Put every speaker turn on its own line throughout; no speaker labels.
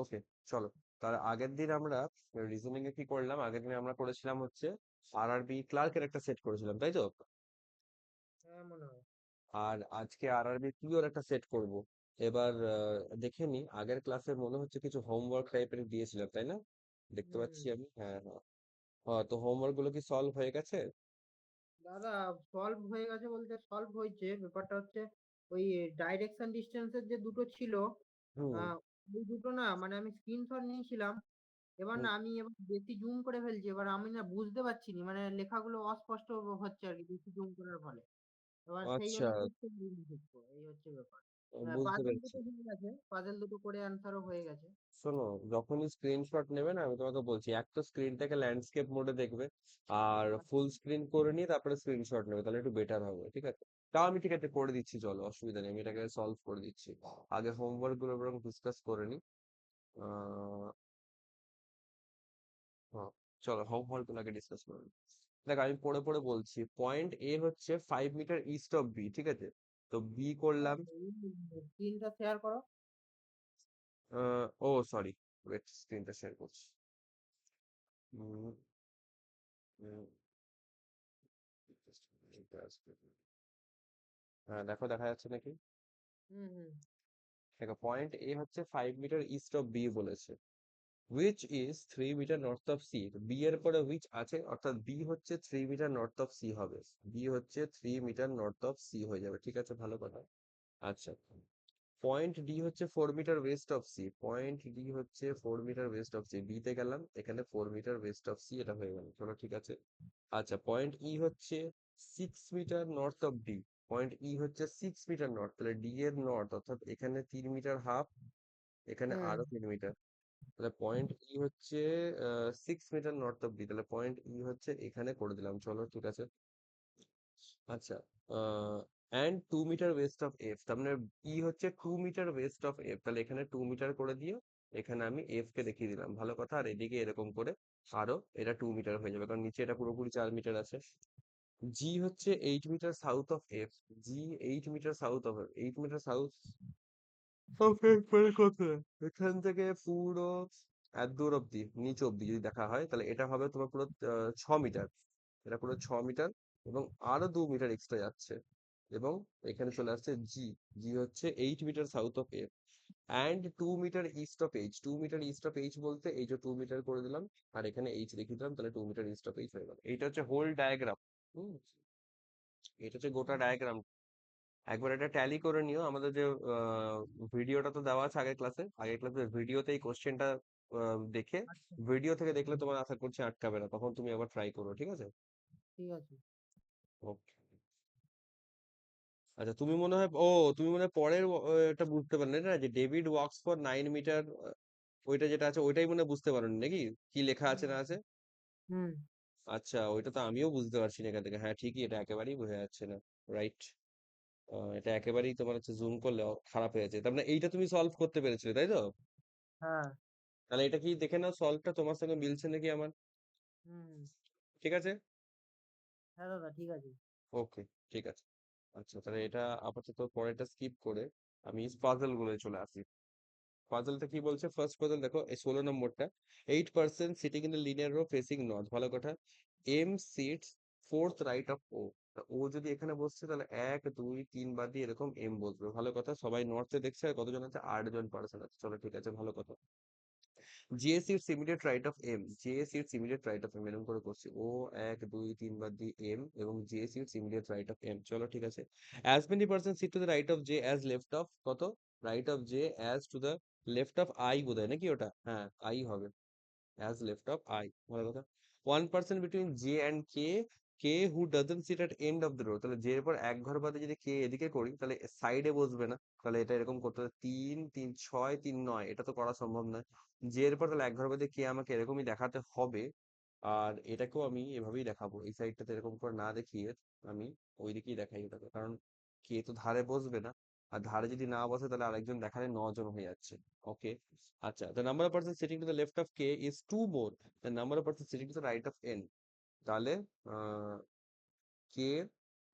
ওকে, চলো। তার আগের দিন আমরা রিজনিং এ কি করলাম, আগের দিন আমরা করেছিলাম হচ্ছে আরআরবি ক্লার্কের একটা সেট করেছিলাম, তাই তো?
হ্যাঁ মনে হয়।
আর আজকে আরআরবি পিওর একটা সেট করব। এবার দেখে নি, আগের ক্লাসে মনে হচ্ছে কিছু হোমওয়ার্ক টাইপের দিয়েছিলাম, তাই না? দেখতে
হুম।
পাচ্ছি আমি, হ্যাঁ হ্যাঁ। তো হোমওয়ার্ক গুলো কি সলভ হয়ে গেছে?
দাদা, সলভ হয়ে গেছে বলতে সলভ হয়েছে, ব্যাপারটা হচ্ছে ওই ডাইরেকশন ডিস্টেন্সের যে দুটো ছিল,
হুম।
ওই দুটো না, মানে আমি স্ক্রিনশট নিয়েছিলাম। এবার
হুম,
না আমি এবার বেশি জুম করে ফেলছি, এবার আমি না বুঝতে পারছি না, মানে লেখাগুলো অস্পষ্ট হচ্ছে আর কি, বেশি জুম করার ফলে। এবার সেই
আচ্ছা।
জন্য বুঝতে পারিনি ঠিক করে, এই হচ্ছে ব্যাপার।
বুঝতে
পাজেল
পেরেছি।
দুটো হয়ে গেছে, পাজেল দুটো করে অ্যান্সারও হয়ে গেছে।
শোনো, যখনই স্ক্রিনশট নেবে না, আমি তোমাকে বলছি, এক তো স্ক্রিনটাকে ল্যান্ডস্কেপ মোডে দেখবে, আর ফুল স্ক্রিন করে নিয়ে তারপরে স্ক্রিনশট নেবে, তাহলে একটু বেটার হবে, ঠিক আছে? তাও আমি ঠিক আছে করে দিচ্ছি, চলো, অসুবিধা নেই, আমি এটাকে সলভ করে দিচ্ছি। আগে হোমওয়ার্ক গুলো বরং ডিসকাস করে নি। আহ হ্যাঁ, চলো হোমওয়ার্ক গুলো আগে ডিসকাস করে নি। দেখ, আমি পড়ে পড়ে বলছি, পয়েন্ট এ হচ্ছে 5 মিটার ইস্ট অফ বি, ঠিক আছে? তো বি করলাম।
স্ক্রিনটা শেয়ার করো।
ও সরি, ওয়েট, স্ক্রিনটা শেয়ার করছি। উম, উম, হ্যাঁ, দেখো দেখা যাচ্ছে নাকি?
হুম হুম।
দেখো, পয়েন্ট এ হচ্ছে 5 মিটার ইস্ট অফ বি বলেছে, which is 3 metre north of C. B এর পরে which আছে, অর্থাৎ বি হচ্ছে 3 মিটার নর্থ অফ সি হবে। বি হচ্ছে 3 মিটার নর্থ অফ সি হয়ে যাবে, ঠিক আছে, ভালো কথা। আচ্ছা, পয়েন্ট ডি হচ্ছে 4 metre west of C. Point D হচ্ছে 4 metre west of C, B তে গেলাম, এখানে 4 মিটার ওয়েস্ট অফ সি, এটা হয়ে গেল, চলো ঠিক আছে। আচ্ছা, পয়েন্ট ই হচ্ছে 6 metre north of D. Point E হচ্ছে 6 মিটার নর্থ, তাহলে ডি এর নর্থ, অর্থাৎ এখানে 3 মিটার হাফ, এখানে
হুম।
আরো 3 মিটার। তাহলে পয়েন্ট ই হচ্ছে 6 মিটার নর্থ অফ ডি, তাহলে পয়েন্ট ই হচ্ছে এখানে করে দিলাম, চলো ঠিক আছে। আচ্ছা, and 2 metre west of F, তার মানে ই হচ্ছে 2 মিটার ওয়েস্ট অফ এফ, তাহলে এখানে 2 মিটার করে দিয়ে এখানে আমি এফ কে দেখিয়ে দিলাম, ভালো কথা। আর এদিকে এরকম করে আরো এটা 2 মিটার হয়ে যাবে, কারণ নিচে এটা পুরোপুরি 4 মিটার আছে। জি হচ্ছে 8 metre south of F. G 8 metre south of F, 8 metre south of F মানে কোথায়? এখান থেকে পুরো এত দূর অব্দি, নিচ অব্দি যদি দেখা হয়, তাহলে এটা হবে তোমার পুরো 6 মিটার। এটা পুরো 6 মিটার, এবং আরো 2 মিটার এক্সট্রা যাচ্ছে, এবং এখানে চলে আসছে জি। জি হচ্ছে 8 metre south of F and 2 metre east of H. 2 metre east of H বলতে এই যে 2 মিটার করে দিলাম, আর এখানে এইচ লিখে দিলাম, তাহলে 2 মিটার ইস্ট অফ এইচ হয়ে গেল। এইটা হচ্ছে হোল ডায়াগ্রাম। হুম, এটা হচ্ছে গোটা ডায়াগ্রাম। একবার এটা ট্যালি করে নিও, আমাদের যে ভিডিওটা তো দেওয়া আছে আগের ক্লাসে ভিডিওতে এই কোশ্চেনটা দেখে,
আচ্ছা।
ভিডিও থেকে দেখলে তোমার আশা করছি আটকাবে না, তখন তুমি আবার ট্রাই করো, ঠিক আছে?
ঠিক আছে।
ওকে। আচ্ছা, তুমি মনে হয় পরের এটা বুঝতে পারলে না, যে ডেভিড ওয়ার্কস ফর 9 মিটার, ওইটা যেটা আছে ওইটাই মনে হয় বুঝতে পারোনি নাকি, কি লেখা আছে
হুম
না আছে?
হুম।
আচ্ছা, ওইটা তো আমিও বুঝতে পারছি না এখান থেকে, হ্যাঁ ঠিকই, এটা একেবারেই বোঝা যাচ্ছে না। রাইট। এটা একেবারেই তোমার হচ্ছে জুম করলে খারাপ হয়ে যাচ্ছে, তার মানে এইটা তুমি সলভ করতে পেরেছিলে, তাই তো?
হ্যাঁ।
তাহলে এটা কি দেখে নাও, সলভটা তোমার সঙ্গে মিলছে নাকি আমার।
হুম।
ঠিক আছে।
হ্যাঁ দাদা, ঠিক আছে।
ওকে, ঠিক আছে। আচ্ছা, তাহলে এটা আপাতত পরেরটা স্কিপ করে আমি পাজল গুলো চলে আসি। পাজলটা কি বলছে, ফার্স্ট পাজল দেখো, এই 16 নম্বরটা। 8 person sitting in linear row facing north, ভালো কথা। M sits fourth right of O. O যদি এখানে বসছে, তাহলে 1 2 3 বাদ দিয়ে এরকম এম বসবে, ভালো কথা। সবাই নর্থে দেখছে, আর কতজন আছে, 8 জন পার্সন আছে, চলো ঠিক আছে, ভালো কথা। জেএসসি এর immediate right of M, JSC এর ইমিডিয়েট রাইট অফ এম, এরকম করে করছি, ও 1 2 3 বাদ দিয়ে এম, এবং জেএসসি এর ইমিডিয়েট রাইট অফ এম, চলো ঠিক আছে। As many person sit to the right of J as left of কত, right of J as to the left of I, বোধহয় নাকি ওটা, হ্যাঁ আই হবে, অ্যাজ লেফট অফ আই, ভালো কথা। 1 person between J and K, K who doesn't sit at end of the row, তাহলে J এর পর এক ঘর বাদে যদি কে এদিকে করি, তাহলে সাইডে বসবে না, তাহলে এটা এরকম করতে হবে, 3 3 6 3 9, এটা তো করা সম্ভব নয়। জে এর পর তাহলে এক ঘর বাদে কে আমাকে এরকমই দেখাতে হবে। আর এটাকেও আমি এভাবেই দেখাবো, এই সাইডটাতে এরকম করে না দেখিয়ে আমি ওই দিকেই দেখাই এটাকে, কারণ কে তো ধারে বসবে না, আর ধারে যদি না বসে তাহলে আরেকজন দেখালে 9 জন হয়ে যাচ্ছে। ওকে। আচ্ছা, the number of persons sitting to the left of k is 2 more the number of persons sitting to the right of n, তাহলে কে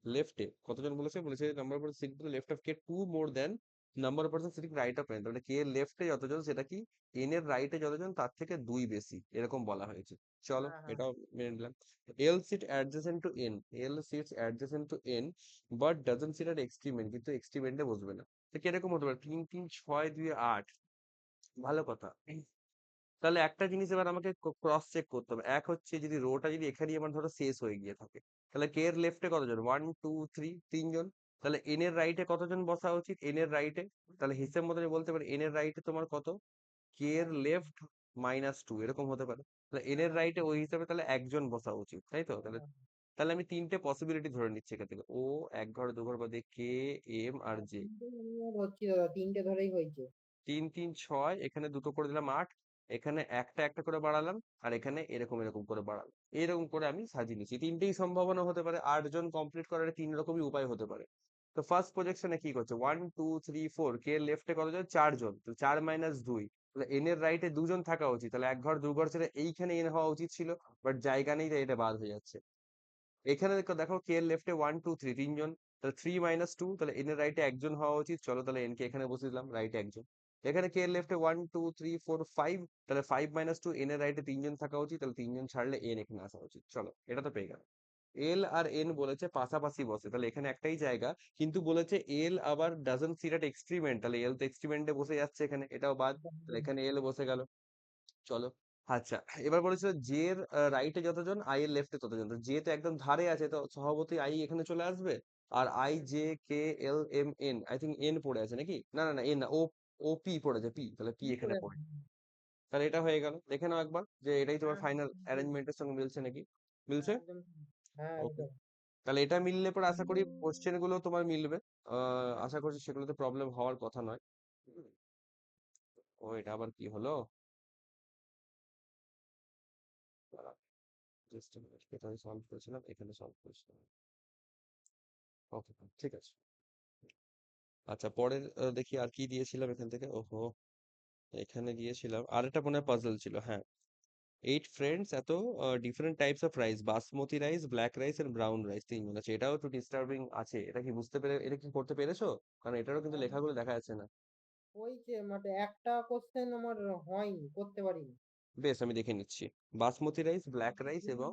লেফটে কতজন বলেছে, বলেছে number of sitting to the left of k 2 more than number of person sitting right of N, তাহলে K এর লেফটে যতজন সেটা কি এন এর রাইটে যতজন তার থেকে 2 বেশি, এরকম বলা হয়েছে। চলো
হ্যাঁ হ্যাঁ
এটাও মেনে নিলাম। L sit adjacent to N, L sits adjacent to N but doesn't sit at extreme N, কিন্তু এক্সট্রিম এন্ডে বসবে না। তো কিরকম হতে পারে, 3 3 6 2 8, ভালো কথা। তাহলে একটা জিনিস এবার আমাকে ক্রস চেক করতে হবে, এক হচ্ছে যদি রোটা যদি এখানেই আমার ধরো শেষ হয়ে গিয়ে থাকে, তাহলে কে এর লেফটে কতজন, 1 2 3, তিনজন। তাহলে এন এর রাইটে কতজন বসা উচিত, এন এর রাইটে, তাহলে হিসেব মতো আমি বলতে পারি এন এর রাইটে তোমার কত, কে এর লেফট -2 এরকম হতে পারে। তাহলে এন এর রাইটে ওই হিসাবে তাহলে একজন বসা উচিত, তাই তো? তাহলে তাহলে আমি তিনটে পসিবিলিটি ধরে নিচ্ছি এখান থেকে, ও এক ঘর দু ঘর বাদে, কে, এম আর জে।
আমি আর ধরছি দাদা, তিনটে ধরেই হয়েছে।
3 3 6, এখানে দুটো করে দিলাম 8, এখানে একটা একটা করে বাড়ালাম, আর এখানে এরকম এরকম করে বাড়ালাম, এরকম করে আমি সাজিয়ে নিচ্ছি। তিনটেই সম্ভাবনা হতে পারে, 8 জন কমপ্লিট করার 3 রকমই উপায় হতে পারে। তো ফার্স্ট প্রজেকশনে কি করছে, 1 2 3 4, কে লেফটে কতজন, 4 জন, তো 4 - 2, তাহলে এন এর রাইটে 2 জন থাকা উচিত, তাহলে এক ঘর দু ঘর ছেড়ে এইখানে এন হওয়া উচিত ছিল, বাট জায়গা নেই তাই এটা বাদ হয়ে যাচ্ছে। এখানে দেখো দেখো কে এর লেফটে 1 2 3, 3 জন, তাহলে 3 - 2, তাহলে এন এর রাইটে একজন হওয়া উচিত, চলো তাহলে এন কে এখানে বসে দিলাম, রাইটে একজন। এখানে কে এর লেফটে 1 2 3 4 5, তাহলে 5 - 2, এন এর রাইটে 3 জন থাকা উচিত, তাহলে 3 জন ছাড়লে এন এখানে আসা উচিত। চলো এটা তো পেয়ে গেল। এল আর এন বলেছে পাশাপাশি বসে, তাহলে এখানে একটাই জায়গা, কিন্তু বলেছে এল আবার ডাজন্ট সিট এট এক্সট্রিমেন্ট, তাহলে এল তো এক্সট্রিমেন্টে বসে যাচ্ছে এখানে, এটাও বাদ, তাহলে এখানে এল বসে গেল। চলো, আচ্ছা, এবার বলেছিল জে এর রাইটে যতজন, আই এর লেফটে ততজন, তো জে তো একদম ধারে আছে, তো স্বভাবতই আই এখানে চলে আসবে। আর I J K L M N, I think N পড়ে আছে নাকি, না না না এন না, ও ও পি পড়েছে, পি, তাহলে পি
কি
এখানে
করে
পড়ে। তাহলে এটা হয়ে গেল, দেখে নাও একবার যে এটাই তোমার
হ্যাঁ
ফাইনাল
হ্যাঁ
অ্যারেঞ্জমেন্টের সঙ্গে মিলছে নাকি,
হ্যাঁ,
মিলছে?
একদম হ্যাঁ
ওকে,
একদম।
তাহলে এটা মিললে পরে আশা করি কোশ্চেন গুলো তোমার মিলবে। আশা করছি সেগুলোতে প্রবলেম হওয়ার কথা নয়। হুম, ও এটা আবার কি হলো, জাস্ট এটা আমি সলভ করেছিলাম, এখানে সলভ করেছিলাম। ওকে, ঠিক আছে। আচ্ছা পরের দেখি আর কি দিয়েছিলাম এখান থেকে, ওহো, এখানে দিয়েছিলাম আর একটা মনে হয় পাজল ছিল, হ্যাঁ। 8 ফ্রেন্ডস, এত different types of rice, basmati rice, black rice and brown rice, তিনজন আছে, এটাও একটু ডিস্টার্বিং আছে, এটা কি বুঝতে পেরে, এটা কি করতে পেরেছো? কারণ এটারও কিন্তু লেখাগুলো দেখা যাচ্ছে না।
হয়েছে মানে একটা কোশ্চেন আমার হয়নি, করতে পারিনি।
বেশ, আমি দেখে নিচ্ছি। বাসমতি রাইস, ব্ল্যাক রাইস এবং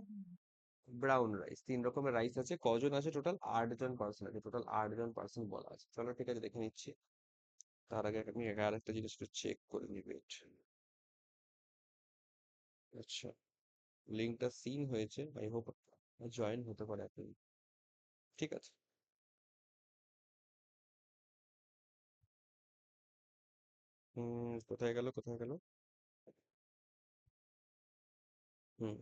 ব্রাউন রাইস, 3 রকমের রাইস আছে, কজন আছে টোটাল, 8 জন পার্সন আছে, টোটাল 8 জন পার্সন বলা আছে। চলো ঠিক আছে, দেখে নিচ্ছি। তার আগে আমি আর একটা জিনিস চেক করে নিই, wait। আচ্ছা, লিঙ্কটা সিন হয়েছে, আই হোপ জয়েন হতে পারে এখন। ঠিক আছে। কোথায় গেল, কোথায় গেল? হুম,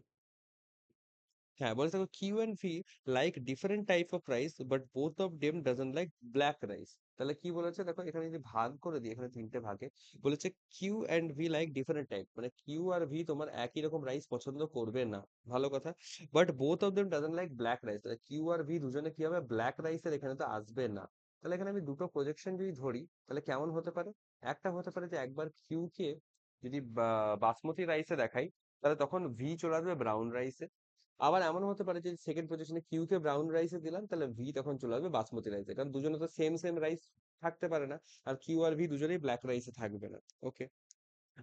হ্যাঁ, বলে থাকো Q and V like different type of rice but both of them doesn't like black rice. তাহলে কি বলেছে দেখো, এখানে যদি ভাগ করে দিই, এখানে 3টে ভাগে বলেছে Q and V like different type, মানে কিউ আর ভি তোমার একই রকম রাইস পছন্দ করবে না, ভালো কথা। But both of them doesn't like black rice, তাহলে কিউ আর ভি দুজনে কি হবে, ব্ল্যাক রাইসের এখানে তো আসবে না। তাহলে এখানে আমি দুটো প্রজেকশন যদি ধরি, তাহলে কেমন হতে পারে, একটা হতে পারে যে একবার কিউ কে যদি বাসমতি রাইসে দেখাই, তাহলে তখন ভি চলে আসবে ব্রাউন রাইসে। আবার এমন হতে পারে যে সেকেন্ড পজিশনে কিউ কে ব্রাউন রাইসে দিলাম, তাহলে ভি তখন চলে আসবে বাসমতি রাইসে, কারণ দুজনে তো সেম সেম রাইস থাকতে পারে না, আর কিউ আর ভি দুজনেই ব্ল্যাক রাইসে থাকবে না। ওকে,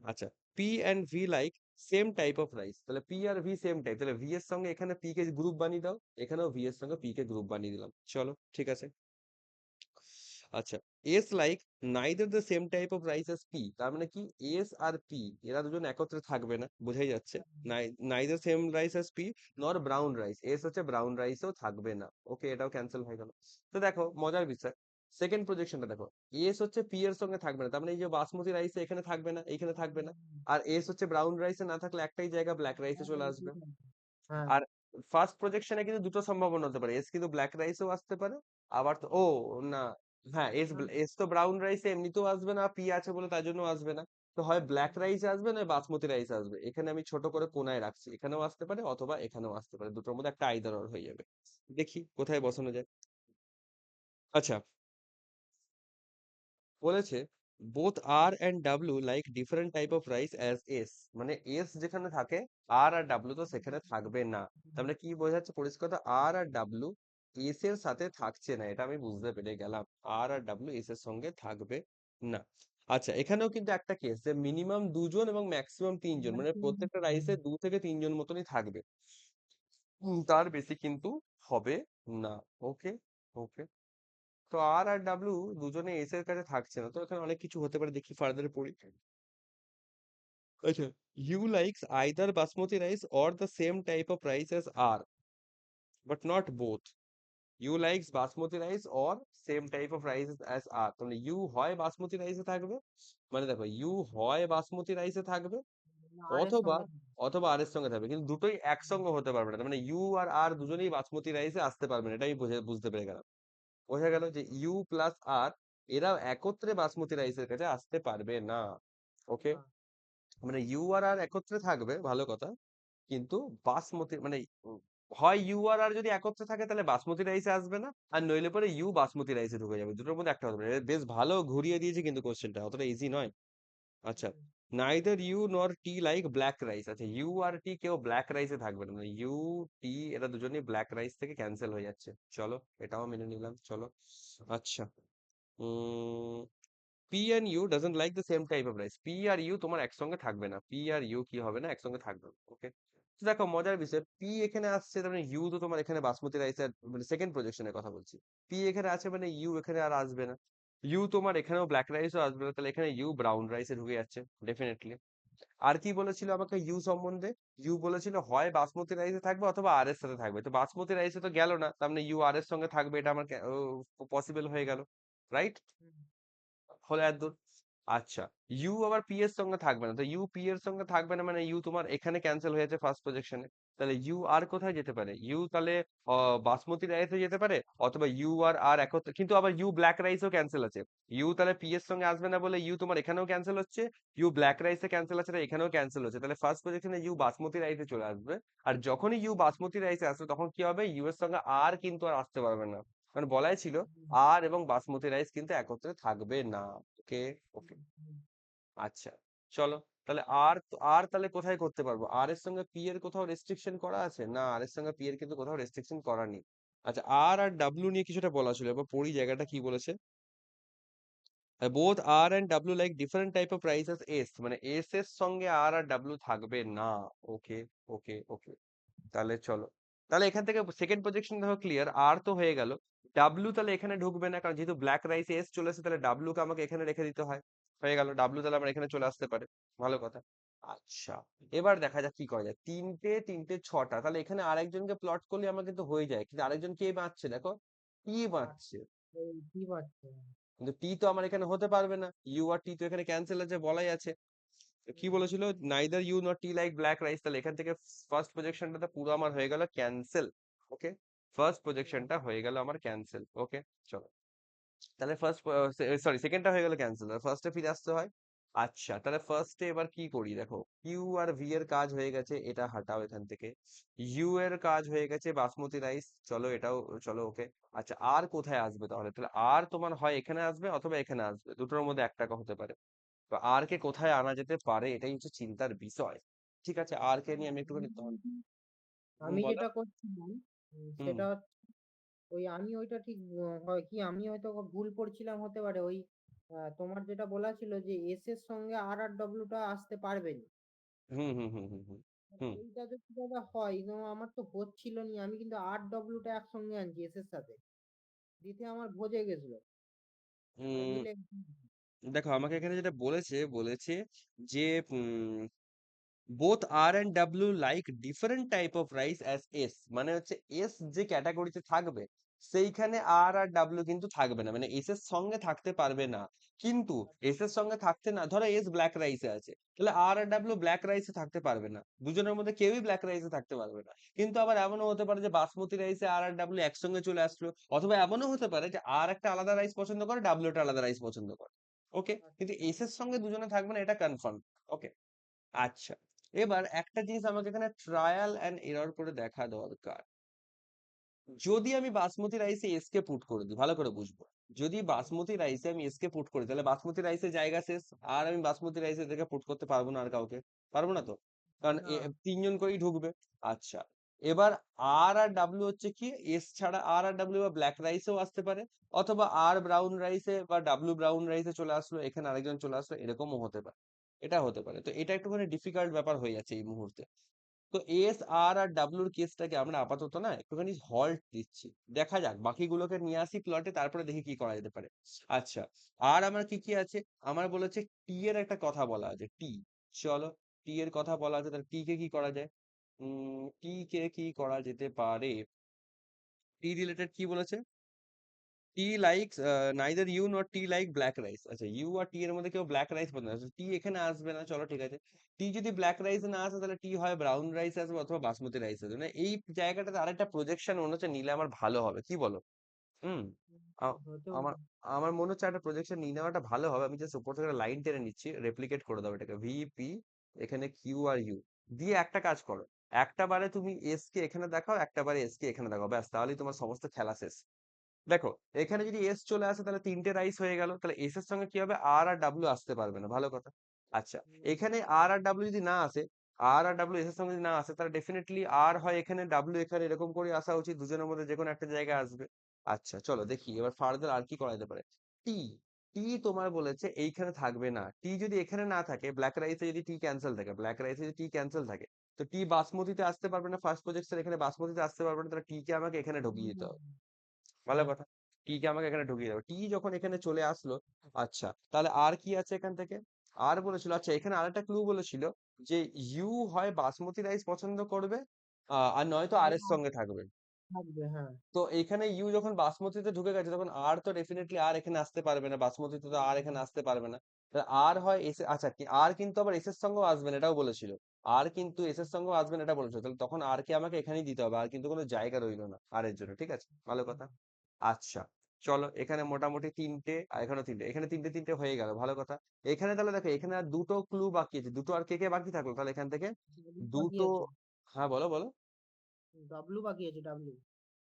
আচ্ছা, P and V like same type of rice, তাহলে পি আর ভি সেম টাইপ, তাহলে ভি এর সঙ্গে এখানে পি কে গ্রুপ বানিয়ে দাও, এখানেও ভি এর সঙ্গে পি কে গ্রুপ বানিয়ে দিলাম, চলো ঠিক আছে। আচ্ছা, S like neither the same type of rice S P, তার মানে কি এস আর পি এরা দুজন একত্রে থাকবে না, বোঝাই যাচ্ছে। Neither same rice S P নর ব্রাউন রাইস, এস হচ্ছে ব্রাউন রাইসেও থাকবে না। ওকে, এটাও ক্যান্সেল হয়ে গেল। তো দেখো মজার বিষয়, সেকেন্ড প্রজেকশনটা দেখো, এস হচ্ছে পি এর সঙ্গে থাকবে না, তার মানে এই যে বাসমতি রাইসে এখানে থাকবে না, এখানে থাকবে না। আর এস হচ্ছে ব্রাউন রাইসে না থাকলে একটাই জায়গা ব্ল্যাক রাইসে চলে আসবে।
হ্যাঁ
আর ফার্স্ট প্রজেকশনে কিন্তু দুটো সম্ভাবনা হতে পারে, এস কিন্তু ব্ল্যাক রাইসেও আসতে পারে, আবার তো ও না, হ্যাঁ এস, এস তো ব্রাউন রাইসে এমনিতেও আসবে না, পি আছে বলে তার জন্য আসবে না। তো হয় ব্ল্যাক রাইস আসবে না বাসমতি রাইস আসবে, এখানে আমি ছোট করে কোনায় রাখছি, এখানেও আসতে পারে অথবা এখানেও আসতে পারে, দুটোর মধ্যে একটা আইদার অর হয়ে যাবে। দেখি কোথায় বসানো যায়। আচ্ছা, বলেছে both R and W like different type of rice as S, মানে এস যেখানে থাকে আর আর ডাব্লিউ তো সেখানে থাকবে না। তার মানে কি বোঝাচ্ছে পরিষ্কার, আর আর ডাব্লিউ এস এর সাথে থাকছে না, এটা আমি বুঝতে পেরে গেলাম, আর আর ডাব্লিউ এস এর সঙ্গে থাকবে না। আচ্ছা, এখানেও কিন্তু একটা কেস যে মিনিমাম ২ জন এবং ম্যাক্সিমাম ৩ জন, মানে প্রত্যেকটা রাইসে ২ থেকে ৩ জন মতনই থাকবে। তার বেশি কিন্তু হবে না। ওকে, ওকে। তো আর ডাব্লিউ দুজনে এস এর কাছে থাকছে না, তো এখানে অনেক কিছু হতে পারে, দেখি ফার্দার পড়ি। আচ্ছা, U likes either basmati rice or the same type of rice as R, but not both. U likes basmati rice or same type of rice as R, তাহলে ইউ হয় বাসমতি রাইসে থাকবে, মানে দেখো ইউ হয় বাসমতি রাইসে থাকবে,
আর এর
অথবা
সঙ্গে
অথবা আর এর সঙ্গে থাকবে, কিন্তু দুটোই একসঙ্গে হতে পারবে না। তার মানে ইউ আর আর দুজনেই বাসমতি রাইসে আসতে পারবে না, এটা আমি বুঝতে পেরে গেলাম। বোঝা গেল যে ইউ প্লাস আর এরাও একত্রে বাসমতি রাইসের কাছে আসতে পারবে না। ওকে,
না।
মানে ইউ আর আর একত্রে থাকবে, ভালো কথা, কিন্তু বাসমতি মানে হয় ইউ আর আর যদি একত্রে থাকে তাহলে বাসমতি রাইসে আসবে না, আর নইলে পরে ইউ বাসমতি রাইসে ঢুকে যাবে, দুটোর মধ্যে একটা হতে পারে। বেশ ভালো ঘুরিয়ে দিয়েছে কিন্তু কোশ্চেনটা, অতটা ইজি নয়। আচ্ছা, neither U nor T like black rice. আচ্ছা, ইউ আর টি কেউ ব্ল্যাক রাইসে থাকবে না, মানে ইউ টি এরা দুজনেই ব্ল্যাক রাইস থেকে ক্যান্সেল হয়ে যাচ্ছে, চলো এটাও মেনে নিলাম, চলো। আচ্ছা, um P and U doesn't like the same type of rice. P আর ইউ তোমার একসঙ্গে থাকবে না, পি আর ইউ কি হবে না, একসঙ্গে থাকবে না। ওকে, দেখো মজার বিষয়, পি এখানে আসছে তার মানে ইউ তো তোমার এখানে বাসমতি রাইসের মানে সেকেন্ড প্রজেকশনের কথা বলছি, পি এখানে আছে মানে ইউ এখানে আর আসবে না। ইউ তোমার এখানেও ব্ল্যাক রাইসও আসবে না, তাহলে এখানে ইউ ব্রাউন রাইসে ঢুকে যাচ্ছে ডেফিনেটলি। আর কি বলেছিল আমাকে ইউ সম্বন্ধে? ইউ বলেছিল হয় বাসমতি রাইসে থাকবে অথবা আর এর সাথে থাকবে, তো বাসমতি রাইসে তো গেল না, তার মানে ইউ আর এর সঙ্গে থাকবে, এটা আমার পসিবল হয়ে গেল, রাইট? হলো এতদূর। আচ্ছা, ইউ আবার পি এর সঙ্গে থাকবে না, তো ইউ পি এর সঙ্গে থাকবে না মানে ইউ তোমার এখানে ক্যান্সেল হয়েছে ফার্স্ট প্রজেকশনে, তাহলে ইউ আর কোথায় যেতে পারে? ইউ তাহলে বাসমতি রাইসে যেতে পারে, অথবা ইউ আর আর একত্রে, কিন্তু আবার ইউ ব্ল্যাক রাইসও ক্যান্সেল আছে। ইউ তাহলে পি এর সঙ্গে আসবে না বলে ইউ তোমার এখানেও ক্যান্সেল হচ্ছে, ইউ ব্ল্যাক রাইসে ক্যান্সেল আছে, তাই এখানেও ক্যান্সেল হচ্ছে, তাহলে ফার্স্ট প্রজেকশনে ইউ বাসমতি রাইসে চলে আসবে। আর যখনই ইউ বাসমতি রাইসে আসবে তখন কি হবে, ইউ এর সঙ্গে আর কিন্তু আর আসতে পারবে না, মানে বলাই ছিল আর এবং বাসমতি রাইস কিন্তু একত্রে থাকবে না। ওকে, ওকে। আচ্ছা, চলো, তাহলে আর তাহলে কোথায় করতে পারবো? আর এর সঙ্গে পি এর কোথাও রেস্ট্রিকশন করা আছে? না, আর এর সঙ্গে পি এর কিন্তু কোথাও রেস্ট্রিকশন করা নেই। আচ্ছা, আর আর ডাব্লিউ নিয়ে কিছুটা বলা ছিল, এবার পড়ি জায়গাটা কি বলেছে। Both R and W like different type of prices S, মানে এস এর সঙ্গে আর আর ডাব্লিউ থাকবে না। ওকে, ওকে, ওকে। তাহলে চলো, তাহলে এখান থেকে সেকেন্ড প্রজেকশন দেখো ক্লিয়ার, আর তো হয়ে গেল। ডাব্লিউ তাহলে এখানে ঢুকবে না, কারণ যেহেতু ব্ল্যাক রাইসে এস চলে আসে, তাহলে ডাব্লিউ কে আমাকে এখানে রেখে দিতে হয়। হয়ে গেল, ডাব্লিউ তাহলে আমার এখানে চলে আসতে পারে, ভালো কথা। আচ্ছা, এবার দেখা যাক কি করা যায়। তিনটে তিনটে ছটা, তাহলে এখানে আরেকজনকে প্লট করলে আমার কিন্তু হয়ে যায়, কিন্তু আরেকজন কে বাঁচছে দেখো, ই বাঁচছে,
কি পাচ্ছে?
কিন্তু টি তো আমার এখানে হতে পারবে না, ইউ আর টি তো এখানে ক্যান্সেল আছে বলাই আছে। তো কি বলেছিল, neither U not T like black rice, তাহলে এখান থেকে ফার্স্ট প্রজেকশনটা পুরো আমার হয়ে গেল ক্যান্সেল। ওকে, ফার্স্ট প্রজেকশনটা হয়ে গেল আমার ক্যান্সেল। ওকে, চলো, তাহলে ফার্স্ট সরি সেকেন্ডটা হয়ে গেল ক্যান্সেল, আর ফার্স্টে ফিরে আসতে হয়। আচ্ছা, তাহলে ফার্স্টে এবার কি করি দেখো, কিউ আর ভি এর কাজ হয়ে গেছে, এটা হাটাও এখান থেকে। ইউ এর কাজ হয়ে গেছে বাসমতি রাইস, চলো এটাও, চলো ওকে। আচ্ছা, আর কোথায় আসবে তাহলে? তাহলে আর তোমার হয় এখানে আসবে অথবা এখানে আসবে, দুটোর মধ্যে একটা হতে পারে। তো আর কে কোথায় আনা যেতে পারে, এটাই হচ্ছে চিন্তার বিষয়। ঠিক আছে, আর কে নিয়ে আমি একটুখানি
আমি
বলো।
যেটা করছিলাম
হুম,
সেটা ওই আমি ওইটা ঠিক হয় কি আমি হয়তো ভুল পড়ছিলাম হতে পারে ওই তোমার যেটা বলা ছিল যে এস এর সঙ্গে আর আর ডব্লিউ টা আসতে পারবে না।
হুম, হুম, হুম, হুম, হুম, হুম,
এইটা যদি দাদা হয় তো আমার তো হচ্ছিল নি আমি কিন্তু আর ডব্লিউ টা একসঙ্গে আনছি এস এর সাথে দিতে আমার ভজে গেছিল মানে
হুম।
মিলে
দেখো আমাকে এখানে যেটা বলেছে যে both R and W like different type of rice as S, মানে হচ্ছে এস যে ক্যাটাগরিতে থাকবে সেইখানে আর আর ডাব্লিউ কিন্তু থাকবে না, মানে এস এর সঙ্গে থাকতে পারবে না। কিন্তু এস এর সঙ্গে থাকতে না, ধরো এস ব্ল্যাক রাইসে আছে, তাহলে আর আর ডাব্লিউ ব্ল্যাক রাইসে থাকতে পারবে না, দুজনের মধ্যে কেউই ব্ল্যাক রাইসে থাকতে পারবে না। কিন্তু আবার এমনও হতে পারে যে বাসমতি রাইসে আর আর ডাব্লিউ একসঙ্গে চলে আসলো, অথবা এমনও হতে পারে যে আর একটা আলাদা রাইস পছন্দ করে, ডাব্লিউ একটা আলাদা রাইস পছন্দ করে। ওকে, কিন্তু এস এর সঙ্গে দুজনে থাকবে না, এটা কনফার্ম। ওকে, আচ্ছা, এবার একটা জিনিস আমাকে এখানে ট্রায়াল এন্ড এরর করে দেখা দরকার। যদি আমি বাসমতি রাইসে এস কে পুট করে দিই, ভালো করে বুঝবো, যদি বাসমতি রাইসে আমি এস কে পুট করি তাহলে বাসমতি রাইসের জায়গা শেষ, আর আমি বাসমতি রাইসে থেকে পুট করতে পারবো না আর কাউকে, পারবো না তো, কারণ
না
তিনজন করেই ঢুকবে। আচ্ছা, এবার আর আর ডাব্লিউ হচ্ছে কি, এস ছাড়া আর আর ডাব্লিউ বা ব্ল্যাক রাইসেও আসতে পারে, অথবা আর ব্রাউন রাইসে বা ডাব্লিউ ব্রাউন রাইসে চলে আসলো, এখানে আরেকজন চলে আসলো, এরকমও হতে পারে। এটা হতে পারে। তো এটা একটুখানি ডিফিকাল্ট ব্যাপার হয়ে যাচ্ছে এই মুহূর্তে। তো এস আর আর ডাব্লিউর কেসটাকে আমরা আপাতত না একটুখানি হল্ট দিচ্ছি, দেখা যাক বাকিগুলোকে নিয়ে আসি প্লটে, তারপরে দেখি কি করা যেতে পারে। আচ্ছা, আর আমার কি কি আছে, আমার বলেছে টি এর একটা কথা বলা আছে, টি। চলো, টি এর কথা বলা আছে, তাহলে টি কে কি করা যায়? টি কে কি করা যেতে পারে? টি রিলেটেড কি বলেছে? T likes neither U not T like black rice. আচ্ছা, ইউ আর টি এর মধ্যে কেউ ব্ল্যাক রাইস পছন্দ করে, টি এখানে আসবে না, চলো ঠিক আছে। টি যদি ব্ল্যাক রাইস না আসে, তাহলে টি হয় ব্রাউন রাইস আসবে অথবা বাসমতি রাইস আসবে। মানে এই জায়গাটাতে আরেকটা প্রজেকশন মনে হচ্ছে নিলে আমার ভালো হবে, কি বলো? হুম। আ-
হতেও
আমার আমার মনে হচ্ছে একটা প্রজেকশন নিয়ে নেওয়াটা ভালো হবে। আমি জাস্ট উপর থেকে লাইন টেনে নিচ্ছি, রেপ্লিকেট করে দাও এটাকে, ভিপি, এখানে কিউ আর ইউ দিয়ে একটা কাজ করো। একটা বারে তুমি এস কে এখানে দেখাও, একটা বারে এস কে এখানে দেখাও, ব্যাস, তাহলেই তোমার সমস্ত খেলা শেষ। দেখো, এখানে যদি এস চলে আসে তাহলে তিনটে রাইস হয়ে গেল, তাহলে এস এর সঙ্গে কি হবে, আর আর ডাব্লিউ আসতে পারবে না, ভালো কথা। আচ্ছা, এখানে আর আর ডাব্লিউ যদি না আসে, আর আর ডাব্লিউ এস এর সঙ্গে যদি না আসে, তাহলে ডেফিনেটলি আর হয় এখানে, ডাব্লিউ এখানে, এরকম করে আসা উচিত, দুজনের মধ্যে যে কোনো একটা জায়গায় আসবে। আচ্ছা চলো দেখি এবার ফার্দার আর কি করা যেতে পারে। টি, টি তোমার বলেছে এইখানে থাকবে না, টি যদি এখানে না থাকে, ব্ল্যাক রাইসে যদি টি ক্যান্সেল থাকে, ব্ল্যাক রাইসে যদি টি ক্যান্সেল থাকে, তো টি বাসমতিতে আসতে পারবে না, ফার্স্ট প্রজেক্টর এখানে বাসমতিতে আসতে পারবে না, তাহলে টি কে আমাকে এখানে ঢুকিয়ে দিতে হবে, ভালো কথা। টি কে আমাকে এখানে ঢুকিয়ে দেবো, টি যখন এখানে চলে আসলো। আচ্ছা, তাহলে আর কি আছে এখান থেকে? আর বলেছিল, আচ্ছা এখানে আরেকটা ক্লু বলেছিল যে ইউ হয় বাসমতি রাইস পছন্দ করবে, আর নয়তো আর এর সঙ্গে থাকবে।
থাকবে, হ্যাঁ।
তো এইখানে ইউ যখন বাসমতিতে ঢুকে গেছে, তখন আর তো ডেফিনেটলি আর এখানে আসতে পারবে না, বাসমতিতে তো আর এখানে আসতে পারবে না। তাহলে আর হয় এস, আচ্ছা কি আর কিন্তু আবার এস এর সঙ্গেও আসবে না, এটাও বলেছিল। আর কিন্তু এস এর সঙ্গেও আসবে না, এটা বলেছিল। তাহলে তখন আর কে আমাকে এখানেই দিতে হবে, আর কিন্তু কোনো জায়গা রইলো না আর এর জন্য, ঠিক আছে, ভালো কথা। আচ্ছা, চলো এখানে মোটামুটি তিনটে, আর এখানে তিনটে, এখানে তিনটে তিনটে হয়ে গেল, ভালো কথা। এখানে তাহলে দেখো, এখানে আর দুটো ক্লু বাকি আছে, দুটো আর কে কে বাকি থাকলো তাহলে এখান থেকে?
বাকি
দুটো।
আছে,
হ্যাঁ, বলো বলো।
ডাব্লু বাকি আছে, ডাব্লু।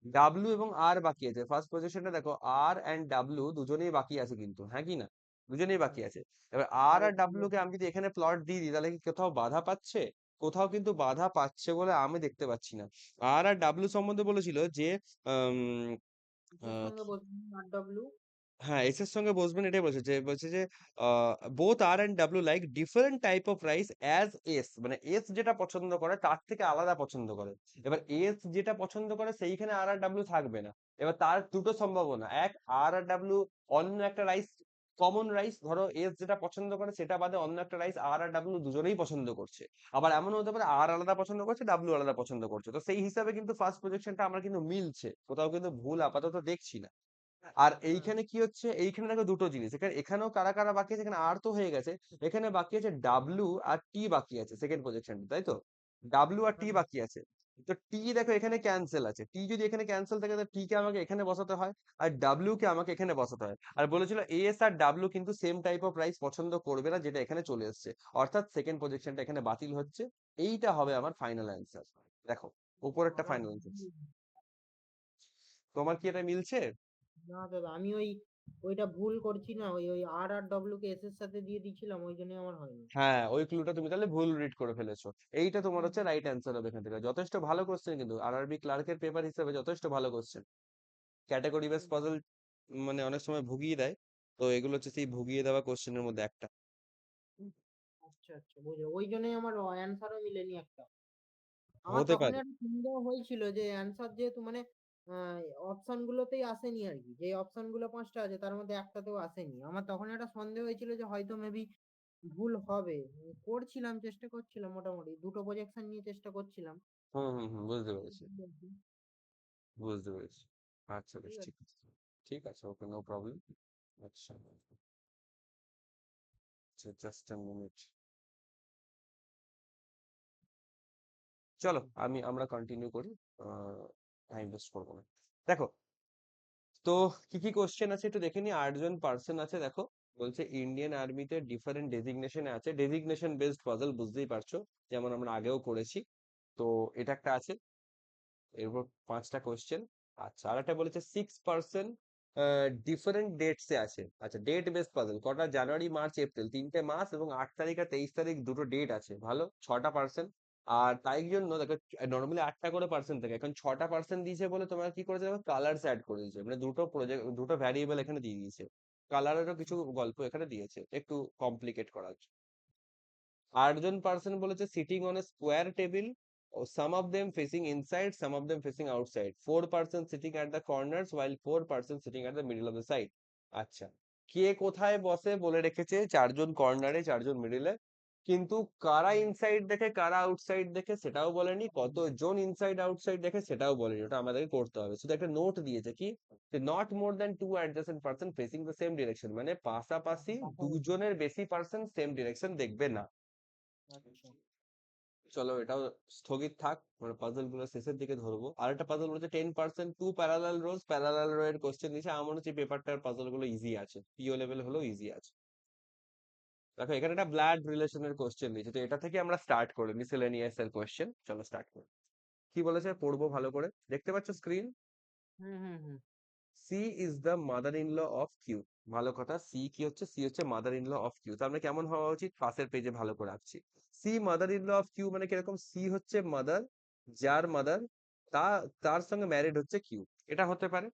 ডাব্লু এবং আর বাকি আছে, ফার্স্ট পজিশনে দেখো আর এন্ড ডাব্লু দুজনেই বাকি আছে কিন্তু, হ্যাঁ কি না? দুজনেই বাকি আছে। এবার আর
আর
আর
এখানে
ডাব্লু কে আমি যদি এখানে প্লট দিয়ে দিই, তাহলে কি কোথাও বাধা পাচ্ছে? কোথাও কিন্তু বাধা পাচ্ছে বলে আমি দেখতে পাচ্ছি না। আর আর ডাব্লু সম্বন্ধে বলেছিল যে আম,
কিসের সঙ্গে বসবেন আর ডাব্লু?
হ্যাঁ, এস এর সঙ্গে বসবেন, এটাই বলছে যে both R and W like different type of rice as S, মানে এস যেটা পছন্দ করে তার থেকে আলাদা পছন্দ করে। এবার এস যেটা পছন্দ করে সেইখানে আর আর ডাব্লিউ থাকবে না। এবার তার দুটো সম্ভাবনা, এক, আর আর ডাব্লিউ অন্য একটা রাইস, কমন রাইস, ধরো এস যেটা পছন্দ করে সেটা বাদে অন্য একটা রাইস আর আর ডাব্লিউ দুজনেই পছন্দ করছে। আবার এমন হতে পারে আর আলাদা পছন্দ করছে, ডাব্লিউ আলাদা পছন্দ করছে। তো সেই হিসাবে কিন্তু ফার্স্ট প্রজেকশনটা আমার কিন্তু মিলছে, কোথাও কিন্তু ভুল আপাতত দেখছি না। আর
হ্যাঁ,
এইখানে কি হচ্ছে, এইখানে দেখো দুটো জিনিস, এখানে এখানেও কারা কারা বাকি আছে, এখানে আর তো হয়ে গেছে, এখানে বাকি আছে ডাব্লু আর টি বাকি আছে সেকেন্ড পজিশন, তাই তো? ডাব্লু আর টি
হ্যাঁ,
বাকি আছে। তো টি দেখো এখানে ক্যান্সেল আছে, টি যদি এখানে ক্যান্সেল থাকে, তো টি কে আমাকে এখানে বসাতে হয়, আর ডাব্লিউ কে আমাকে এখানে বসাতে হয়। আর বলেছিল এস আর ডাব্লিউ কিন্তু সেম টাইপ অফ রাইস পছন্দ করবে না, যেটা এখানে চলে এসেছে, অর্থাৎ সেকেন্ড পজিশনটা এখানে বাতিল হচ্ছে। এইটা হবে আমার ফাইনাল অ্যান্সার। দেখো, উপরেরটা
আমার
ফাইনাল অ্যান্সার। তোমার কি এটা মিলছে?
না দাদা, আমি ওইটা ভুল করছি না, ওই ওই আর আর ডব্লু কে এস এর সাথে দিয়ে দিছিলাম, ওই জন্য আমার হয়নি।
হ্যাঁ, ওই ক্লুটা তুমি তাহলে ভুল রিড করে ফেলেছো। এইটা তোমার হচ্ছে রাইট অ্যান্সার হবে এখান থেকে। যথেষ্ট ভালো কোশ্চেন কিন্তু, আরআরবি ক্লার্কের পেপার হিসেবে যথেষ্ট ভালো কোশ্চেন। ক্যাটাগরি বেস পাজল মানে অনেক সময় ভুগিয়ে দেয়, তো এগুলো হচ্ছে সেই ভুগিয়ে দেওয়া কোশ্চেনের মধ্যে একটা।
আচ্ছা আচ্ছা, বুঝে ওই জন্যই আমার অ্যান্সারও মিলেনি একটা। আমার
হতে
তখন
পারে।
একটা সন্দেহ হয়েছিল যে অ্যান্সার যেহেতু মানে অপশন গুলোতেই আসেনি আর কি, যে অপশন গুলো পাঁচটা আছে তার মধ্যে একটাতেও আসেনি, আমার তখন একটা সন্দেহ হয়েছিল যে হয়তো মেবি ভুল হবে। করছিলাম, চেষ্টা করছিলাম, মোটামুটি দুটো প্রজেকশন নিয়ে চেষ্টা করছিলাম।
হুম হুম হুম, বুঝতে পেরেছি।
ঠিক আছে।
বুঝতে পেরেছি। আচ্ছা, বেশ
ঠিক
ঠিক
আছে।
আছে। ঠিক আছে, ওকে, নো প্রবলেম। আচ্ছা, আচ্ছা, জাস্ট আ মিনিট। চলো আমরা কন্টিনিউ করি, টাইম ওয়েস্ট করবো না। দেখো, তো কি কি কোশ্চেন আছে একটু দেখে নি। 8 জন পার্সন আছে দেখো। বলছে ইন্ডিয়ান আর্মিতে ডিফারেন্ট ডেজিগনেশনে আছে, ডেজিগনেশন বেসড পাজল, বুঝতেই পারছো, যেমন আমরা আগেও করেছি। তো এটা একটা আছে। এরপর 5টা কোশ্চেন। আচ্ছা, আর একটা বলেছে 6 পার্সন ডিফারেন্ট ডেটসে আছে। আচ্ছা, ডেট বেসড পাজল, কটা, জানুয়ারি মার্চ এপ্রিল, 3টে মাস, এবং 8 তারিখ আর 23 তারিখ দুটো ডেট আছে, ভালো, 6টা পার্সন। আর তাই জন্য দেখো নর্মালি 8টা করে পার্সেন্ট থাকে, এখন 6টা পার্সেন্ট দিয়েছে বলে তোমার কি করেছে দেখো কালার্স অ্যাড করে দিয়েছে, মানে দুটো প্রজেক্ট দুটো ভ্যারিয়েবল এখানে দিয়ে দিয়েছে, কালারেরও কিছু গল্প এখানে দিয়েছে একটু কমপ্লিকেট করার জন্য। 8জন পার্সন বলেছে sitting on a square table, some of them facing inside, some of them facing outside. 4 persons sitting at the corners while 4 persons sitting at the middle of the side. আচ্ছা, কে কোথায় বসে বলে রেখেছে, 4জন কর্নারে 4জন মিডিলে, কিন্তু কারা ইনসাইড দেখে কারা আউটসাইড দেখে সেটাও বলেনি, কতজন ইনসাইড আউটসাইড দেখে সেটাও বলেনি, ওটা আমাদেরকে করতে হবে। শুধু একটা নোট দিয়েছে কি, not more than 2 adjacent person facing the same direction, মানে পাশাপাশি দুজনের বেশি পার্সন সেম ডিরেকশন দেখবে না।
আচ্ছা।
চলো এটাও স্থগিত থাক, মানে পাজল গুলো শেষের দিকে ধরবো। আরেকটা পাজল বলেছে 10% 2 প্যারালাল রোজ, প্যারালাল রো এর কোশ্চেন দিয়েছে, আমার মনে হচ্ছে পেপারটার পাজল গুলো ইজি আছে, পিও লেভেল হলেও ইজি আছে। দেখো এখানে একটা ব্লাড রিলেশনের কোশ্চেন দিয়েছে, তো এটা থেকে আমরা স্টার্ট করি মিসেলেনিয়াস এর কোশ্চেন, চলো স্টার্ট করি। কি বলেছে পড়বো ভালো করে, দেখতে পাচ্ছ স্ক্রিন?
হুম হুম হুম।
She is the mother in law of Q. ভালো কথা, সি কি হচ্ছে, সি হচ্ছে mother in law of Q, তার মানে কেমন হওয়া উচিত, পাশের পেজে ভালো করে আঁকছি। She mother in law of Q মানে কিরকম, সি হচ্ছে মাদার, যার মাদার তা তার সঙ্গে ম্যারিড হচ্ছে কিউ, এটা হতে পারে।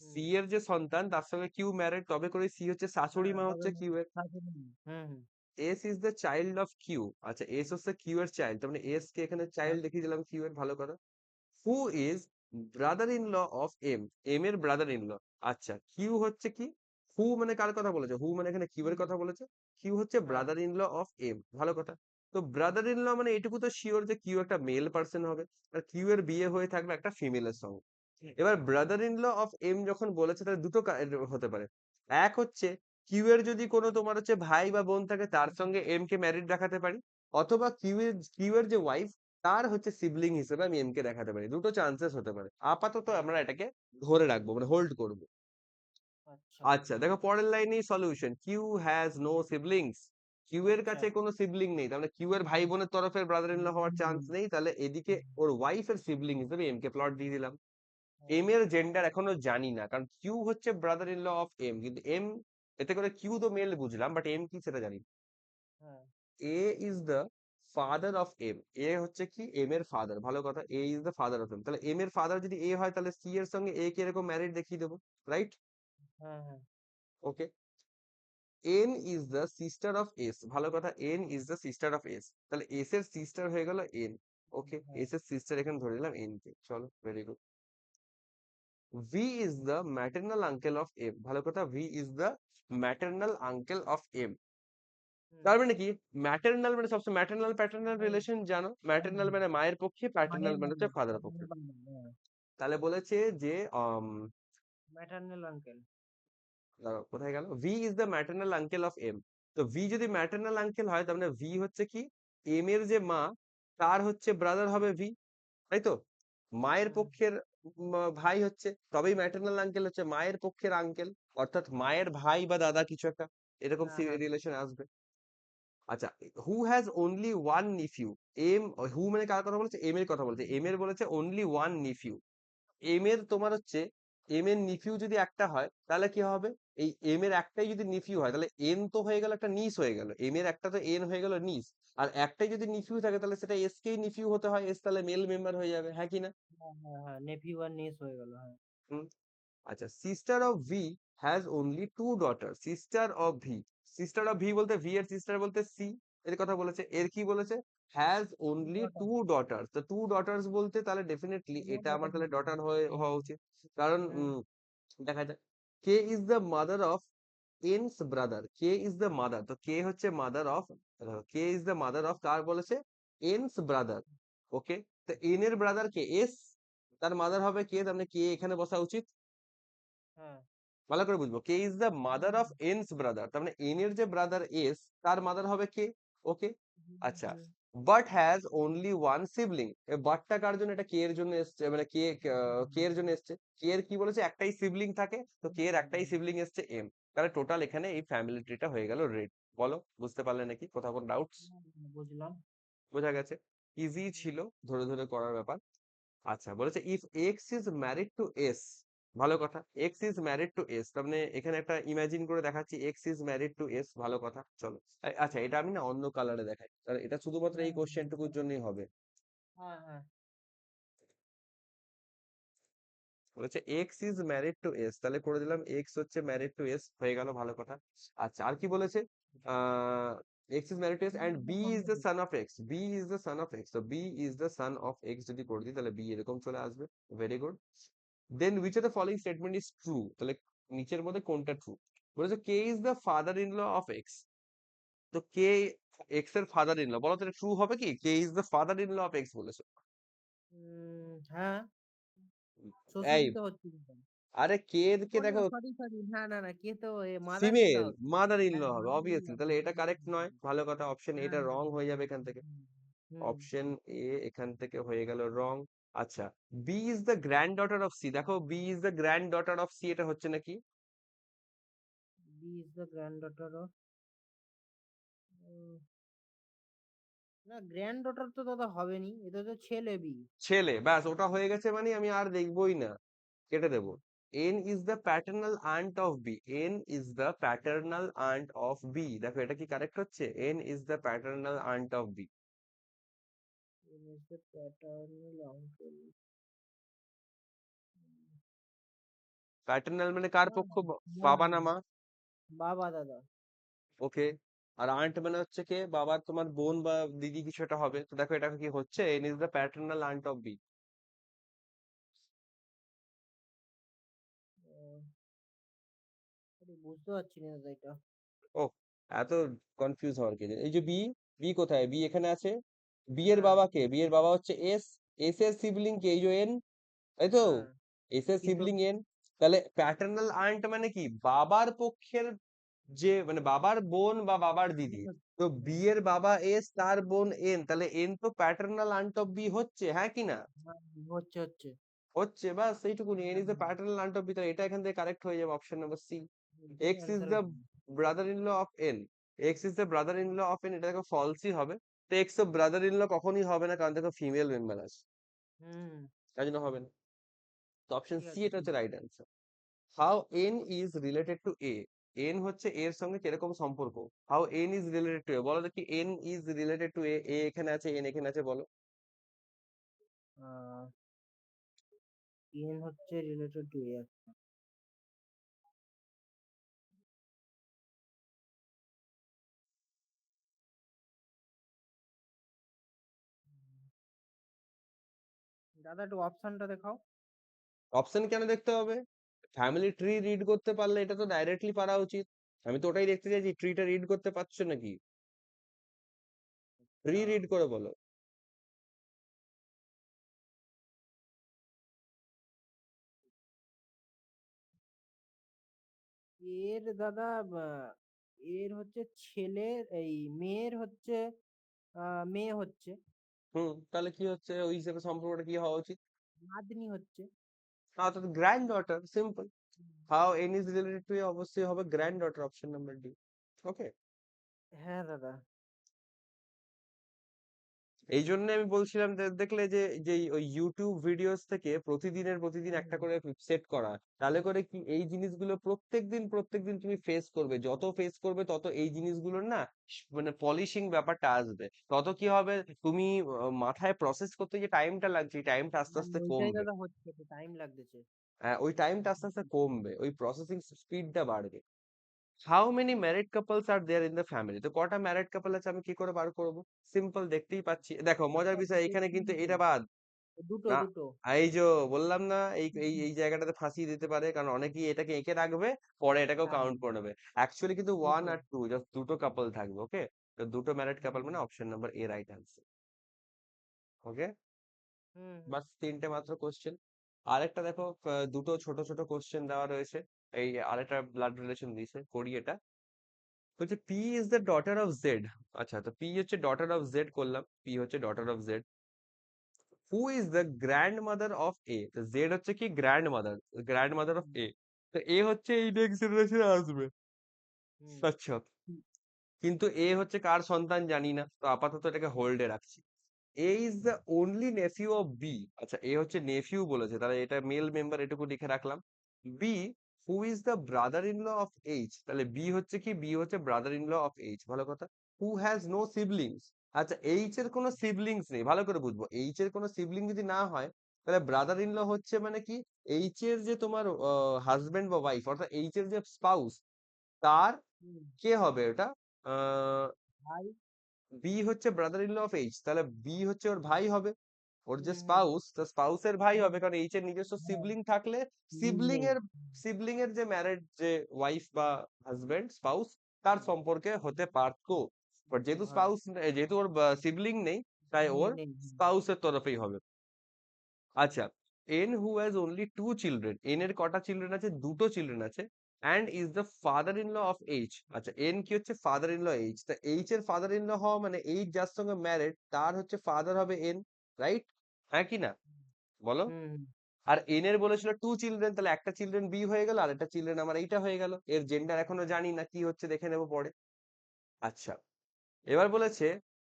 হুম।
সি এর যে সন্তান তার সঙ্গে কিউ ম্যারিড, তবে করে সি হচ্ছে শাশুড়ি
হ্যাঁ,
মা
তবে
হচ্ছে কিউ এর।
শাশুড়ি মা। হুম হুম।
S is the child of Q, আচ্ছা এস হচ্ছে কিউ এর চাইল্ড, তার মানে এস কে এখানে
হ্যাঁ।
চাইল্ড দেখিয়ে দিলাম কিউ এর, ভালো কথা। Who is brother in law of M, M এর ব্রাদার ইন ল। আচ্ছা কিউ হচ্ছে কি, হু মানে কার কথা বলেছে, হু মানে এখানে কিউ এর কথা বলেছে, কিউ হচ্ছে
হ্যাঁ।
Brother in law of M, ভালো কথা। তো ব্রাদার ইন ল মানে এটুকু তো শিওর যে কিউ একটা মেল পার্সন হবে, আর কিউ এর বিয়ে হয়ে থাকবে একটা ফিমেলের সঙ্গে। এবার brother in law of M যখন বলেছে তাহলে দুটো হতে পারে, এক হচ্ছে কিউ এর যদি কোনো তোমার হচ্ছে ভাই বা বোন থাকে তার সঙ্গে এম কে ম্যারিড দেখাতে পারি, অথবা কিউ এর যে ওয়াইফ তার হচ্ছে সিবলিং হিসেবে আমি এম কে দেখাতে পারি, দুটো চান্সেস হতে পারে, আপাতত আমরা এটাকে ধরে রাখবো মানে হোল্ড করব।
আচ্ছা
আচ্ছা দেখো পরের লাইনেই solution, Q has no siblings, Q এর
আচ্ছা।
কাছে কোনো সিবলিং নেই, তাহলে কিউ এর ভাই বোনের তরফের ব্রাদার ইন ল হওয়ার চান্স নেই, তাহলে এদিকে ওর ওয়াইফের সিবলিং হিসেবে এম কে প্লট দিয়ে দিলাম। এম এর জেন্ডার এখনো জানি না, কারণ কিউ হচ্ছে brother in law of M, কিন্তু এম, এতে করে কিউ তো মেল বুঝলাম, বাট এম কি সেটা জানি না।
হ্যাঁ।
A is the father of M, A হচ্ছে কি এম এর ফাদার, ভালো কথা, A is the father of M, তাহলে এম এর ফাদার যদি এ হয় তাহলে সি এর সঙ্গে এ কে এরকম ম্যারিড দেখিয়ে দেবো, রাইট?
হ্যাঁ। হ্যাঁ।
Okay. N is the sister of S, ভালো কথা, N is the sister of S, তাহলে এস এর সিস্টার হয়ে গেল এন। ওকে,
হ্যাঁ।
এস এর সিস্টার এখানে ধরে নিলাম এন কে, চলো very good. V is the maternal uncle of M, ভালো কথা, V is the maternal uncle of M.
হুম।
তার মানে কি, ম্যাটার্নাল মানে সবসময় ম্যাটার্নাল প্যাটার্নাল
হ্যাঁ।
রিলেশন জানো,
হ্যাঁ।
ম্যাটার্নাল মানে মায়ের পক্ষে, প্যাটার্নাল
মায়ের
মানে
বাবা,
হচ্ছে ফাদার পক্ষে।
ম্যাটারনাল বাবা, হ্যাঁ।
তাহলে বলেছে যে
ম্যাটারনাল আঙ্কেল।
দাঁড়াও, কোথায় গেল, V is the maternal uncle of M. তো ভি যদি ম্যাটার্নাল আঙ্কেল হয় তার মানে ভি হচ্ছে কি এম এর যে মা তার হচ্ছে ব্রাদার হবে ভি, তাই তো? মায়ের
হুম।
পক্ষের ভাই হচ্ছে, তবেই ম্যাটার্নাল আঙ্কেল হচ্ছে মায়ের পক্ষের আঙ্কেল, অর্থাৎ মায়ের ভাই বা দাদা কিছু একটা এরকম
হ্যাঁ হ্যাঁ।
রিলেশন আসবে। আচ্ছা, who has only one nephew, M, who মানে কার কথা বলেছে, এম এর কথা বলেছে, এম এর বলেছে অনলি ওয়ান নিফিউ, এম এর তোমার হচ্ছে এম এর নিফিউ যদি একটা হয় তাহলে কি হবে, এই এম এর একটাই যদি নিফিউ হয় তাহলে এন তো হয়ে গেল একটা নিস হয়ে গেল, এম এর একটা তো এন হয়ে গেল নিস, আর একটাই যদি নিফিউ থাকে তাহলে সেটা এস কেই নিফিউ হতে হয়, এস তাহলে মেল মেম্বার হয়ে যাবে, হ্যাঁ কি না?
হ্যাঁ হ্যাঁ হ্যাঁ, নেফিউ আর নিস হয়ে গেল, হ্যাঁ।
হুম। আচ্ছা, sister of V has only 2 daughter, sister of V, sister of V বলতে ভি এর সিস্টার বলতে সি এর কথা বলেছে, এর কি বলেছে, হ্যাজ অনলি
ডটার।
2 ডটার, তো 2 ডটার্স বলতে তাহলে ডেফিনেটলি এটা আমার
ডটার
তাহলে
হবে।
ডটার হয়ে হওয়া উচিত, কারণ
হুম।
দেখা যাক, K is the mother of N's brother, K is the mother, তো কে হচ্ছে mother of, K is the mother of কার বলেছে, এনস ব্রাদার। ওকে, তো এন এর ব্রাদার কে, এস, তার মাদার হবে কে, তার মানে কে এখানে বসা উচিত,
হ্যাঁ।
ভালো করে বুঝবো, K is the mother of N's brother, তার মানে এন এর যে ব্রাদার এস তার মাদার হবে কে। ওকে। আচ্ছা,
হুম।
But has only one sibling, বাটটা কার জন্য, এটা কে এর জন্য এসছে, মানে কে, কে এর জন্য এসছে, কে এর কি বলেছে একটাই সিবলিং থাকে, তো কে এর একটাই সিবলিং এসছে এম, তাহলে টোটাল এখানে এই ফ্যামিলি ট্রিটা হয়ে গেল রেড। বলো বুঝতে পারলে নাকি, কোথাও কোনো ডাউটস?
বুঝলাম।
বোঝা গেছে, ইজি ছিল, ধরে ধরে করার ব্যাপার। আচ্ছা বলেছে if x is married to S, ভালো কথা। X is married to S, তার মানে এখানে একটা ইমাজিন করে দেখাচ্ছি, x is married to S, ভালো কথা, চলো। আচ্ছা, এটা আমি না অন্য কালারে দেখাই, কারণ এটা শুধুমাত্র
হ্যাঁ
এই কোশ্চেন টুকুর জন্যই হবে।
হ্যাঁ হ্যাঁ।
বলেছে X is married to S, তাহলে করে দিলাম এক্স হচ্ছে ম্যারিড টু এস, হয়ে গেল, ভালো কথা। আচ্ছা, আর কি বলেছে? X is married to S and B is the son of X, B is the son of X, তো B is the son of X যদি করে দিই তাহলে বি এরকম চলে আসবে। Very good. Then which of the following statement is true, তাহলে নিচের মধ্যে কোনটা ট্রু? বলেছে K is the father in law of X, তো কে এক্স এর ফাদার ইন ল, বলো তো ট্রু হবে কি? K is the father in law of X বলেছে।
হ্যাঁ, শ্বশুরই
এই,
তো হচ্ছে কিন্তু।
আরে কে কে
ও না,
দেখো,
সরি সরি, হ্যাঁ না না, কে তো মাদার ইন ল
ফিমেল,
হবে।
মাদার ইন ল
হ্যাঁ,
হবে
মাদার ইন ল
অবভিয়াসলি,
হবে।
তাহলে এটা কারেক্ট নয়, ভালো কথা, অপশন
হ্যাঁ
এটা রং
হ্যাঁ
হয়ে যাবে এখান থেকে।
হুম, হুম।
অপশন এ এখান থেকে হয়ে গেল রং। আচ্ছা, B is the granddaughter of C, দেখো B is the granddaughter of C, এটা হচ্ছে নাকি?
B is the granddaughter of, না গ্র্যান্ড ডটার তো দাদা হবে নি, এটা তো ছেলে বি।
ছেলে, ব্যাস ওটা হয়ে গেছে, মানে আমি আর দেখবোই না, কেটে দেবো। N is the paternal aunt of B, N is the paternal aunt of B, দেখো এটা কি কারেক্ট হচ্ছে? N is the paternal aunt of B.
Is the paternal uncle.
Paternal মানে কার
না
পক্ষ,
না না
বাবা
না,
না মা?
বাবা দাদা।
ওকে। আর আন্ট মানে হচ্ছে কে, বাবার তোমার বোন বা দিদি কিছু একটা হবে, তো দেখো এটা কি হচ্ছে? N is the paternal aunt of B.
আহ, আরে বুঝতে পারছি না দাদা এটা।
ও, এত কনফিউজ হওয়ার কি নেই। এই যে বি, বি কোথায়? বি এখানে আছে। বি এর
হ্যাঁ
বাবা কে? বি এর বাবা হচ্ছে এস, এস এর সিবলিং কে? এই যে এন, তাই তো?
হ্যাঁ,
এস এর
কিন্তু
সিবলিং এন, তাহলে প্যাটার্নাল আন্ট মানে কি? বাবার পক্ষের, যে মানে বাবার বোন বা বাবার দিদি। তো বি এর বাবা এস, তার বোন এন, তাহলে এন তো প্যাটার্নাল আন্ট অফ বি হচ্ছে, হ্যাঁ কি না?
হ্যাঁ, হচ্ছে হচ্ছে।
হচ্ছে, বাস এইটুকুনি, এন
হ্যাঁ
ইজ দ্য
হ্যাঁ,
প্যাটার্নাল আন্ট অফ বি, তাহলে এটা এখান থেকে কারেক্ট হয়ে যাবে, অপশন নাম্বার সি।
এটাই
এক্স ইজ
অ্যান্সার
দ্য
হচ্ছে।
Brother in law of N, X is the brother in law of N, এটা দেখো ফলসই হবে। তো এক্স তো ব্রাদার ইন ল কখনই হবে না, কারণ দেখো ফিমেল মেম্বার আছে,
হুম,
তাই জন্য হবে না। তো অপশন
ঠিক
সি
আছে
এটা
ঠিক
হচ্ছে right answer. How N is related to A, N হচ্ছে এর সঙ্গে কিরকম সম্পর্ক? How N is related to A, বলো দেখি N is related to A, A এখানে আছে, এন এখানে আছে, বলো।
আছে। এন হচ্ছে রিলেটেড টু এ। দাদা একটু অপশনটা দেখাও।
অপশন কেন দেখতে হবে? ফ্যামিলি ট্রি রিড করতে পারলে এটা তো ডাইরেক্টলি পারা উচিত। আমি তো ওটাই দেখতে চাইছি, ট্রিটা রিড করতে পারছো নাকি? ট্রি
আহ,
রিড করে বলো।
এর দাদা এর হচ্ছে ছেলে, এই মেয়ের হচ্ছে মেয়ে হচ্ছে,
হুম, তাহলে কি হচ্ছে ওই হিসেবে সম্পর্কটা কি হওয়া উচিত?
নাতনি হচ্ছে।
অর্থাৎ granddaughter, simple. How N is related to অবশ্যই হবে granddaughter, option number D. Okay.
হ্যাঁ দাদা।
এই জন্য আমি বলছিলাম যে দেখলে যে যে ওই ইউটিউব ভিডিওস থেকে প্রতিদিন একটা
হুম,
করে সেট করা, তাহলে করে কি এই জিনিসগুলো প্রত্যেকদিন তুমি ফেস করবে, যত ফেস করবে তত এই জিনিসগুলোর না মানে পলিশিং ব্যাপারটা আসবে, তত কি হবে, তুমি মাথায় প্রসেস করতে যে টাইমটা লাগছে, এই টাইমটা আস্তে
হ্যাঁ,
আস্তে
ওইটাই
কমবে।
দাদা হচ্ছে, একটু টাইম লাগতেছে।
হ্যাঁ, ওই টাইমটা আস্তে আস্তে কমবে, ওই প্রসেসিং স্পিডটা বাড়বে। How many married couples are there in the family, তো কটা ম্যারিড কাপল আছে আমি কি করে বার করবো? সিম্পল, দেখতেই পাচ্ছি, দেখো মজার বিষয় এখানে কিন্তু এটা বাদ।
দুটো
না,
দুটো।
এই যে বললাম না, এই এই এই জায়গাটাতে ফাঁসিয়ে দিতে পারে, কারণ অনেকেই এটাকে এঁকে রাখবে, পরে এটাকেও
হ্যাঁ
কাউন্ট করে নেবে। অ্যাকচুয়ালি কিন্তু ওয়ান
দুটো।
আর টু, জাস্ট দুটো কাপল থাকবে, ওকে। তো দুটো ম্যারিড কাপল
হুম
মানে option number A right answer. Okay,
হুম
বাস তিনটে মাত্র কোশ্চেন। আরেকটা দেখো, দুটো ছোট ছোট কোশ্চেন দেওয়া রয়েছে, এই আরেকটা ব্লাড রিলেশন দিয়েছে, করি এটা। বলছে P is the daughter of Z, আচ্ছা তো পি হচ্ছে ডটার অফ জেড করলাম, পি হচ্ছে daughter of Z. Who is the grandmother of A, তো জেড হচ্ছে কি grandmother, grandmother of A, তো এ হচ্ছে এই নেক্সট জেনারেশনে আসবে।
হুম
আচ্ছা, কিন্তু এ হচ্ছে কার সন্তান জানি না, তো আপাতত এটাকে হোল্ডে রাখছি। A is the only nephew of B, আচ্ছা এ হচ্ছে নেফিউ বলেছে, তাহলে এটা মেল মেম্বার, এটুকু লিখে রাখলাম। B who is the brother in law of H, তাহলে বি হচ্ছে কি, বি হচ্ছে brother in law of H, ভালো কথা। হু হ্যাজ নো সিবলিংস, আচ্ছা এইচ এর কোনো সিবলিংস নেই, ভালো করে বুঝবো, এইচ এর কোনো সিবলিং যদি না হয় তাহলে ব্রাদার ইন ল হচ্ছে মানে কি, এইচ এর যে তোমার হাজবেন্ড বা ওয়াইফ, অর্থাৎ এইচ এর যে স্পাউস, তার
হুম,
কে হবে ওটা, আহ
ভাই।
বি হচ্ছে brother in law of H, তাহলে বি হচ্ছে ওর ভাই হবে, ওর যে
হুম, হুম,
স্পাউস, তার স্পাউসের ভাই
হুম,
হবে, কারণ এইচ এর নিজস্ব
হ্যাঁ,
সিবলিং থাকলে
লিঙ্ক
সিবলিং
নেই।
এর সিবলিং এর যে ম্যারেড যে ওয়াইফ বা হাজবেন্ড স্পাউস, তার
হুম,
সম্পর্কে হতে পারতো, বাট যেহেতু
হ্যাঁ,
স্পাউস, যেহেতু ওর সিবলিং নেই, তাই ওর
লিঙ্ক নেই।
স্পাউসের তরফেই হবে। আচ্ছা, N who has only two children, N এর কটা চিলড্রেন আছে, দুটো চিলড্রেন আছে, and is the father in law of H, আচ্ছা এন কি হচ্ছে, ফাদার ইন ল এইচ, তা এইচ এর ফাদার ইন ল হওয়া মানে এইচ যার সঙ্গে ম্যারেড তার হচ্ছে ফাদার হবে এন, রাইট, হ্যাঁ কি না, বলো।
হুম, হুম,
আর এন এর বলেছিল টু চিলড্রেন, তাহলে একটা চিলড্রেন বি হয়ে গেল, আর একটা চিলড্রেন আমার এইটা হয়ে গেল, এর জেন্ডার এখনো জানি না কি হচ্ছে, দেখে নেবো পরে। আচ্ছা, এবার বলেছে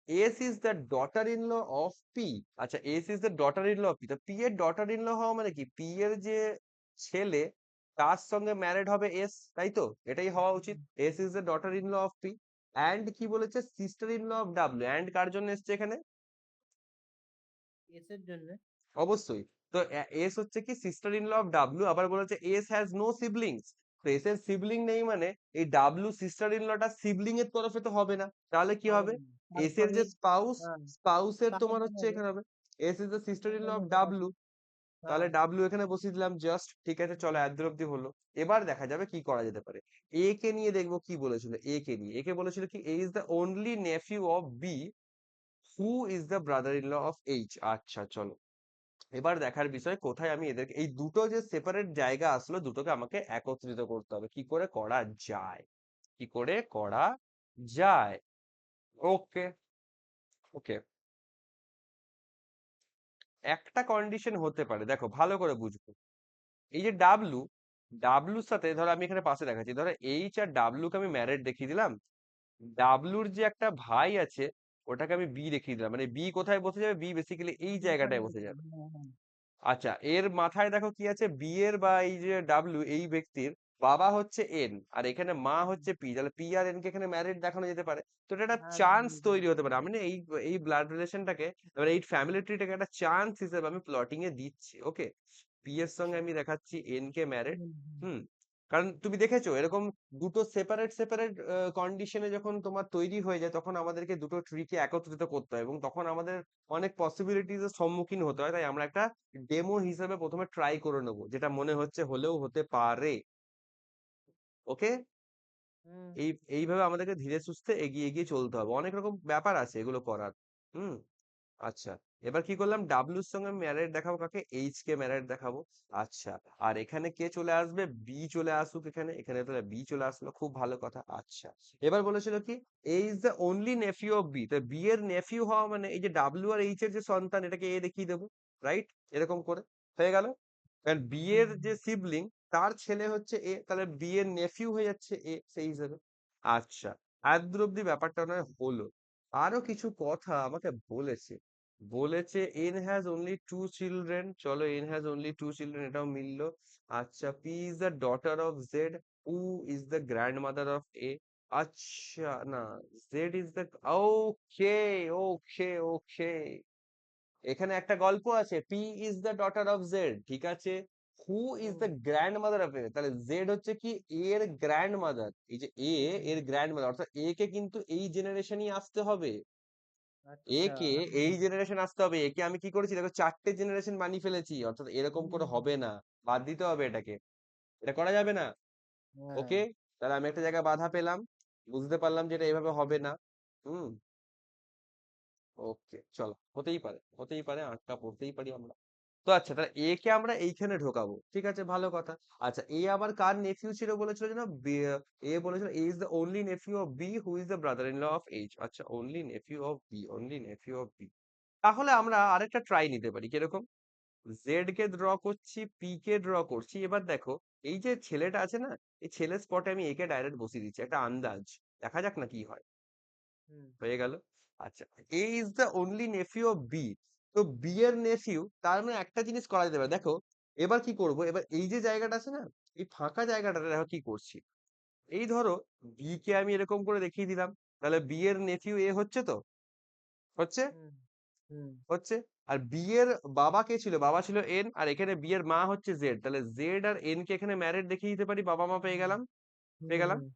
S is the daughter in law of P, আচ্ছা S is the daughter in law of P, তো পি এর ডটার ইন ল হওয়া মানে কি, পি এর যে ছেলে তার সঙ্গে ম্যারেড হবে এস, তাই তো, এটাই হওয়া উচিত, S is the daughter in law of P. And কি বলেছে, sister in law of W, and কার জন্য এসছে এখানে,
এসের জন্য।
অবশ্যই, তো এস হচ্ছে কি sister in law of W, আবার বলেছে এস হ্যাজ নো সিবলিংস, তো এস এর সিবলিং নেই মানে এই ডাব্লিউ সিস্টার ইন লটা সিবলিং এর তরফে তো হবে না, তাহলে কি
হবে
হবে,
না। তার
এস এর যে
সঙ্গে
স্পাউস,
হ্যাঁ,
স্পাউসের
তার
তোমার
জন্য
হচ্ছে
হবে।
এখানে হবে, এস ইজ দ্য সিস্টার
তার
ইন ল
জন্য
অফ
এটা হবে।
ডাব্লিউ, তাহলে
হ্যাঁ।
ডাব্লিউ এখানে বসিয়ে দিলাম জাস্ট, ঠিক আছে, চলো এত অব্দি হলো। এবার দেখা যাবে কি করা যেতে পারে, এ কে নিয়ে দেখবো কি বলেছিল, এ কে নিয়ে, একে বলেছিল কি A is the only nephew of B who is the brother in law of H, আচ্ছা চলো, এবার দেখার বিষয় কোথায় আমি এদেরকে, এই দুটো যে সেপারেট জায়গা আসলো, দুটোকে আমাকে একত্রিত করতে হবে, কি করে করা যায়, কি করে করা যায়, ওকে, ওকে, একটা কন্ডিশন হতে পারে, দেখো ভালো করে বুঝবো, এই যে ডাব্লু, ডাব্লুর সাথে ধরো আমি এখানে পাশে দেখাচ্ছি, ধরো এইচ আর ডাব্লু কে আমি ম্যারেড দেখিয়ে দিলাম, ডাব্লুর যে একটা ভাই আছে ওটাকে আমি বি দেখিয়ে দিলাম, মানে বি কোথায় বসে যাবে, বি বেসিক্যালি এই
এখানে
জায়গাটায় বসে
বসে,
যাবে।
হ্যাঁ, হ্যাঁ।
আচ্ছা, এর মাথায় দেখো কি আছে, বি এর বা এই যে ডাব্লিউ এই ব্যক্তির বাবা হচ্ছে এন, আর এখানে মা হচ্ছে পি, তাহলে পি আর এন কে এখানে ম্যারিড দেখানো যেতে পারে, তো এটা একটা
হ্যাঁ,
চান্স তৈরি হতে পারে, আমি না এই এই ব্লাড রিলেশনটাকে, এই ফ্যামিলি ট্রিটাকে একটা চান্স হিসেবে আমি প্লটিং এ দিচ্ছি, ওকে, পি এর সঙ্গে
আচ্ছা।
আমি দেখাচ্ছি এন কে ম্যারিড,
হুম, হুম,
হুম, কারণ তুমি দেখেছো এরকম দুটো সেপারেট সেপারেট কন্ডিশনে যখন তোমার তৈরি হয়ে যায়, তখন আমাদেরকে দুটো ট্রিকে একত্রিত করতে হয়, এবং তখন আমাদের অনেক পসিবিলিটিস এর সম্মুখীন হতে হয়, তাই আমরা একটা ডেমো হিসেবে প্রথমে ট্রাই করে নেবো, যেটা মনে হচ্ছে হলেও হতে পারে, ওকে,
হুম,
এইভাবে আমাদেরকে ধীরে সুস্থে এগিয়ে এগিয়ে চলতে হবে, অনেক রকম ব্যাপার আছে এগুলো করার, হুম। আচ্ছা, এবার কি করলাম, ডাব্লিউর সঙ্গে ম্যারেড দেখাবো কাকে, এইচ কে ম্যারেড দেখাবো, আচ্ছা, আর এখানে কে চলে আসবে, বি চলে আসুক, এখানে এখানে তাহলে বি চলে আসলো, খুব ভালো কথা, আচ্ছা, এবার বলেছিল কি A is the only nephew of B, তো বি এর নেফিউ হওয়া মানে এই যে ডাব্লিউ আর এইচ এর যে সন্তান, এটাকে এ দেখিয়ে দেবো, রাইট, এরকম করে হয়ে গেল, কারণ বি
হুম,
এর যে সিবলিং তার ছেলে হচ্ছে এ, তাহলে বি এর নেফিউ হয়ে যাচ্ছে এ সেই হিসেবে, আচ্ছা, এত অব্দি ব্যাপারটা নয় হলো, আরো কিছু কথা আমাকে বলেছে, বলেছে N has only two children, চলো N has only two children এটাও মিললো, আচ্ছা P is the daughter of Z, who is the grandmother of A, আচ্ছা না, Z is the, okay, okay, okay, এখানে একটা গল্প আছে, P is the daughter of Z, ঠিক আছে, who is
hmm,
the grandmother of A, তাহলে Z হচ্ছে কি এর গ্র্যান্ড মাদার, এই যে এ
হুম, হুম,
এর গ্র্যান্ড মাদার, অর্থাৎ এ কে কিন্তু এই জেনারেশনই আসতে হবে,
আচ্ছা।
একে এই
হুম,
জেনারেশন আসতে হবে, একে আমি কি করেছি দেখো, চারটে জেনারেশন বানিয়ে ফেলেছি, অর্থাৎ এরকম করে
হুম,
হবে না, বাদ দিতে হবে এটাকে, এটা করা যাবে না,
হ্যাঁ,
ওকে, তাহলে আমি একটা জায়গায় বাধা পেলাম, বুঝতে পারলাম যে এটা এভাবে হবে না, হুম, ওকে, চলো, হতেই পারে, আটকা পড়তেই পারি আমরা, তো আচ্ছা, তাহলে এ কে আমরা এইখানে ঢোকাবো, ঠিক আছে, ভালো কথা, আচ্ছা এ আবার কার নেফিউ ছিল বলেছিল যেন, এ বলেছিল A is the only nephew of B who is the brother in law of H, আচ্ছা only nephew of B, only nephew of B, তাহলে আমরা আরেকটা ট্রাই নিতে পারি, কিরকম, জেড কে ড্র করছি, পি কে ড্র করছি, এবার দেখো এই যে ছেলেটা আছে না, এই ছেলের স্পটে আমি একে ডাইরেক্ট বসিয়ে দিচ্ছি, একটা আন্দাজ, দেখা যাক না কি হয়,
হুম,
হয়ে গেল, আচ্ছা, A is the only nephew of B, তো বি এর নেফিউ, তার মানে একটা জিনিস করা যেতে পারে, দেখো এবার কি করব, এবার এই যে জায়গাটা আছে না, এই ফাঁকা জায়গাটাতে দেখো কি করছি। এই ধরো বি কে আমি এরকম করে দেখিয়ে দিলাম, তাহলে বি এর নেফিউ এ হচ্ছে তো, হচ্ছে
হুম হুম
হচ্ছে। আর বি এর বাবা কে ছিল, বাবা ছিল এন, আর এখানে বি এর মা হচ্ছে জেড, তাহলে জেড আর এন কে এখানে ম্যারেড দেখিয়ে দিতে পারি, বাবা মা পেয়ে গেলাম, পেয়ে গেলাম।
হুম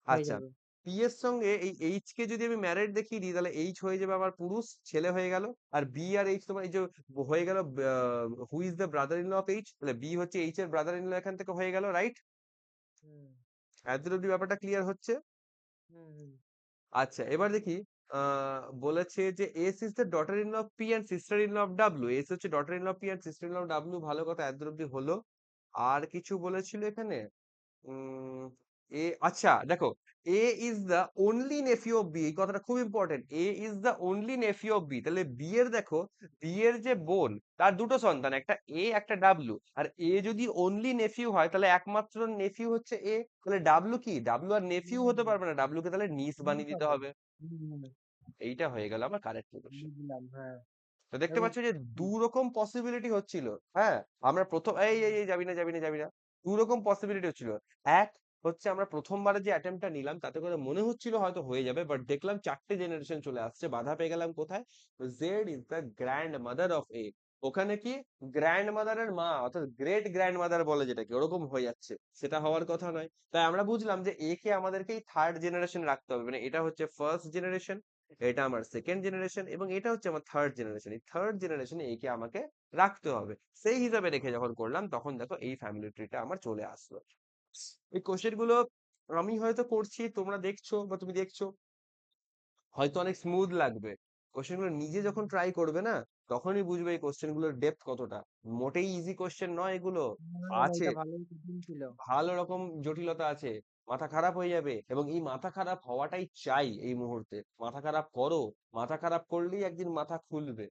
হয়ে
আচ্ছা,
যাবে।
পি এর সঙ্গে এই এইচ কে যদি আমি ম্যারেড দেখিয়ে দিই, তাহলে এইচ হয়ে যাবে আমার পুরুষ, ছেলে হয়ে গেল। আর বি আর এইচ তোমার এই যে হয়ে গেল, who is the brother in law of H, তাহলে বি হচ্ছে এইচ এর ব্রাদার ইন ল, এখান থেকে হয়ে গেল, রাইট?
হুম
এতদূর অব্দি ব্যাপারটা ক্লিয়ার হচ্ছে?
হুম হুম
আচ্ছা, এবার দেখি বলেছে যে S is the daughter in law of P and sister in law of W. S হচ্ছে daughter in law of P and sister in law of W, ভালো কথা, এতদূর অব্দি হলো। আর কিছু বলেছিল এখানে? উম আচ্ছা দেখো, A is the only nephew of B, এই কথাটা খুব important. A is the only nephew of B, তাহলে বি এর দেখো, বি এর যে বোন, তার দুটো সন্তান, একটা এ একটা ডাব্লু। আর এ যদি অনলি নেফিউ হয়, তাহলে একমাত্র নেফিউ হচ্ছে এ, তাহলে ডাব্লু কি, ডাব্লু আর নেফিউ হতে পারবে না, ডাব্লু কে তাহলে নিস
হুম
বানিয়ে দিতে
হবে।
হবে।
হুম
এইটা হয়ে গেল আমার কারেক্ট প্রিডিকশন।
বুঝলাম হ্যাঁ।
তো দেখতে
এবং
পাচ্ছ যে দু রকম পসিবিলিটি হচ্ছিল। হ্যাঁ, আমরা প্রথম এই যাবি না যাবি না যাবি না, দু রকম পসিবিলিটি হচ্ছিল। এক হচ্ছে আমরা প্রথমবারে যে অ্যাটেম্পটা নিলাম, তাতে করে মনে হচ্ছিল হয়তো হয়ে যাবে, বাট দেখলাম চারটে জেনারেশন চলে আসছে, বাধা পেয়ে গেলাম কোথায়? Z is the grandmother of A. ওখানে কি গ্র্যান্ড মাদারের মা, অর্থাৎ গ্রেট গ্র্যান্ড মাদার বলে যেটাকে, ওরকম হয়ে যাচ্ছে, সেটা হওয়ার কথা নয়। তাই আমরা বুঝলাম যে এ কে আমাদেরকে থার্ড জেনারেশন রাখতে হবে, মানে এটা হচ্ছে ফার্স্ট জেনারেশন, এটা আমার সেকেন্ড জেনারেশন, এবং এটা হচ্ছে আমার থার্ড জেনারেশন। এই থার্ড জেনারেশনে একে আমাকে রাখতে হবে, সেই হিসাবে রেখে যখন করলাম, তখন দেখো এই ফ্যামিলি ট্রিটা আমার চলে আসলো। এই কোশ্চেন গুলো আমি হয়তো করছি, তোমরা দেখছো বা তুমি দেখছো, হয়তো অনেক স্মুথ লাগবে। কোশ্চেন গুলো নিজে যখন ট্রাই করবে না, তখনই বুঝবে এই কোশ্চেন গুলোর ডেপথ কতটা। মোটেই ইজি কোশ্চেন নয় এগুলো,
না,
আছে
এটা ভালোই কঠিন ছিল।
ভালো রকম জটিলতা আছে, মাথা খারাপ হয়ে যাবে, এবং এই মাথা খারাপ হওয়াটাই চাই এই মুহূর্তে। মাথা খারাপ করো, মাথা খারাপ করলেই একদিন মাথা খুলবে,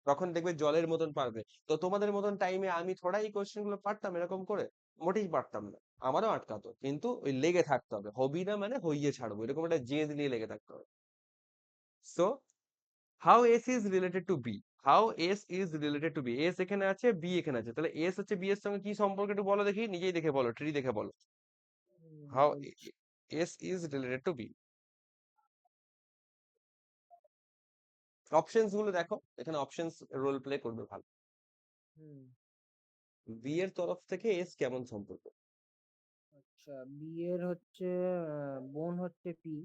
তখন দেখবে জলের মতন পারবে। তো তোমাদের মতন টাইমে আমি থোড়া এই কোশ্চেন গুলো পারতাম এরকম করে? মোটেই পারতাম না, আমারও আটকাতো, কিন্তু ওই লেগে থাকতে হবে, হবি না মানে হইয়ে ছাড়বো, এরকম একটা জেদ নিয়ে লেগে থাকতে হবে। So how S is related to B, how S is related to B, S এখানে আছে, বি এখানে আছে, তাহলে এস হচ্ছে বি এর সঙ্গে কি সম্পর্ক একটু বলো দেখি, নিজেই দেখে বলো, ট্রি দেখে বলো। How
বলছি।
S is related to B. Options গুলো দেখো, এখানে অপশনস রোল প্লে করবে ভালো।
হুম
বি এর তরফ থেকে এস কেমন সম্পর্ক?
আচ্ছা, বি এর হচ্ছে বোন হচ্ছে পি,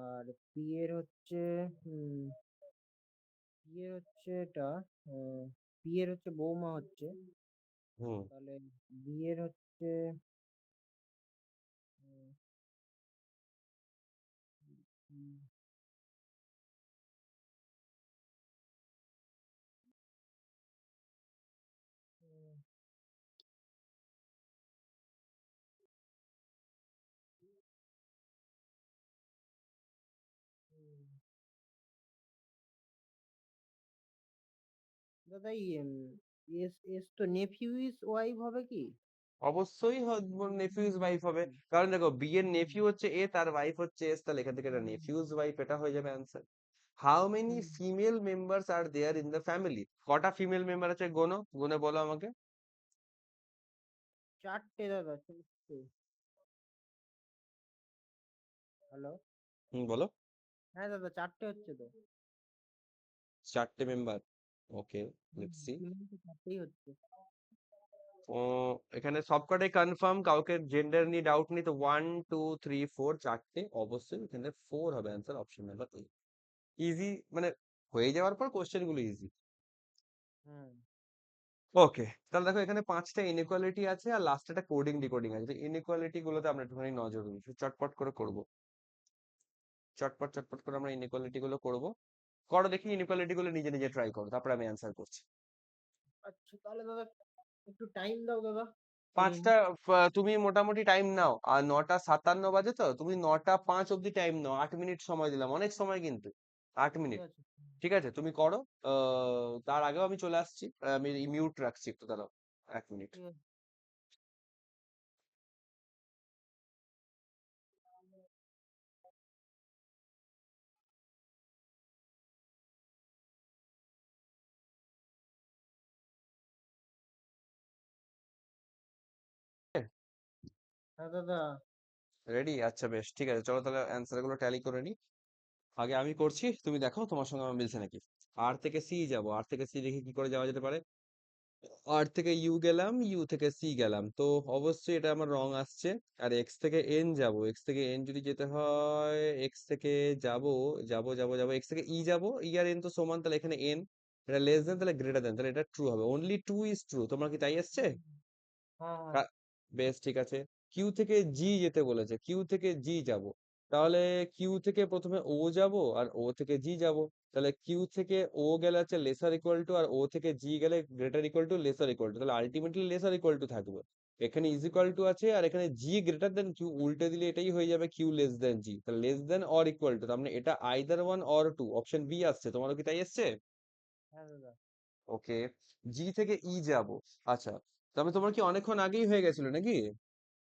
আর পি এর হচ্ছে পি এর হচ্ছে এটা পি এর হচ্ছে বৌমা হচ্ছে,
হুম,
তাহলে বি এর হচ্ছে উম, উম, উম, উম, দাদা এস এস তো নেফিউ ইজ ওয়াইফ হবে কি?
অবশ্যই নেফিউজ ওয়াইফ হবে, কারণ দেখো বি এর নেফিউ হচ্ছে এ, তার ওয়াইফ হচ্ছে এস, তাহলে এখান থেকে এটা নেফিউজ ওয়াইফ, এটা হয়ে যাবে answer. How many
hmm,
female members are there in the family, কটা ফিমেল মেম্বার আছে গোনো, গুনে বলো আমাকে।
চারটে দাদা, চারটে। হ্যালো।
বলো।
হ্যাঁ দাদা, চারটে হচ্ছে তো।
চারটে member, okay, let's see.
Female তো চারটেই হচ্ছে।
ও, এখানে সবকটাই কনফার্ম, কাউকে জেন্ডার নিয়ে ডাউট নেই, তো 1 2 3 4 চারটে, অবশ্যই এখানে 4 হবে অ্যান্সার, অপশন নাম্বার এ। ইজি, মানে হয়ে যাওয়ার পর কোশ্চেন গুলো ইজি।
হুম
ওকে, তাহলে দেখো এখানে 5টা ইনইকুয়ালিটি আছে, আর লাস্টে একটা কোডিং ডিকোডিং আছে। ইনইকুয়ালিটি গুলোতে আমরা একটুখানি নজর দিই, চটপট করে করবো, চটপট চটপট করে আমরা ইনইকুয়ালিটি গুলো করবো। করো দেখি, ইনইকুয়ালিটি গুলো নিজে নিজে ট্রাই করো, তারপরে আমি অ্যান্সার করছি।
আচ্ছা, তাহলে দাদা একটু টাইম দাও দাদা, করে নি।
5টা, তুমি মোটামুটি টাইম নাও, আর 9টা 57 বাজে, তো তুমি 9টা 5 অব্দি টাইম নাও, 8 মিনিট সময় দিলাম, অনেক সময় কিন্তু, আট
ঠিক
মিনিট
আছে।
ঠিক আছে, তুমি করো। তার আগেও আমি চলে আসছি, আমি মিউট রাখছি একটু, দাঁড়াও 1 মিনিট।
ঠিক আছে। হ্যাঁ দাদা।
রেডি? আচ্ছা বেশ, ঠিক আছে, চলো তাহলে অ্যান্সার গুলো ট্যালি করে নি। আগে আমি করছি, তুমি দেখো তোমার সঙ্গে আমার মিলছে নাকি। আর থেকে সি যাব, আর থেকে সি দেখি কি করে যাওয়া যেতে পারে। আর থেকে ইউ গেলাম, ইউ থেকে সি গেলাম, তো অবশ্যই এটা আমার রং আসছে। আর এক্স থেকে এন যাব, এক্স থেকে এন যদি যেতে হয়, এক্স থেকে যাব, যাব এক্স থেকে ই যাব, ই আর এন তো সমান, তাহলে এখানে এন, এটা লেস দেন তাহলে গ্রেটার দেন, তাহলে এটা ট্রু হবে, অনলি টু ইজ ট্রু। তোমার কি তাই আসছে?
হ্যাঁ হ্যাঁ।
কা- বেশ ঠিক আছে। কিউ থেকে জি যেতে বলেছে, কিউ থেকে জি যাব, তাহলে কিউ থেকে প্রথমে ও যাব আর ও থেকে জি যাব। তাহলে কিউ থেকে ও গেলে হচ্ছে লেসার ইকুয়াল টু, আর ও থেকে জি গেলে greater equal two laser equal to, তাহলে আলটিমেটলি লেসার ইকুয়াল টু থাকবে। এখানে ইজ ইকুয়াল টু আছে, আর এখানে জি গ্রেটার দেন কিউ, উল্টে দিলে এটাই হয়ে যাবে কিউ লেস দেন জি, তাহলে less than or equal to, তার মানে এটা either one or two, option B আসছে। তোমারও কি তাই আসছে?
হ্যাঁ দাদা।
ওকে। জি থেকে ই যাব। আচ্ছা, তবে তোমার কি অনেকক্ষণ আগেই হয়ে গেছিল নাকি?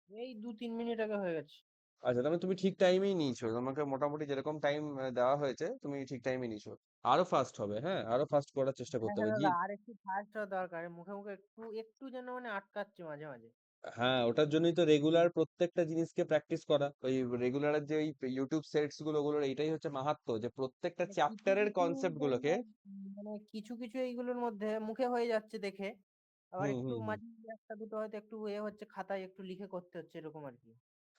এই 2-3 মিনিট আগে হয়ে গেছে।
আচ্ছা, তাহলে তুমি ঠিক টাইমেই নিয়েছো, তোমাকে মোটামুটি যেরকম টাইম দেওয়া হয়েছে তুমি ঠিক টাইমে নিয়েছো। আরো ফাস্ট হবে, হ্যাঁ, আরো ফাস্ট করার চেষ্টা
হ্যাঁ
করতে
হ্যাঁ
হবে জি।
দাদা, আর একটু ফাস্ট হওয়া দরকার, মুখে মুখে একটু একটু যেন মানে আটকাচ্ছে মাঝে মাঝে।
হ্যাঁ, ওটার জন্যই তো রেগুলার প্রত্যেকটা জিনিসকে প্র্যাকটিস করা, ওই রেগুলারের যে ওই ইউটিউব সেটস গুলো, ওগুলোর এইটাই হচ্ছে মাহাত্ম্য, যে প্রত্যেকটা
মানে কিছু
চ্যাপ্টারের
কিছু
কনসেপ্ট গুলোকে।
জায়গায় মানে কিছু কিছু এইগুলোর মধ্যে মুখে হয়ে যাচ্ছে দেখে, আবার
হুম
একটু
হুম হুম।
মাঝে মাঝে একটা দুটো হয়তো একটু এ হচ্ছে, খাতায় একটু লিখে করতে হচ্ছে এরকম আর কি।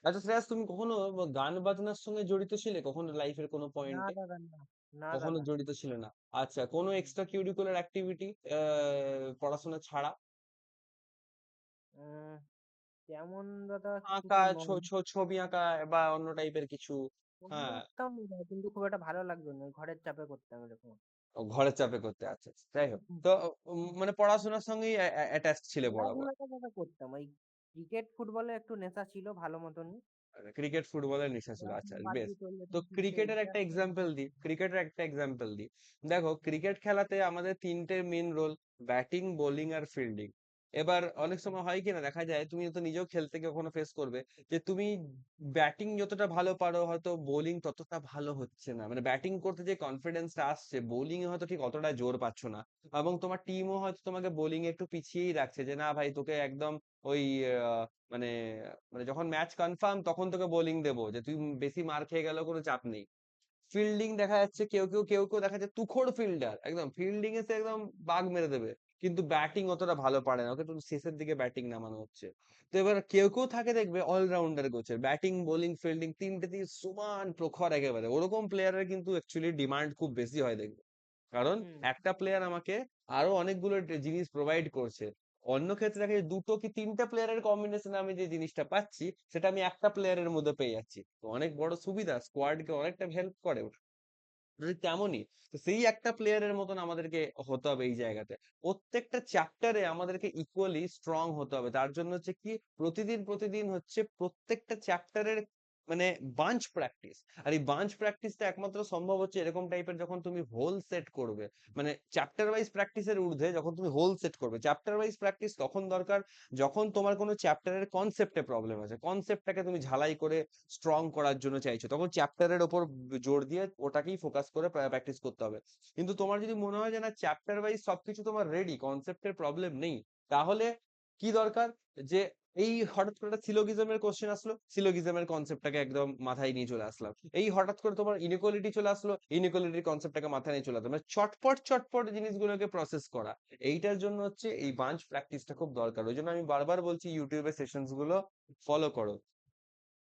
আচ্ছা শ্রেয়াস, তুমি কখনো গান বাজনার সঙ্গে জড়িত ছিলে কখনো লাইফের কোনো
না
পয়েন্টে?
দাদা না। না
কখনো
দাদা।
জড়িত ছিলে না? আচ্ছা, কোনো
হুম।
এক্সট্রা কিউরিকুলার অ্যাক্টিভিটি পড়াশোনা ছাড়া?
উম, তেমন দাদা
আঁকা,
কিছু নয়।
ছবি আঁকা বা অন্য টাইপের কিছু?
ছবি
হ্যাঁ।
আঁকতাম দাদা, কিন্তু খুব একটা ভালো লাগতো না, ওই ঘরের চাপে করতাম এরকম।
ও, ঘরের চাপে করতে, আচ্ছা আচ্ছা, যাই হোক
হুম।
তো, মানে পড়াশোনার সঙ্গেই অ্যাটাচ ছিলে বরাবর।
খেলাধুলাটা দাদা করতাম, ওই ক্রিকেট ফুটবলে একটু নেশা ছিল ভালো মতনই।
ক্রিকেট ফুটবলের নেশা ছিল, আচ্ছা
পড়াশোনা বাদ
বেশ।
দিয়ে চলে
তো
যেতাম, কিন্তু
ক্রিকেটের
এইটা
একটা
একটা
এক্সাম্পল
নেশা
দিই,
ছিল।
ক্রিকেটের একটা এক্সাম্পল দিই। দেখো, ক্রিকেট খেলাতে আমাদের তিনটে মেন রোল: ব্যাটিং, বোলিং আর ফিল্ডিং। এবার অনেক সময় হয় কি না, দেখা যায়, তুমি তো নিজেও খেলতে গিয়ে কখনো ফেস করবে, যে তুমি ব্যাটিং যতটা ভালো পারো হয়তো বোলিং ততটা ভালো হচ্ছে না, মানে ব্যাটিং করতে যে কনফিডেন্সটা আসছে, বোলিং এ হয়তো ঠিক অতটা জোর পাচ্ছ না, এবং তোমার টিমও হয়তো তোমাকে বোলিং এ একটু পিছিয়েই রাখছে, যে না ভাই তোকে একদম ওই মানে, মানে যখন ম্যাচ কনফার্ম তখন তোকে বোলিং দেবো, যে তুই বেশি মার খেয়ে গেলেও কোনো চাপ নেই। ফিল্ডিং দেখা যাচ্ছে কেউ কেউ দেখা যাচ্ছে তুখোড় ফিল্ডার, একদম ফিল্ডিং এ সে একদম বাগ মেরে দেবে, কিন্তু ব্যাটিং অতটা ভালো পারে না, ওকে একটু শেষের দিকে ব্যাটিং নামানো হচ্ছে। তো এবার কেউ কেউ থাকে দেখবে অলরাউন্ডার গোছের, ব্যাটিং বোলিং ফিল্ডিং তিনটেতেই সমান প্রখর একেবারে, ওরকম প্লেয়ারের কিন্তু অ্যাকচুয়ালি ডিমান্ড খুব বেশি হয় দেখবে। কারণ
হুম
একটা প্লেয়ার আমাকে আরো অনেকগুলো জিনিস প্রোভাইড করছে। অন্য ক্ষেত্রে দেখে দুটো কি তিনটা প্লেয়ারের কম্বিনেশনে আমি যে জিনিসটা পাচ্ছি, সেটা আমি একটা প্লেয়ারের মধ্যে পেয়ে যাচ্ছি, তো অনেক বড় সুবিধা, স্কোয়াডকে অনেকটা হেল্প করে ওটা। যদি তেমনই, তো সেই একটা প্লেয়ারের মতন আমাদেরকে হতে হবে এই জায়গাতে, প্রত্যেকটা চ্যাপ্টারে আমাদেরকে ইকুয়ালি স্ট্রং হতে হবে। তার জন্য হচ্ছে কি, প্রতিদিন প্রতিদিন হচ্ছে প্রত্যেকটা চ্যাপ্টারের মানে বাঞ্চ প্র্যাকটিস। আর এই বাঞ্চ প্র্যাকটিসটা একমাত্র সম্ভব হচ্ছে এরকম টাইপের, যখন তুমি হোল সেট করবে, মানে চ্যাপ্টার ওয়াইজ প্র্যাকটিসের ঊর্ধ্বে যখন তুমি হোল সেট করবে। চ্যাপ্টার ওয়াইজ প্র্যাকটিস তখন দরকার যখন তোমার কোনো চ্যাপ্টারের কনসেপ্টে প্রবলেম আছে, কনসেপ্টটাকে তুমি ঝালাই করে স্ট্রং করার জন্য চাইছো, তখন চ্যাপ্টারের ওপর জোর দিয়ে ওটাকেই ফোকাস করে প্র্যাকটিস করতে হবে। কিন্তু তোমার যদি মনে হয় যে না, চ্যাপ্টার ওয়াইজ সবকিছু তোমার রেডি, কনসেপ্টের প্রবলেম নেই, তাহলে কি দরকার, যে এই হঠাৎ করে একটা সিলোগিজমের কোশ্চেন আসলো, সিলোগিজমের কনসেপ্টটাকে একদম মাথায় নিয়ে চলে আসলাম। এই হঠাৎ করে তোমার ইনইকুয়ালিটি চলে আসলো, ইনইকুয়ালিটির কনসেপ্টটাকে মাথায় নিয়ে চলে আসলাম, মানে চটপট চটপট জিনিসগুলোকে প্রসেস করা। এইটার জন্য হচ্ছে এই বাঞ্চ প্র্যাকটিসটা খুব দরকার, ওই জন্য আমি বারবার বলছি ইউটিউবে সেশনস গুলো ফলো করো।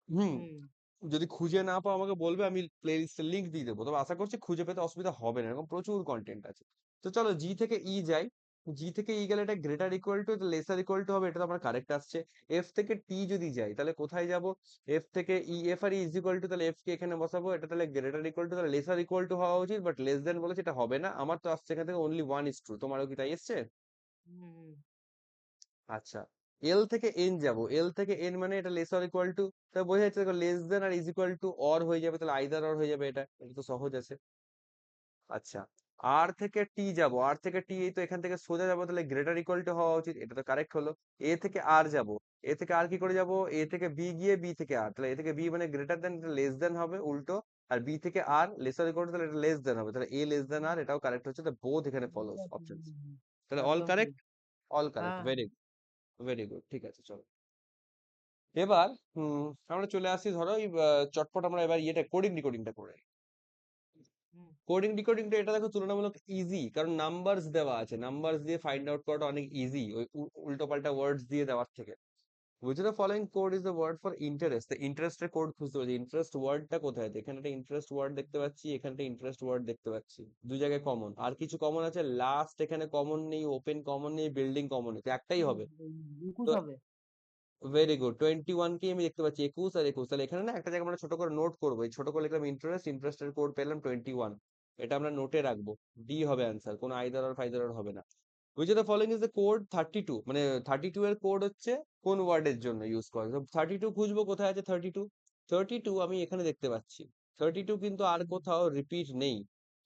হুম।
হুম।
যদি খুঁজে না পাও আমাকে বলবে, আমি প্লে লিস্টের লিঙ্ক দিয়ে দেবো, তবে আশা করছি খুঁজে পেতে অসুবিধা হবে না, এরকম প্রচুর কন্টেন্ট আছে। তো চলো জি থেকে ই যাই। জি থেকে ই গেলে এটা greater equal two laser equal two হবে, এটা তো আমার কারেক্ট আসছে। এফ থেকে টি যদি যাই তাহলে কোথায় যাব? এফ থেকে ই, এফ আর ইজ ইকুয়াল টু, তাহলে এফ কে এখানে বসাবো, এটা তাহলে গ্রেটার ইকুয়াল টু তাহলে লেসার ইকুয়াল টু হওয়া উচিত, বাট লেস দেন বলেছে, এটা হবে না, আমার তো আসছে এখান থেকে অনলি ওয়ান ইজ ট্রু। তোমারও কি তাই এসছে?
হুম হুম।
আচ্ছা, এল থেকে এন যাব, এল থেকে এন মানে এটা লেস অর ইকুয়াল টু, তা বোঝা যাচ্ছে দেখো less than or is equal to or হয়ে যাবে, তাহলে আইদার অর হয়ে যাবে, এটা এটা তো সহজ আছে। আচ্ছা, আর থেকে টি যাব, আর থেকে টি, এই তো এখান থেকে সোজা যাবো, তাহলে গ্রেটার ইকুয়াল টু হওয়া উচিত, এটা তো কারেক্ট হলো। এ থেকে আর যাব, এ থেকে আর কি করে যাব, এ থেকে বি গিয়ে বি থেকে আর, তাহলে এ থেকে বি মানে গ্রেটার দেন, এটা লেস দেন হবে উল্টো, আর বি থেকে আর লেসার ইকুয়াল টু, তাহলে এটা লেস দেন হবে, তাহলে এ লেস দেন আর, এটাও কারেক্ট হচ্ছে, তো বোথ এখানে ফলোস
Exactly,
অপশন।
হুম, হুম।
তাহলে অল
একদম ঠিক।
কারেক্ট, অল কারেক্ট,
হ্যাঁ
ভেরি গুড, ভেরি গুড, ঠিক আছে চলো। এবার আমরা চলে আসি ধরো চটপট আমরা এবার ইয়েটা কোডিং ডিকোডিংটা করে।
হুম,
কোডিং ডিকোডিংটা এটা দেখো তুলনামূলক ইজি, কারণ নাম্বারস দেওয়া আছে, নাম্বারস দিয়ে ফাইন্ড আউট করাটা অনেক ইজি ওই উল্টো পাল্টা ওয়ার্ডস দিয়ে দেওয়ার থেকে। Which of the following code is the word for interest? The interest এর কোড খুঁজতে পারছি, ইন্টারেস্ট ওয়ার্ডটা কোথায় আছে? এখানে একটা ইন্টারেস্ট ওয়ার্ড দেখতে পাচ্ছি, এখানে একটা ইন্টারেস্ট ওয়ার্ড দেখতে পাচ্ছি, দুই জায়গায় কমন। আর কিছু কমন আছে? লাস্ট এখানে কমন নেই, ওপেন কমন নেই, বিল্ডিং কমন নেই, তো একটাই হবে।
একুশ
তো
হবে।
ভেরি গুড, 21 কে আমি দেখতে পাচ্ছি, 21 আর 21, তাহলে এখানে না একটা জায়গায় আমরা ছোট করে নোট করবো, এই ছোট করে লিখলাম ইন্টারেস্ট, ইন্টারেস্টের কোড পেলাম 21, এটা আমরা নোটে রাখবো। ডি হবে অ্যান্সার, কোনো আইদার আর ফাইদার আর হবে না। which of the following is the code 32, মানে 32 এর কোড হচ্ছে কোন ওয়ার্ডের জন্য ইউজ করা, তো 32 খুঁজবো, কোথায় আছে 32? 32 আমি এখানে দেখতে পাচ্ছি, 32 কিন্তু আর কোথাও রিপিট নেই।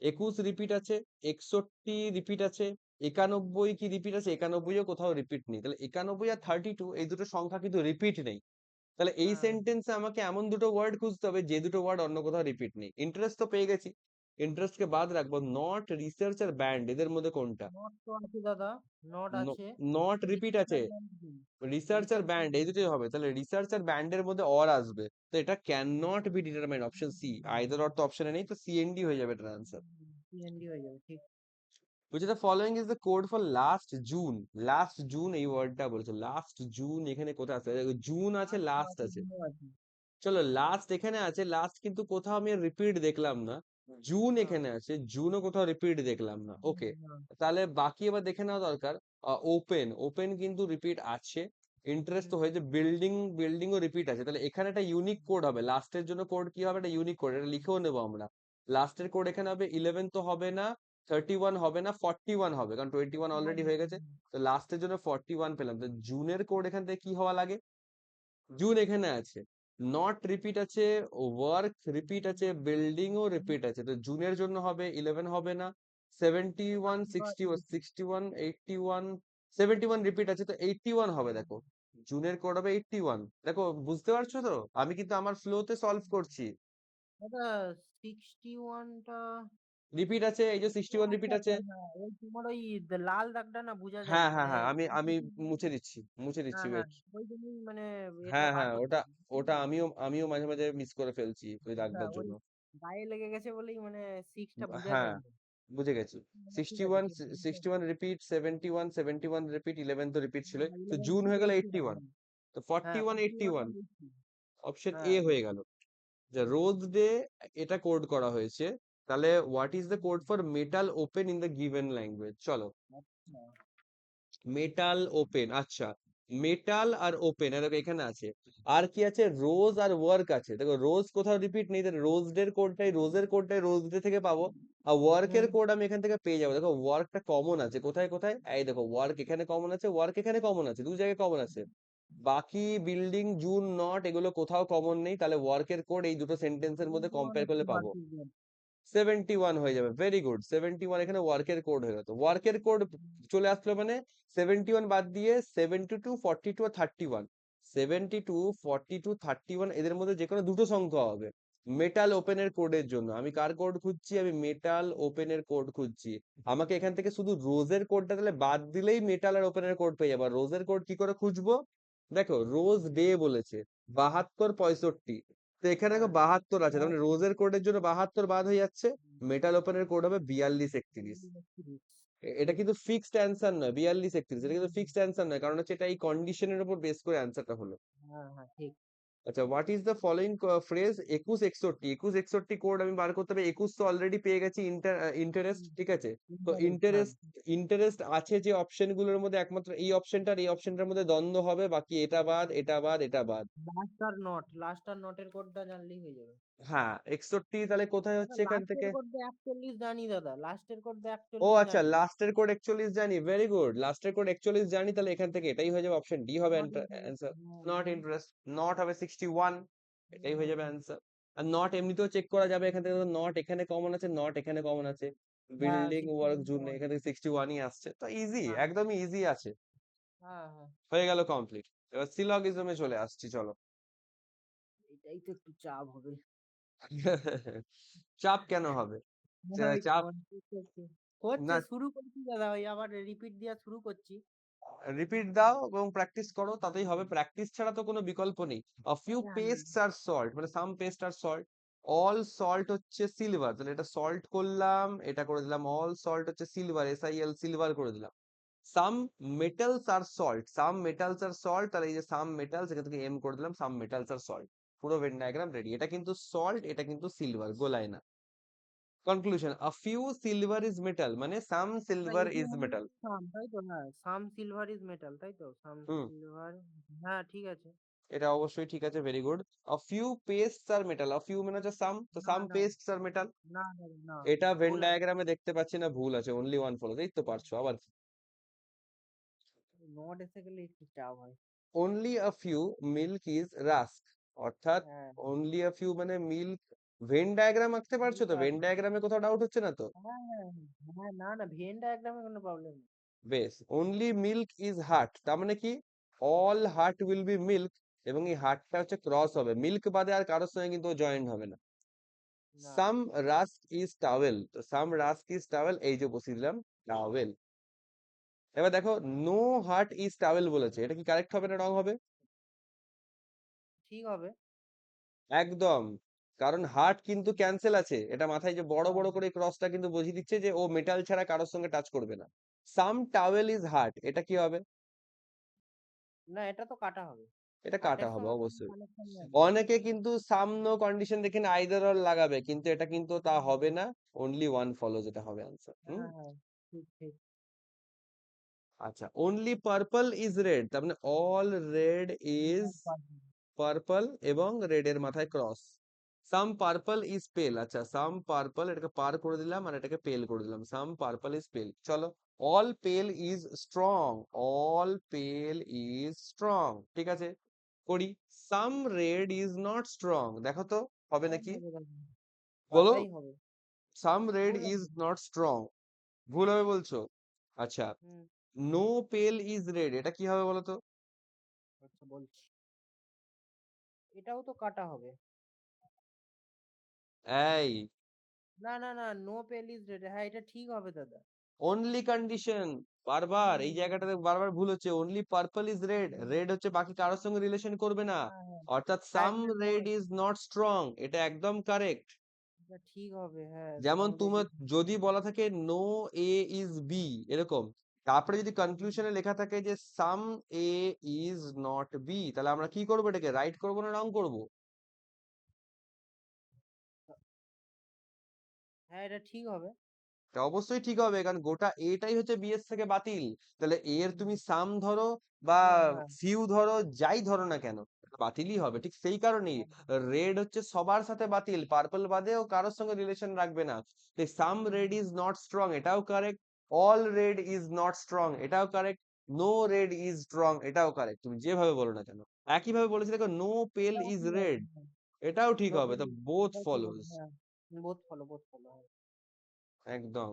21 রিপিট আছে, 61 রিপিট আছে, 91 কি রিপিট আছে? 91ও কোথাও রিপিট নেই, তাহলে 91 আর 32 এই দুটো সংখ্যা কিন্তু রিপিট নেই। তাহলে এই
হ্যাঁ,
সেন্টেন্সে আমাকে এমন দুটো ওয়ার্ড খুঁজতে হবে যে দুটো ওয়ার্ড অন্য কোথাও রিপিট নেই। ইন্টারেস্ট তো পেয়ে গেছি, ইন্টারেস্ট কে বাদ রাখবো। নট, রিসার্চ আর ব্যান্ড, এদের মধ্যে কোনটা?
নট তো আছে দাদা, নট আছে।
নট রিপিট আছে, রিসার্চ আর
রিসার্চ
ব্যান্ড এই দুটোই হবে, তাহলে রিসার্চ আর ব্যান্ডের মধ্যে অর আসবে, তো এটা can not be determined, option C, either or তো অপশনে নেই, তো সিএনডি হয়ে যাবে এটার আনসার।
সিএনডি হয়ে যাবে, ঠিক।
which of the following is the code for last June? Last June এই ওয়ার্ডটা বলেছে, লাস্ট জুন এখানে কোথায় আছে? জুন আছে,
লাস্ট
লাস্ট
আছে,
আছে,
জুনও আছে।
চলো লাস্ট এখানে আছে, লাস্ট কিন্তু কোথাও আমি রিপিট দেখলাম না। জুন
না,
এখানে আছে, জুনও কোথাও রিপিট দেখলাম না, ওকে।
না,
তাহলে বাকি এবার দেখে নেওয়া দরকার। ওপেন, ওপেন কিন্তু রিপিট আছে। ইন্টারেস্ট তো
হুম,
হয়েছে, বিল্ডিং, বিল্ডিংও রিপিট আছে, তাহলে এখানে একটা ইউনিক কোড হবে, লাস্টের জন্য কোড কি হবে? একটা ইউনিক কোড, এটা লিখেও নেবো আমরা। লাস্টের কোড এখানে হবে 11 তো হবে না, 31 হবে না, 41 হবে, কারণ 21 অলরেডি হয়ে গেছে। তো লাস্টের জন্য 41 পেলাম, তো জুনের কোড এখান থেকে কি হওয়া লাগে? জুন এখানে আছে, নট রিপিট আছে, ওয়ার্ক রিপিট আছে, বিল্ডিং ও রিপিট আছে, তো জুনের জন্য হবে 11 হবে না, 71, 61, 81, 71 রিপিট আছে, তো 81 হবে দেখো। জুনের কোড হবে 81, দেখো বুঝতে পারছো তো? আমি কিন্তু আমার ফ্লোতে সলভ করছি।
দাদা 61টা।
রিপিট আছে, এই যে
ও
61
আচ্ছা
রিপিট আছে।
আচ্ছা, হ্যাঁ ওই তোমার ওই লাল দাগটা না বোঝা যায়
হ্যাঁ
না
হ্যাঁ
মানে।
হ্যাঁ, আমি মুছে দিচ্ছি, মুছে দিচ্ছি,
হ্যাঁ হ্যাঁ,
ওয়েট।
ওই জন্যই মানে এটা
হ্যাঁ
বার
হ্যাঁ,
করতে
ওটা
হবে।
ওটা আমিও মাঝে মাঝে মিস করে ফেলছি ওই
হ্যাঁ,
দাগটার
ওই
জন্য।
গায়ে লেগে গেছে বলেই মানে সিক্সটা বোঝা
হ্যাঁ,
যায় না।
বুঝে গেছি।
ঠিক আছে,
61,
ঠিক আছে, ঠিক আছে।
61 রিপিট, 71, 71 রিপিট, 11 তো রিপিট ছিল, তো
11
জুন
থেকে
হয়ে গেল
81,
81,
হ্যাঁ।
তো
হ্যাঁ,
41,
41
81,
আর 80।
অপশন এ
হ্যাঁ।
হয়ে গেল। যে রোজ ডে এটা কোড করা হয়েছে, তাহলে what is the code for metal open in the given language? চলো,
আচ্ছা।
মেটাল ওপেন, আচ্ছা, মেটাল আর ওপেন আর এখানে আছে, আর কি আছে? রোজ আর ওয়ার্ক আছে, দেখো রোজ কোথাও রিপিট নেই, রোজ ডে কোডটাই রোজ ডে থেকে পাবো, আর ওয়ার্কের
হুম,
কোড আমি এখান থেকে পেয়ে যাবো। দেখো ওয়ার্কটা কমন আছে, কোথায় কোথায়? এই দেখো ওয়ার্ক এখানে কমন আছে, ওয়ার্ক এখানে কমন আছে, দু জায়গায় কমন আছে। বাকি বিল্ডিং, জুন, নট এগুলো কোথাও কমন নেই, তাহলে ওয়ার্কের কোড এই দুটো সেন্টেন্সের মধ্যে
71
কম্পেয়ার
হচ্ছে
করলে পাবো।
Working day.
71 হয়ে যাবে, ভেরি গুড, 71 এখানে ওয়ার্কের কোড হয়ে গেল, ওয়ার্কের কোড চলে আসলো, মানে 71 বাদ দিয়ে 72, 42 আর 31, 72, 42, 31 এদের মধ্যে যে কোনো দুটো সংখ্যা হবে। মেটাল ওপেনের কোডের জন্য আমি কার কোড খুঁজছি? আমি মেটাল ওপেনের কোড খুঁজছি। আমাকে এখান থেকে শুধু রোজের কোডটা তাহলে বাদ দিলেই মেটাল আর ওপেনের কোড পেয়ে যাবো। রোজের কোড কি করে খুঁজবো? দেখো রোজ ডে বলেছে 72, 65, তো এখানে দেখো
হ্যাঁ,
72 আছে, তার
হ্যাঁ,
মানে রোজের কোডের জন্য 72 বাদ হয়ে যাচ্ছে। মেটাল ওপেনের কোড হবে 42, 31। এটা কিন্তু ফিক্সড অ্যান্সার নয়, 42, 31, এটা কিন্তু ফিক্সড অ্যান্সার নয়, কারণ হচ্ছে এটা এই কন্ডিশনের উপর বেস করে অ্যান্সারটা হলো।
হ্যাঁ, হ্যাঁ, ঠিক।
আচ্ছা, what is the following phrase 21, 61? 21, 61 code আমি বার করতে হবে, 21 তো অলরেডি পেয়ে গেছি, ইন্টারেস্ট, ঠিক আছে। তো
ইন্টারেস্ট, হ্যাঁ।
ইন্টারেস্ট আছে যে অপশন গুলোর মধ্যে একমাত্র এই অপশনটা আর এই অপশনটার মধ্যে দ্বন্দ্ব হবে, বাকি এটা বাদ, এটা বাদ, এটা বাদ।
লাস্ট আর নটের কোডটা জানলেই হয়ে যাবে।
হ্যাঁ, 61 তাহলে কোথায়
দাদা
হচ্ছে এখান
লাস্টের
থেকে?
কোড 41 জানি দাদা, লাস্টের কোড
ও
41
আচ্ছা,
জানি।
লাস্টের কোড 41 জানি, ভেরি গুড, লাস্টের কোড 41 জানি, তাহলে এখান থেকে এটাই হয়ে যাবে, অপশন ডি হবে
নট
অ্যান্সার।
ইন্টারেস্ট, হ্যাঁ।
নট ইন্টারেস্ট, নট হবে 61, এটাই হয়ে যাবে অ্যান্সার। আর নট এমনিতেও চেক করা যাবে এখান থেকে, নট এখানে কমন আছে, নট এখানে কমন আছে,
হ্যাঁ,
বিল্ডিং, ওয়ার্ক,
61
জুন,
কমন
এখান
আছে।
থেকে 61ই আসছে, তো ইজি,
হ্যাঁ,
একদমই ইজি আছে।
হ্যাঁ, হ্যাঁ।
হয়ে গেল কমপ্লিট। এবার সিলগিজমে চলে আসছি, চলো।
এটাই তো একটু চাপ হবে।
চাপ কেন হবে?
ওই
চাপ
confuse হচ্ছে। হচ্ছে
না,
শুরু করছি দাদা, ওই আবার রিপিট দিয়া শুরু করছি।
রিপিট দাও এবং প্র্যাকটিস করো, তাতেই হবে। প্র্যাকটিস ছাড়া তো কোনো বিকল্প নেই। আ ফিউ
হ্যাঁ,
পেস্টস আর সল্ট, মানে সাম পেস্ট আর সল্ট। অল সল্ট হচ্ছে সিলভার, তাহলে এটা সল্ট করলাম, এটা করে দিলাম অল সল্ট হচ্ছে সিলভার, SIL সিলভার করে দিলাম। সাম মেটালস আর সল্ট, সাম মেটালস আর সল্ট, তাহলে এই যে সাম মেটালস এখান থেকে এম করে দিলাম, সাম মেটালস আর সল্ট। পুরো ভেন ডায়াগ্রাম রেডি। এটা কিন্তু সল্ট, এটা কিন্তু সিলভার, গোলায় না। Conclusion, a few silver is metal, মানে সাম
না
সিলভার
এটা
ইজ
মানে
মেটাল।
সাম তাই তো, হ্যাঁ সাম সিলভার ইজ মেটাল তাই তো, সাম
হুম,
সিলভার, হ্যাঁ ঠিক আছে।
এটা অবশ্যই ঠিক আছে, very good. A few pests are metal, a few মানে হচ্ছে সাম, তো
না
সাম
না
পেস্টস আর মেটাল।
না না না,
এটা ভেন
ভুল আছে,
ডায়াগ্রামে দেখতে পাচ্ছি না, ভুল আছে, অনলি ওয়ান ফলো, এই তো পারছো আবার।
নোট এসে গেলে একটু চাপ হয়।
Only a few milk is rusk, অর্থাৎ
হ্যাঁ
অনলি আ ফিউ মানে মিল্ক। ভেন ডায়াগ্রাম আঁকতে পারছো তো? ভেন ডায়াগ্রামে কোথাও ডাউট হচ্ছে না তো?
হ্যাঁ হ্যাঁ হ্যাঁ, না না ভেন ডায়াগ্রামে কোনো প্রবলেম নেই।
বেশ, অনলি মিল্ক ইজ হার্ট, তার মানে কি? All heart will be milk, এবং এই হার্টটা হচ্ছে ক্রস হবে, মিল্ক বাদে আর কারোর সঙ্গে কিন্তু জয়েন্ট হবে না।
না
সাম রাস্ক ইজ টাওয়েল, তো সাম রাস্ক ইজ টাওয়েল, এই যে বসিয়ে দিলাম টাওয়েল। এবার দেখো, নো হার্ট ইজ টাওয়েল বলেছে, এটা কি কারেক্ট হবে না রং হবে?
ঠিক হবে।
একদম, কারণ হার্ট কিন্তু ক্যান্সেল আছে, এটা মাথায় যে বড়
হ্যাঁ
বড় করে ক্রসটা কিন্তু বুঝিয়ে দিচ্ছে যে ও মেটাল ছাড়া কারোর সঙ্গে টাচ করবে না। সাম টাওয়েল ইজ হার্ট, এটা কি হবে?
না, এটা তো কাটা হবে,
এটা কাটা
হার্টের
হবে
সঙ্গে কোনো
অবশ্যই।
কানেকশন নেই।
অনেকে কিন্তু সাম নো কন্ডিশন দেখে আইদার অর লাগাবে, কিন্তু এটা কিন্তু তা হবে না। অনলি ওয়ান ফলো, যেটা হবে আনসার। হুম,
হ্যাঁ হ্যাঁ, ঠিক ঠিক।
আচ্ছা, অনলি পার্পল ইজ রেড, তার মানে অল রেড ইজ পার্পল, এবং রেড এর মাথায় ক্রস। সাম পার্পল ইজ পেল, আচ্ছা সাম পার্পল, এটাকে পার করে দিলাম আর এটাকে পেল করে দিলাম, সাম পার্পল ইজ পেল। চলো, অল পেল ইজ স্ট্রং, অল পেল ইজ স্ট্রং, ঠিক আছে, করি। সাম রেড ইজ নট স্ট্রং, দেখো তো হবে
হ্যাঁ,
নাকি?
হবে হবে,
বলো,
কাটাই হবে।
সাম রেড
ভুল
ইজ
আছে।
নট স্ট্রং, ভুল হবে বলছো? আচ্ছা,
হুম,
নো পেল ইজ রেড, এটা কি হবে বলো তো?
আচ্ছা বলছি, এটাও তো কাটা হবে।
এই,
না না না, নো পেল ইজ রেড, হ্যাঁ এটা ঠিক হবে দাদা।
অনলি কন্ডিশন, বারবার এই
হুম
জায়গাটাতে বারবার ভুল হচ্ছে। Only purple is red,
hmm,
red হচ্ছে বাকি কারোর সঙ্গে রিলেশন করবে না,
হ্যাঁ হ্যাঁ
অর্থাৎ
হ্যাঁ,
সাম
এটা
রেড ইজ নট স্ট্রং, এটা একদম কারেক্ট।
এটা ঠিক হবে, হ্যাঁ
যেমন
সামনে
তোমার যদি বলা থাকে নো এ ইজ বি, এরকম, তারপরে যদি কনক্লুশনে লেখা থাকে যে সাম এ ইজ নট বি, তাহলে আমরা কি করবো? এটাকে রাইট করবো না রং করবো?
হ্যাঁ এটা ঠিক হবে।
তা অবশ্যই ঠিক হবে, কারণ গোটা এটাই হচ্ছে বি এর থেকে বাতিল। তাহলে এ এর
হুম,
তুমি সাম ধরো বা
হ্যাঁ হ্যাঁ
ফিউ ধরো, যাই ধরো না কেন, এটা বাতিলই হবে। ঠিক সেই কারণেই
হ্যাঁ,
রেড হচ্ছে সবার সাথে বাতিল, পার্পল বাদে ও কারোর সঙ্গে রিলেশন রাখবে না। Some
hmm,
red
hmm,
is not strong, এটাও correct. All red is not strong, এটাও correct. No red is strong, এটাও কারেক্ট, তুমি যেভাবে বলো না কেন। একই ভাবে বলেছি দেখো, নো পেল
এটাও
ইজ
ঠিক হবে,
রেড,
হ্যাঁ
এটাও ঠিক
নো
হবে,
পেল,
তো বোথ
এটাও ঠিক হবে,
ফলোজ।
হ্যাঁ বোথ ফলো, বোথ ফলো, হ্যাঁ।
একদম,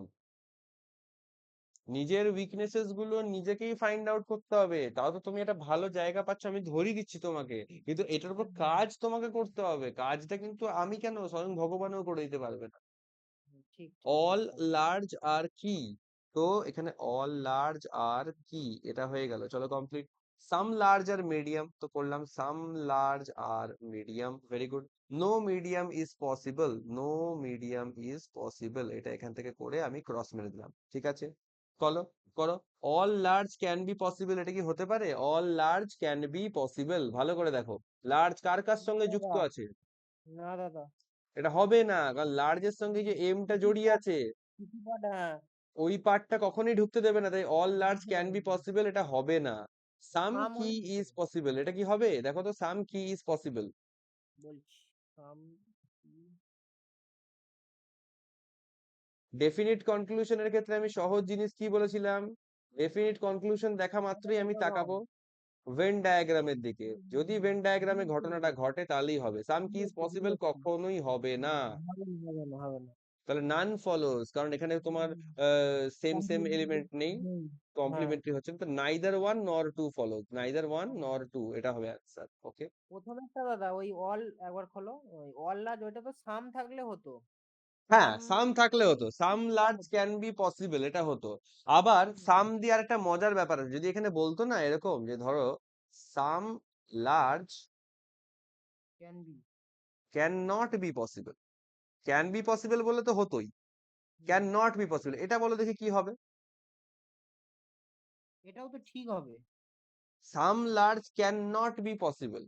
নিজের উইকনেসেস গুলো নিজেকেই ফাইন্ড আউট করতে হবে, তাও তো তুমি একটা ভালো জায়গা পাচ্ছ, আমি ধরিয়ে দিচ্ছি তোমাকে, কিন্তু এটার উপর
হুম, হুম,
কাজ তোমাকে করতে হবে। কাজটা কিন্তু আমি কেন, স্বয়ং ভগবানও করে দিতে পারবে না।
হুম, ঠিক ঠিক
অল
একদম।
লার্জ আর কি, তো এখানে অল লার্জ আর কি, এটা হয়ে গেল, চলো কমপ্লিট। সাম লার্জ আর মিডিয়াম, তো করলাম সাম লার্জ আর medium, very good. No medium is possible, no medium is possible, এটা এখান থেকে করে আমি ক্রস মেরে দিলাম, ঠিক আছে। করো, করো। All large can be possible, এটা কি হতে পারে? All large can be possible, ভালো করে দেখো, লার্জ কার কার
না
সঙ্গে যুক্ত
দাদা,
আছে?
না দাদা,
এটা হবে না, কারণ লার্জের সঙ্গে যে এমটা
সিটি
জড়িয়ে
পার্ট,
আছে,
সিটি পার্ট, হ্যাঁ।
ওই পার্টটা কখনোই ঢুকতে দেবে না, তাই all large can be possible এটা হবে না। সাম
সাম
কি
হলে কি
ইজ
হবে?
পসিবল, এটা কি হবে? দেখো তো, সাম কি ইজ পসিবল।
বলছি, সাম,
ডেফিনিট কনক্লুশনের ক্ষেত্রে আমি সহজ জিনিস কি বলেছিলাম? ডেফিনিট কনক্লুশন দেখা
এটা
মাত্রই
তো
আমি
রং।
তাকাবো ভেন ডায়াগ্রামের দিকে, যদি ভেন ডায়াগ্রামে
বুঝেছি
ঘটনাটা ঘটে তাহলেই হবে। সাম কি ইজ
বুঝেছি
পসিবল
বুঝেছি।
কখনোই হবে না।
হবে না হবে না হবে না।
তাহলে নান ফলোস, কারণ এখানে তোমার সেম সেম
কমপ্লিমেন্টারি
এলিমেন্ট নেই,
নেই। হ্যাঁ,
কমপ্লিমেন্টারি হচ্ছে না, তো নাইদার ওয়ান নর টু ফলোজ, নাইদার ওয়ান
হ্যাঁ।
নর টু, এটা হবে অ্যান্সার, ওকে।
প্রথমেরটা দাদা ওই অল একবার খোলো, ওই অল লার্জ ওইটা তো সাম থাকলে হতো।
হ্যাঁ,
সাম
সাম থাকলে হতো, সাম লার্জ ক্যান বি পসিবল, এটা হতো। আবার সাম দিয়ে আর একটা মজার ব্যাপার আছে, যদি এখানে বলতো না এরকম যে ধরো some large
can be.
Can not be possible, can be possible বলে তো হতোই, ক্যান নট বি পসিবল এটা বলো দেখি কি হবে।
এটাও তো ঠিক হবে।
Some large can not be possible,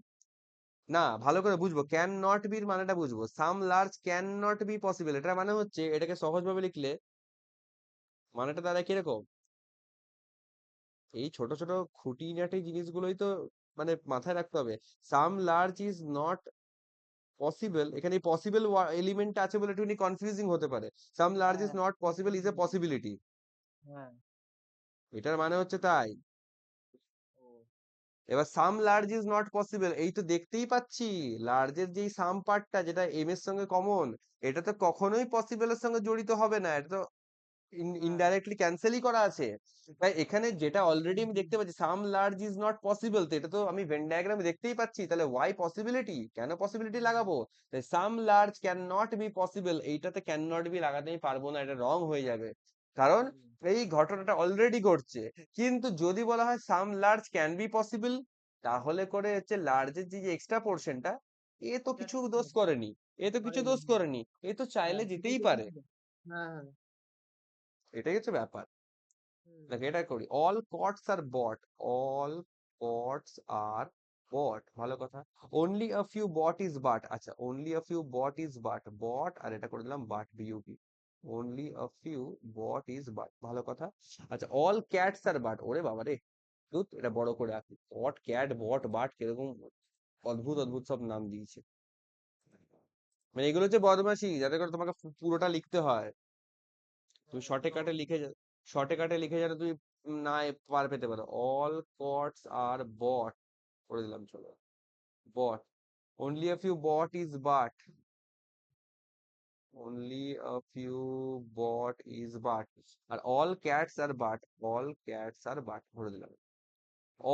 না ভালো করে বুঝবো, ক্যান নট বির মানেটা বুঝবো, some large can not be possible এটা মানে হচ্ছে, এটাকে সহজভাবে লিখলে মানেটা দাঁড়ায় কিরকম, এই ছোট ছোট খুঁটিনাটি জিনিসগুলোই তো মানে মাথায় রাখতে হবে। Some large is not possible, এখানে পসিবল এলিমেন্ট আছে বলে একটুখানি কনফিউজিং হতে পারে। সাম লার্জ
হ্যাঁ
is not possible is a possibility,
হ্যাঁ।
এটার মানে হচ্ছে তাই।
ও
এবার সাম লার্জ ইজ নট পসিবল, এই তো দেখতেই পাচ্ছি লার্জের যেই সাম পার্টটা যেটা এম এর সঙ্গে কমন, এটা তো কখনোই পসিবলের সঙ্গে জড়িত হবে না, এটা তো
হ্যাঁ
ইনডাইরেক্টলি ক্যান্সেলই করা আছে। তাই এখানে যেটা অলরেডি আমি দেখতে পাচ্ছি সাম লার্জ ইজ নট পসিবল, তো এটা তো আমি ভেন ডায়াগ্রামে দেখতেই পাচ্ছি, তাহলে ওয়াই পসিবিলিটি, কেন পসিবিলিটি লাগাবো, তাই some large can not be possible, এইটাতে ক্যান নট বি লাগাতেই পারবো না, এটা রং হয়ে যাবে, কারণ এই ঘটনাটা অলরেডি ঘটছে। কিন্তু যদি বলা হয় সাম লার্জ ক্যান বি পসিবল, তাহলে করে হচ্ছে লার্জের যে এক্সট্রা পোর্শনটা, এ তো
এটা
কিছু
ঠিক
দোষ
আছে।
করেনি, এ তো কিছু
করেনি।
দোষ করেনি, এ তো চাইলে
হ্যাঁ এটা
যেতেই
যেতেই
পারে,
পারে। হ্যাঁ হ্যাঁ।
এটাই হচ্ছে ব্যাপার।
হুম।
দেখো এটা করি, অল কটস আর বট, অল কটস আর বট, ভালো কথা। Only a few bot is but, আচ্ছা only a few bot is but, bot আর এটা করে দিলাম but, B U T, only a few bot is but, ভালো কথা। আচ্ছা অল ক্যাটস আর বাট, ওরে বাবা রে, ধুৎ, এটা বড় করে রাখি, বট ক্যাট বট বাট কিরকম অদ্ভুত অদ্ভুত সব নাম দিয়েছে, মানে এগুলো হচ্ছে বদমাশি, যাতে করে তোমাকে পুরোটা লিখতে হয়, তুমি শর্টে
তো
কাটে লিখে শর্টে কাটে লিখে যাতে তুমি না পার পেতে পারো। অল কটস আর বট করে দিলাম, চলো bot, only a few bot is bat, only a few bot is bat, আর all cats are bat, all cats are bat করে দিলাম।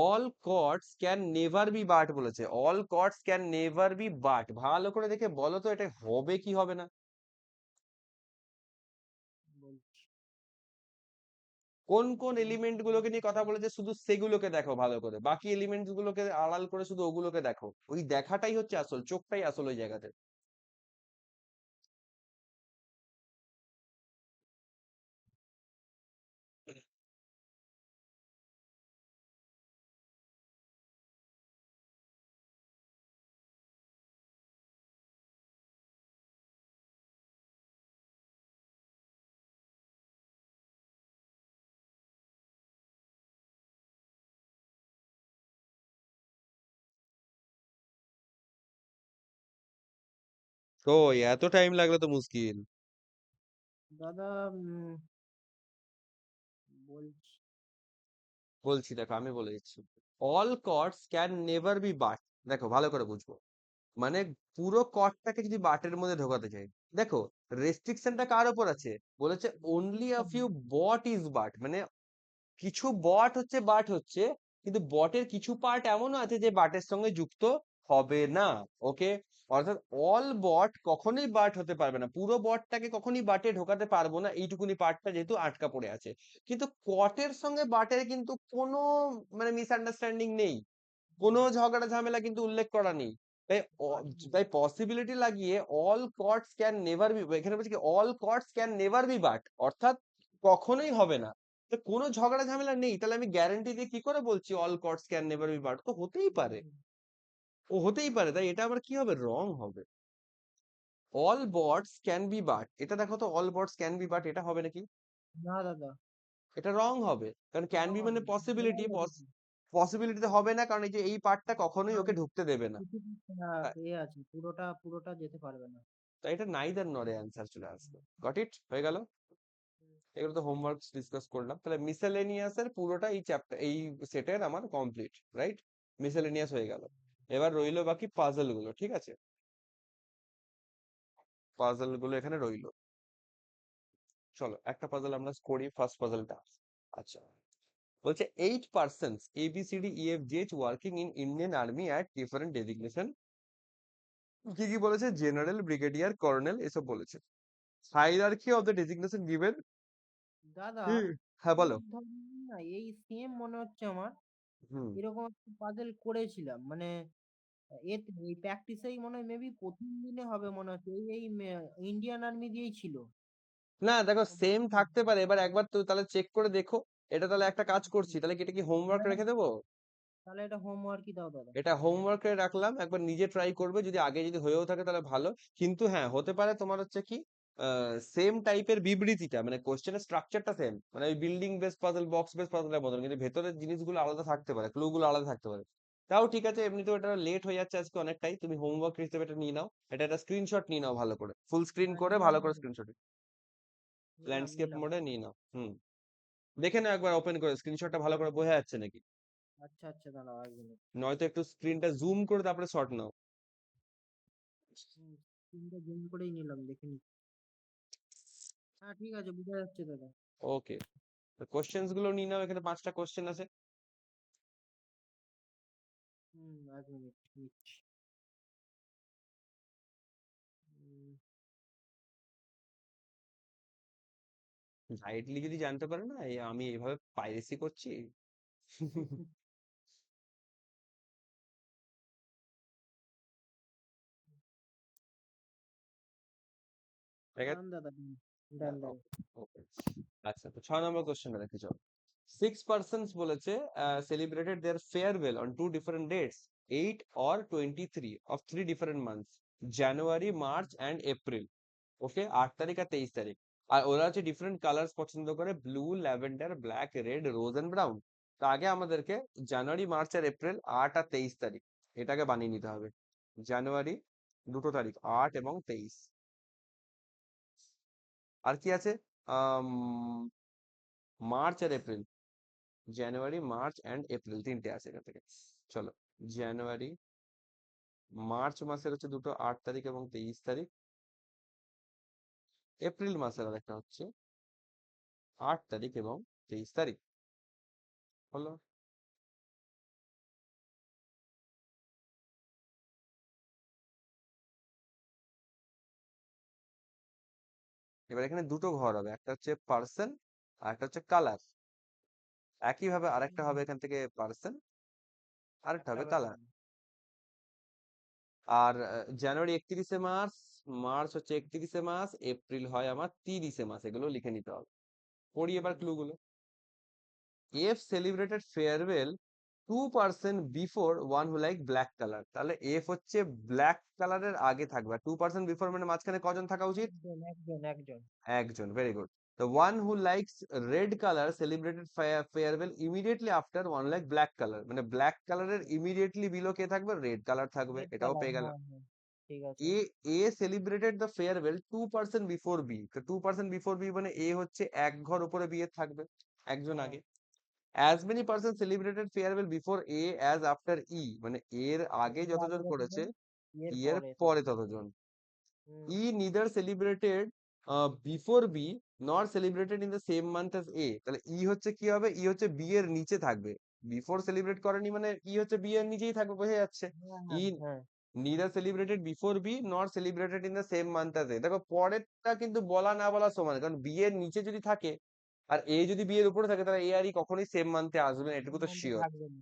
All cots can never be bat বলেছে, all cots can never be bat, ভালো করে দেখে বলো তো এটা হবে কি হবে না।
বলছি
কোন কোন এলিমেন্ট গুলোকে নিয়ে কথা বলেছে শুধু সেগুলোকে দেখো ভালো করে, বাকি এলিমেন্ট গুলোকে আড়াল করে শুধু ওগুলোকে দেখো, ওই দেখাটাই হচ্ছে আসল, চোখটাই আসল ওই জায়গাতে। তো এত টাইম লাগলে তো মুশকিল।
দাদা। বলছি।
বলছি দেখো আমি বলে দিচ্ছি, all chords can never be but, দেখো ভালো করে বুঝবো, মানে পুরো কর্ডটাকে যদি বাটের মধ্যে ঢোকাতে চাই, দেখো রেস্ট্রিকশনটা কার উপর আছে, বলেছে only a few bot is but, মানে কিছু বট হচ্ছে বাট হচ্ছে, কিন্তু বটের কিছু পার্ট এমনও আছে যে বাটের সঙ্গে যুক্ত হবে না, ওকে, অর্থাৎ অল বট কখনোই বাট হতে পারবে না, পুরো বটটাকে কখনোই বাটে ঢোকাতে পারবো না, এইটুকুনি পার্টটা যেহেতু আটকা পড়ে আছে। কিন্তু কটের সঙ্গে বাটের কিন্তু কোনো মানে মিসআন্ডারস্ট্যান্ডিং নেই, কোনো ঝগড়া ঝামেলা কিন্তু উল্লেখ করা নেই, তাই তাই পসিবিলিটি লাগিয়ে all chords can never B, এখানে বলছে কি all chords can never be but, অর্থাৎ কখনোই হবে না, তো কোনো ঝগড়া ঝামেলা নেই, তাহলে আমি গ্যারান্টি দিয়ে কি করে বলছি all chords can never be but, তো হতেই পারে, ও হতেই পারে, তাই এটা আবার কি হবে, রং হবে। All bots can be but, এটা দেখো তো all bots can be but এটা হবে নাকি,
না দাদা।
এটা রং হবে, কারণ ক্যান বি মানে পসিবিলিটি,
বলাই আছে তো।
পসিবিলিটিতে হবে না, কারণ এই যে এই পার্টটা কখনোই ওকে
কারণ
ঢুকতে দেবে না।
কিছু এ আছে, পুরোটা পুরোটা যেতে পারবে না।
তাই এটা নাইদার নর এ অ্যান্সার চলে আসবে, গট ইট, হয়ে গেল। এগুলো তো হোমওয়ার্ক ডিসকাস করলাম, তাহলে মিসেলেনিয়াস এর পুরোটা এই চ্যাপ্টার এই সেটের আমার কমপ্লিট, রাইট, মিসেলেনিয়াস হয়ে গেল। এবার রইলো বাকি পাজল গুলো, ঠিক আছে, পাজল গুলো এখানে রইলো, চলো একটা পাজল আমরা করি, ফার্স্ট পাজলটা। আচ্ছা, বলছে 8 persons ABCDEFGH working in Indian army at different designation, কি কি বলেছে, জেনারেল, ব্রিগেডিয়ার, কর্নেল এসব বলেছে। Hierarchy of the designation given.
দাদা
হ্যাঁ
এই
বলো।
ধরনের না, এই সেম মনে হচ্ছে আমার
হুম।
এরকম পাজেল করেছিলাম, মানে এতে এই প্র্যাকটিসেই মনে হয় মেবি প্রথম দিনে হবে মনে হচ্ছে, এই ইন্ডিয়ান আর্মি দিয়েই ছিল।
না দেখো, সেম থাকতে পারে, এবার একবার তো তাহলে চেক করে দেখো। এটা তাহলে একটা কাজ করছি, তাহলে কি এটা কি হোমওয়ার্ক রেখে দেবো?
তাহলে এটা হোমওয়ার্কই দাও দাদা।
এটা হোমওয়ার্কে রাখলাম, একবার নিজে ট্রাই করবে, যদি আগে যদি হয়েও থাকে তাহলে ভালো। কিন্তু হ্যাঁ, হতে পারে তোমার হচ্ছে কি সেম টাইপের বিবৃতিটা, মানে কোশ্চেনের স্ট্রাকচারটা সেম, মানে ওই building base puzzle, box base পাজলের মতন, কিন্তু ভেতরের জিনিসগুলো আলাদা থাকতে পারে, ক্লু গুলো আলাদা থাকতে পারে। তাও ঠিক আছে, এমনিতেও এটা লেট হয়ে যাচ্ছে আজকে অনেকটাই, তুমি হোমওয়ার্ক হিসেবে এটা নিয়ে নাও। এটা একটা স্ক্রিনশট নিয়ে নাও ভালো করে, ফুল স্ক্রিন
হ্যাঁ
করে ভালো করে স্ক্রিনশট,
নিলাম
ল্যান্ডস্কেপ
নিলাম।
মোডে নিয়ে নাও। দেখে নাও একবার ওপেন করে, স্ক্রিনশটটা ভালো করে বোঝা যাচ্ছে নাকি।
আচ্ছা আচ্ছা দাঁড়াও 1 মিনিট।
নয়তো একটু স্ক্রিনটা জুম করে তারপরে শট নাও।
স্ক্রিনটা জুম করেই নিলাম, দেখে নি। হ্যাঁ ঠিক আছে, বোঝা যাচ্ছে দাদা।
ওকে, কোশ্চেন্স গুলো নিয়ে নাও, এখানে 5টা কোশ্চেন আছে।
1 মিনিট নিচ্ছি। হুম,
লাইটলি যদি জানতে পারে না আমি এইভাবে পাইরেসি করছি। ঠিক
ডান
আছে।
দাদা, ডান ডান।
ওকে, আচ্ছা, তো 6 নম্বর কোশ্চেনটা দেখে চলো। 6 persons বলেছে celebrated their farewell on 2 different dates, 8 or 23 of 3 different months, January, March and April. Okay, 8 তারিখ আর 23 তারিখ। আর ওরা হচ্ছে ডিফারেন্ট কালার্স পছন্দ করে, blue, lavender, black, red, rose and brown. তো আগে আমাদেরকে জানুয়ারি, মার্চ আর এপ্রিল, 8 আর 23 তারিখ, এটাকে বানিয়ে নিতে হবে। জানুয়ারি, দুটো তারিখ, 8 এবং 23। আর কি আছে? আম, মার্চ আর April, January, March and April, তিনটে আছে এখান থেকে। চলো, জানুয়ারি, মার্চ মাসের হচ্ছে দুটো, 8 তারিখ এবং 23 তারিখ। এপ্রিল মাসের আরেকটা হচ্ছে 8 তারিখ এবং 23 তারিখ। হলো। এবার এখানে দুটো ঘর হবে, একটা হচ্ছে পার্সন আর একটা হচ্ছে কালার। একই ভাবে আরেকটা হবে এখান থেকে পার্সন, আরেকটা
একটা
হবে
হবে
কালার।
কালার।
আর জানুয়ারি 31শে মার্চ, মার্চ হচ্ছে 31শে মাস, এপ্রিল হয় আমার 30শে মাস, এগুলো লিখে নিতে হবে। পড়ি এবার ক্লু গুলো। F celebrated farewell 2 person before one who like black colour. তাহলে এফ হচ্ছে ব্ল্যাক কালারের আগে থাকবে, 2 person বিফোর মানে মাঝখানে কজন থাকা উচিত?
একজন একজন একজন।
একজন, very good. The one who likes red color celebrated farewell immediately after one like black color, মানে ব্ল্যাক কালারের ইমিডিয়েটলি বিলো কে থাকবে? রেড কালার থাকবে,
রেড
এটাও
কালার,
পেয়ে গেল।
হ্যাঁ হ্যাঁ। ঠিক আছে।
A A celebrated the farewell 2 person before B, তো 2 person বিফোর বি মানে এ হচ্ছে এক ঘর উপরে বিয়ে থাকবে, একজন
হ্যাঁ
আগে। as many person celebrated farewell before a as after e, মানে এর আগে
এর আগে
যতজন করেছে,
যতজন, এর
ই এর
পরে
পরে
ততজন।
ততজন।
হুম।
E neither celebrated before B nor celebrated in the same month as A, তাহলে ই হচ্ছে কি হবে? ই হচ্ছে বি এর নিচে থাকবে। বিফোর সেলিব্রেট করেনি মানে ই হচ্ছে বি এর নিচেই থাকবে, বোঝা যাচ্ছে।
হ্যাঁ
ই
হ্যাঁ হ্যাঁ।
neither celebrated before B nor celebrated in the same month as A। দেখো পরেরটা কিন্তু বলা না বলা সমান, কারণ বি এর নিচে যদি থাকে আর এ যদি বি এর উপরে থাকে, তাহলে এ আর ই কখনোই সেম মান্থে আসবে না, এটুকু তো
মধ্যে
শিওর।
থাকবে না।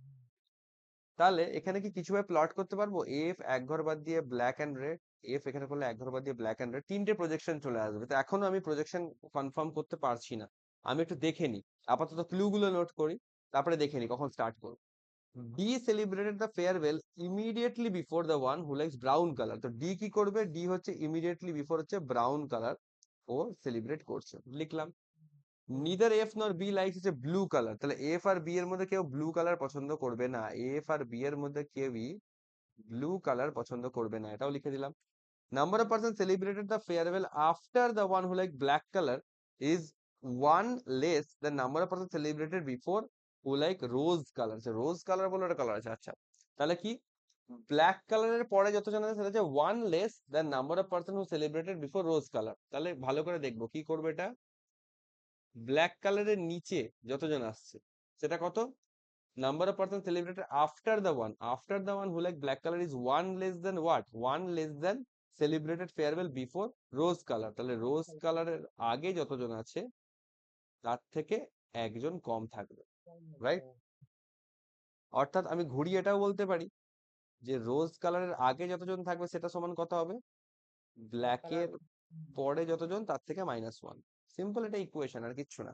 তাহলে এখানে কি কিছু ভাবে প্লট করতে পারবো? এফ এক ঘর বাদ দিয়ে ব্ল্যাক এন্ড রেড, এফ এখানে করলে এক ঘর বাদ দিয়ে ব্ল্যাক এন্ড রেড, তিনটে প্রজেকশন চলে আসবে। তো এখনো আমি প্রজেকশন কনফার্ম করতে পারছি না, আমি একটু দেখে নিই, আপাতত ক্লু গুলো নোট করি, তারপরে দেখে নিই কখন স্টার্ট করব। D celebrated the farewell immediately before the one who likes brown colour. তো ডি কি করবে? ডি হচ্ছে ইমিডিয়েটলি বিফোর হচ্ছে ব্রাউন কালার, ও সেলিব্রেট করছে, লিখলাম।
হুম।
Neither F nor B likes হচ্ছে ব্লু কালার, তাহলে এফ আর বি এর মধ্যে কেউ ব্লু কালার পছন্দ করবে না, এফ আর বি এর মধ্যে কেউই ব্লু কালার পছন্দ করবে না, এটাও লিখে দিলাম। Number of person celebrated the farewell after the one who like black colour is one less the number of person celebrated before who like rose colour. Rose colour বলে একটা কালার আছে, আচ্ছা। তাহলে কি ব্ল্যাক কালারের পরে যতজন আছে সেটা হচ্ছে one less the number of person who celebrated before rose colour. তাহলে ভালো করে দেখবো কি করবে এটা। ব্ল্যাক কালারের নিচে যতজন আসছে সেটা কত? Number of persons celebrated after the one who like black color is one less than what? One less than celebrated farewell before rose colour, তাহলে রোজ কালারের আগে যতজন আছে তার থেকে একজন কম থাকবে, রাইট? অর্থাৎ আমি ঘুরিয়ে এটাও বলতে পারি যে রোজ কালারের আগে যতজন থাকবে সেটা সমান কত হবে, ব্ল্যাকের পরে যতজন তার থেকে -1। সিম্পল, এটা ইকুয়েশন, আর কিচ্ছু না।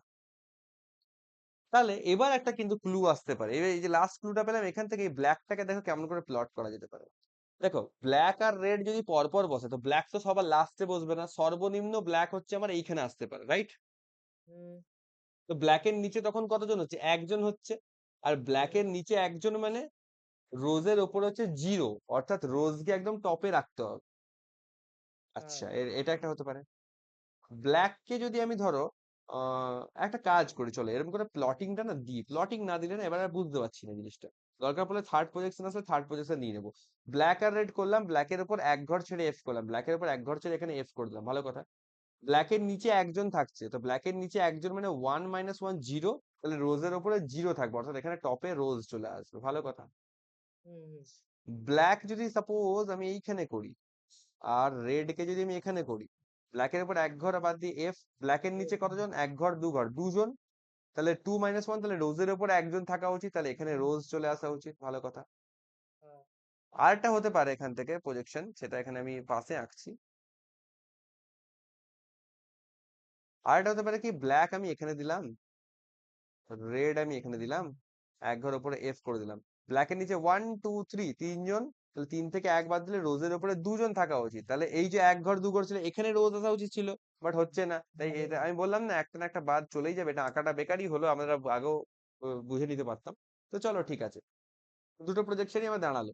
তাহলে এবার একটা কিন্তু ক্লু আসতে পারে, এই যে লাস্ট ক্লুটা পেলাম এখান থেকে, এই ব্ল্যাকটাকে দেখো কেমন করে প্লট করা যেতে পারে। দেখো ব্ল্যাক আর রেড যদি পরপর বসে তো ব্ল্যাক তো সবার লাস্টে বসবে না, সর্বনিম্ন ব্ল্যাক হচ্ছে আমার এইখানে আসতে পারে, রাইট? তো ব্ল্যাকের নিচে তখন কতজন হচ্ছে, একজন হচ্ছে। আর ব্ল্যাকের নিচে একজন মানে রোজের ওপর হচ্ছে 0, অর্থাৎ রোজকে একদম টপে রাখতে হবে। আচ্ছা, এটা একটা হতে পারে। ব্ল্যাককে যদি আমি ধরো একটা কাজ করি, চলো এরকম করে প্লটিংটা না দিই, প্লটিং না দিলে না এবার আর বুঝতে পারছি না জিনিসটা। দরকার পড়লে থার্ড প্রজেকশন আসলে থার্ড প্রজেকশন নিয়ে নেবো। ব্ল্যাক আর রেড করলাম, ব্ল্যাকের উপর এক ঘর ছেড়ে এফ করলাম, ব্ল্যাকের উপর এক ঘর ছেড়ে এখানে এফ করে দিলাম, ভালো কথা। ব্ল্যাকের নিচে একজন থাকছে, তো ব্ল্যাকের নিচে একজন মানে 1 - 1 0, তাহলে রোজের উপরে 0 থাকবে, অর্থাৎ এখানে টপে রোজ চলে আসবে, ভালো কথা। ব্ল্যাক যদি সাপোজ আমি এইখানে করি আর রেড কে যদি আমি এখানে করি, ব্ল্যাকের উপর এক ঘর বাদ দিয়ে এফ, ব্ল্যাকের নিচে কতজন, এক ঘর দু ঘর দুজন, তাহলে 2 - 1, তাহলে রোজের উপর একজন থাকা উচিত, তাহলে এখানে রোজ চলে আসা উচিত, ভালো কথা। আরেকটা হতে পারে এখান থেকে প্রজেকশন, সেটা এখানে আমি পাশে আঁকছি। আরেকটা হতে পারে কি, ব্ল্যাক আমি এখানে দিলাম, রেড আমি এখানে দিলাম, এক ঘর উপরে এফ করে দিলাম, ব্ল্যাকের নিচে 1 2 3 তিনজন, তাহলে 3 থেকে 1 বাদ দিলে রোজের উপরে দুজন থাকা উচিত, তাহলে এই যে এক ঘর দু ঘর ছিল এখানে রোজ আসা উচিত ছিল, বাট হচ্ছে না, তাই এটা আমি বললাম না একটা না একটা বাদ চলেই যাবে, এটা আঁকাটা বেকারই হলো, আমরা আগেও বুঝে নিতে পারতাম। তো চলো ঠিক আছে, দুটো প্রজেকশনই আমার দাঁড়ালো।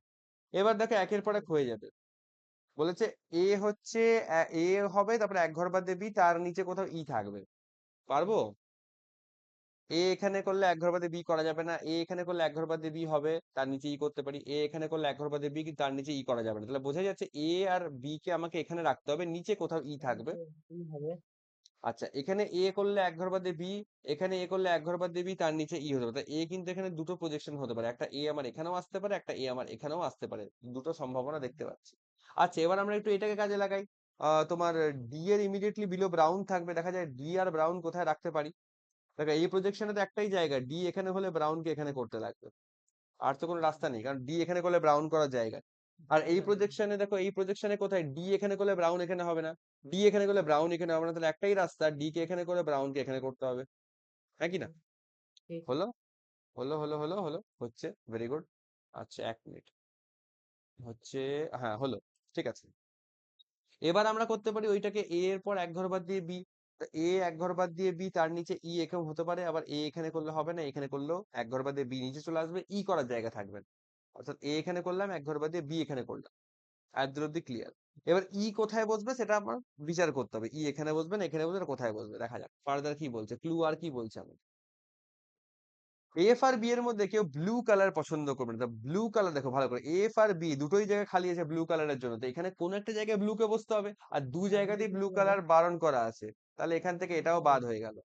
এবার দেখো একের পর এক হয়ে যাবে। বলেছে এ হচ্ছে এ হবে, তারপরে এক ঘর বাদ দিয়ে বি, তার নিচে কোথাও ই থাকবে, পারবো? এ এখানে করলে এক ঘর বাদে বি করা যাবে না, এ এখানে করলে এক ঘর বাদে বি হবে, তার নিচে ই করতে পারি, এ এখানে করলে এক ঘর বাদে বি কিন্তু তার নিচে ই করা যাবে না, তাহলে বোঝা যাচ্ছে এ আর বি কে আমাকে এখানে রাখতে হবে, নিচে কোথাও ই থাকবে। আচ্ছা, এখানে এ করলে এক ঘর বাদে বি, এখানে এ করলে এক ঘর বাদে বি, তার নিচে ই হতে পারে, এ কিন্তু এখানে দুটো প্রজেকশন হতে পারে, একটা এ আমার এখানেও আসতে পারে, একটা এ আমার এখানেও আসতে পারে, দুটো সম্ভাবনা দেখতে পাচ্ছি। আচ্ছা, এবার আমরা একটু এটাকে কাজে লাগাই। তোমার ডি এর ইমিডিয়েটলি বিলো ব্রাউন থাকবে, দেখা যায় ডি আর ব্রাউন কোথায় রাখতে পারি। দেখো এই প্রজেকশনে তো একটাই জায়গা, ডি এখানে হলে ব্রাউন কে এখানে করতে লাগবে, আর তো কোনো রাস্তা নেই, কারণ ডি এখানে করলে ব্রাউন করার জায়গা। আর এই প্রজেকশনে দেখো, এই প্রজেকশনে কোথায় ডি এখানে করলে ব্রাউন এখানে হবে না, ডি এখানে করলে ব্রাউন এখানে হবে না, তাহলে একটাই রাস্তা, ডি কে এখানে করে ব্রাউন কে এখানে করতে হবে, হ্যাঁ কি না? হলো হলো হলো হলো হলো হচ্ছে, ভেরি গুড। আচ্ছা 1 মিনিট, হচ্ছে, হ্যাঁ হলো, ঠিক আছে। এবার আমরা করতে পারি ওইটাকে এ এর পর এক ঘর বাদ দিয়ে বি, এ এক ঘর বাদ দিয়ে বি, তার নিচে ই এরকম হতে পারে, আবার এ এখানে করলে হবে না, এখানে করলেও এক ঘর বাদ দিয়ে বি নিচে চলে আসবে, ই করার জায়গা থাকবে না। অর্থাৎ এ এখানে করলাম, এক ঘর বাদ দিয়ে বি এখানে করলাম, এত অব্দি ক্লিয়ার। এবার ই কোথায় বসবে সেটা আমার বিচার করতে হবে, ই এখানে বসবে না এখানে বসবে না, কোথায় বসবে দেখা যাক ফার্দার কি বলছে, ক্লু আর কি বলছে আমি। এফ আর বি এর মধ্যে কেউ ব্লু কালার পছন্দ করবে না, ব্লু কালার দেখো ভালো করে, এফ আর বি দুটোই জায়গা খালি আছে ব্লু কালারের জন্য, তো এখানে কোন একটা জায়গায় ব্লু কে বসতে হবে, আর দু জায়গাতেই ব্লু কালার বারণ করা আছে, তাহলে এখান থেকে এটাও বাদ হয়ে গেল,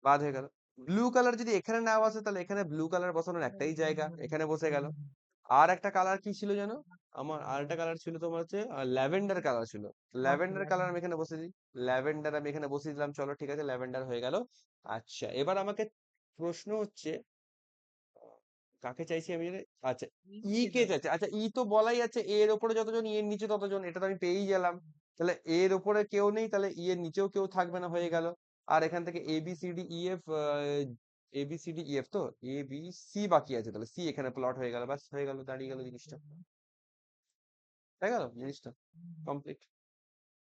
বাদ হয়ে গেল। ব্লু কালার যদি এখানে না বসে তাহলে এখানে ব্লু কালার বসানোর একটাই জায়গা, এখানে বসে গেল। আর একটা কালার কি ছিল জানো, আমার আর একটা কালার ছিল তোমার হচ্ছে ল্যাভেন্ডার কালার ছিল, ল্যাভেন্ডার কালার আমি এখানে বসে দিই, ল্যাভেন্ডার আমি এখানে বসিয়ে দিলাম, চলো ঠিক আছে, ল্যাভেন্ডার হয়ে গেল। আচ্ছা, এবার আমাকে প্রশ্ন হচ্ছে কাকে চাইছি আমি আচ্ছা, ই কে চাইছে, আচ্ছা ই তো বলাই আছে এর উপরে যতজন ই এর নিচে ততজন, এটা তো আমি পেয়েই গেলাম, তাহলে এর উপরে কেউ নেই, তাহলে ই এর নিচেও কেউ থাকবে না, হয়ে গেল। আর এখান থেকে A B C D E F, A B C D E F তো এ বি সি বাকি আছে, তাহলে সি এখানে প্লট হয়ে গেল, বাস হয়ে গেল, দাঁড়িয়ে গেল জিনিসটা, হয়ে গেল জিনিসটা কমপ্লিট।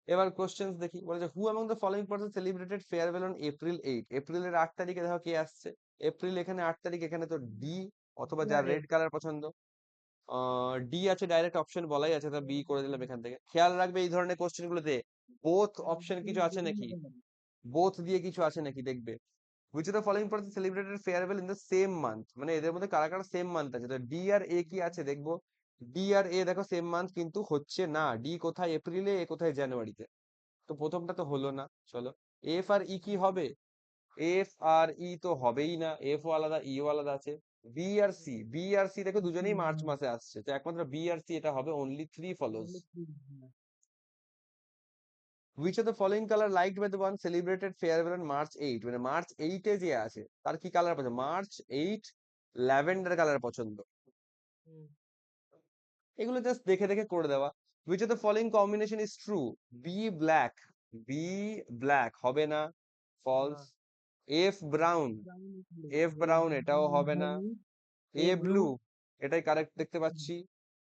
এবার কোশ্চেন্স দেখি, বলেছে হু among the following person celebrated farewell on April 8, এপ্রিলের 8 তারিখে দেখো কে আসছে, এপ্রিল এখানে 8 তারিখ, এখানে তো ডি, অথবা যার রেড কালার পছন্দ, ডি আছে, ডাইরেক্ট অপশন বলাই আছে, তো বি করে দিলাম এখান থেকে। খেয়াল রাখবে এই ধরনের কোশ্চেন গুলোতে বোথ অপশন কিছু আছে নাকি, বোথ দিয়ে কিছু আছে নাকি দেখবে। which of the following person celebrated farewell in the same month, মানে এদের মধ্যে কারা কারা সেম মান্থ আছে, তো ডি আর এ কি আছে দেখবো, ডি আর এ দেখো সেম মান্থ কিন্তু হচ্ছে না, ডি কোথায় এপ্রিলে, এ কোথায় জানুয়ারিতে, তো প্রথমটা তো হলো না, চলো। এফ আর ই কি হবে, এফ আর ই তো হবেই না, এফ ও আলাদা ই ও আলাদা আছে। বি আর সি, বি আর সি দেখো দুজনেই মার্চ মাসে আসছে, তো একমাত্র বি আর সি এটা হবে, only 3 follows, which of the following color liked by the one celebrated farewell on March 8, মানে মার্চ 8 এ যে আছে তার কি কালার পছন্দ? মার্চ 8 ল্যাভেন্ডার কালার পছন্দ।
হুম,
এগুলো জাস্ট দেখে দেখে করে দেওয়া। which of the following combination is true? b black, b black হবে না,
না
false. f brown,
brown
f brown এটাও হবে না।
হয়নি।
a
A blue.
blue এটাই কারেক্ট দেখতে পাচ্ছি,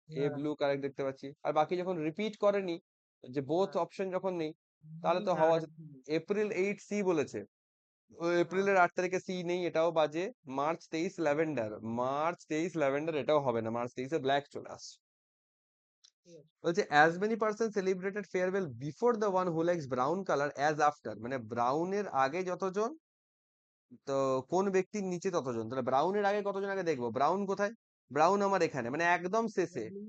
a
হ্যাঁ
blue কারেক্ট দেখতে পাচ্ছি। আর বাকি যখন রিপিট করেনি, যে বোথ
হ্যাঁ
অপশন যখন নেই, তাহলে
বি
তো
না
হওয়া উচিত।
একদম।
এপ্রিল 8 সি বলেছে, ও
হ্যাঁ
এপ্রিলের 8 তারিখে সি নেই, এটাও বাজে। মার্চ 23 ল্যাভেন্ডার, মার্চ 23 ল্যাভেন্ডার এটাও হবে না, মার্চ 23 এ ব্ল্যাক চলে আসছে।
ঠিক আছে।
বলছে as many person celebrated farewell before the one who likes brown color as after, মানে ব্রাউনের আগে যতজন, তো কোন ব্যক্তির নিচে ততজন। তাহলে ব্রাউনের আগে কতজন আগে দেখবো, ব্রাউন কোথায়? ব্রাউন আমার এখানে, মানে একদম শেষে।
ব্লু।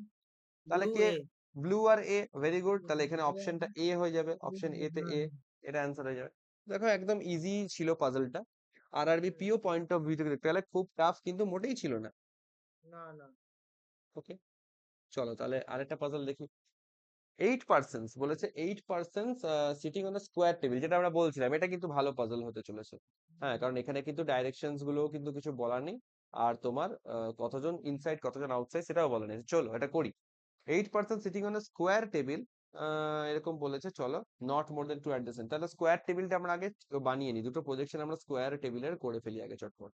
তাহলে
ব্লু
কে?
এ।
ব্লু আর এ, ভেরি গুড। তাহলে এখানে
ব্লু আর
অপশনটা এ হয়ে যাবে, অপশন এ তে
হ্যাঁ
এ, এটা অ্যান্সার হয়ে যাবে। দেখো একদম ইজি ছিল পাজলটা। আর আরবি
হুম,
পিও পয়েন্ট অফ ভিউ থেকে দেখতে গেলে খুব টাফ কিন্তু মোটেই ছিল না।
না না
ওকে, চলো তাহলে আরেকটা পাজল দেখি। 8 পার্সন্স বলেছে, 8 persons sitting on square table, যেটা আমরা বলছিলাম, এটা কিন্তু ভালো পাজল হতে চলেছে। হ্যাঁ, কারণ এখানে কিন্তু ডাইরেকশনস গুলো কিন্তু কিছু বলার নেই। আর তোমার কতজন ইনসাইড কতজন আউটসাইড সেটাও বলা নেই। চলো এটা করি। 8 person sitting on square table, এরকম বলেছে, চলো not more than two adjacent. তাহলে স্কোয়ার টেবিলটা আমরা আগে বানিয়ে নিই, দুটো প্রজেকশন আমরা স্কোয়ার টেবিলের করে ফেলি আগে চটপট।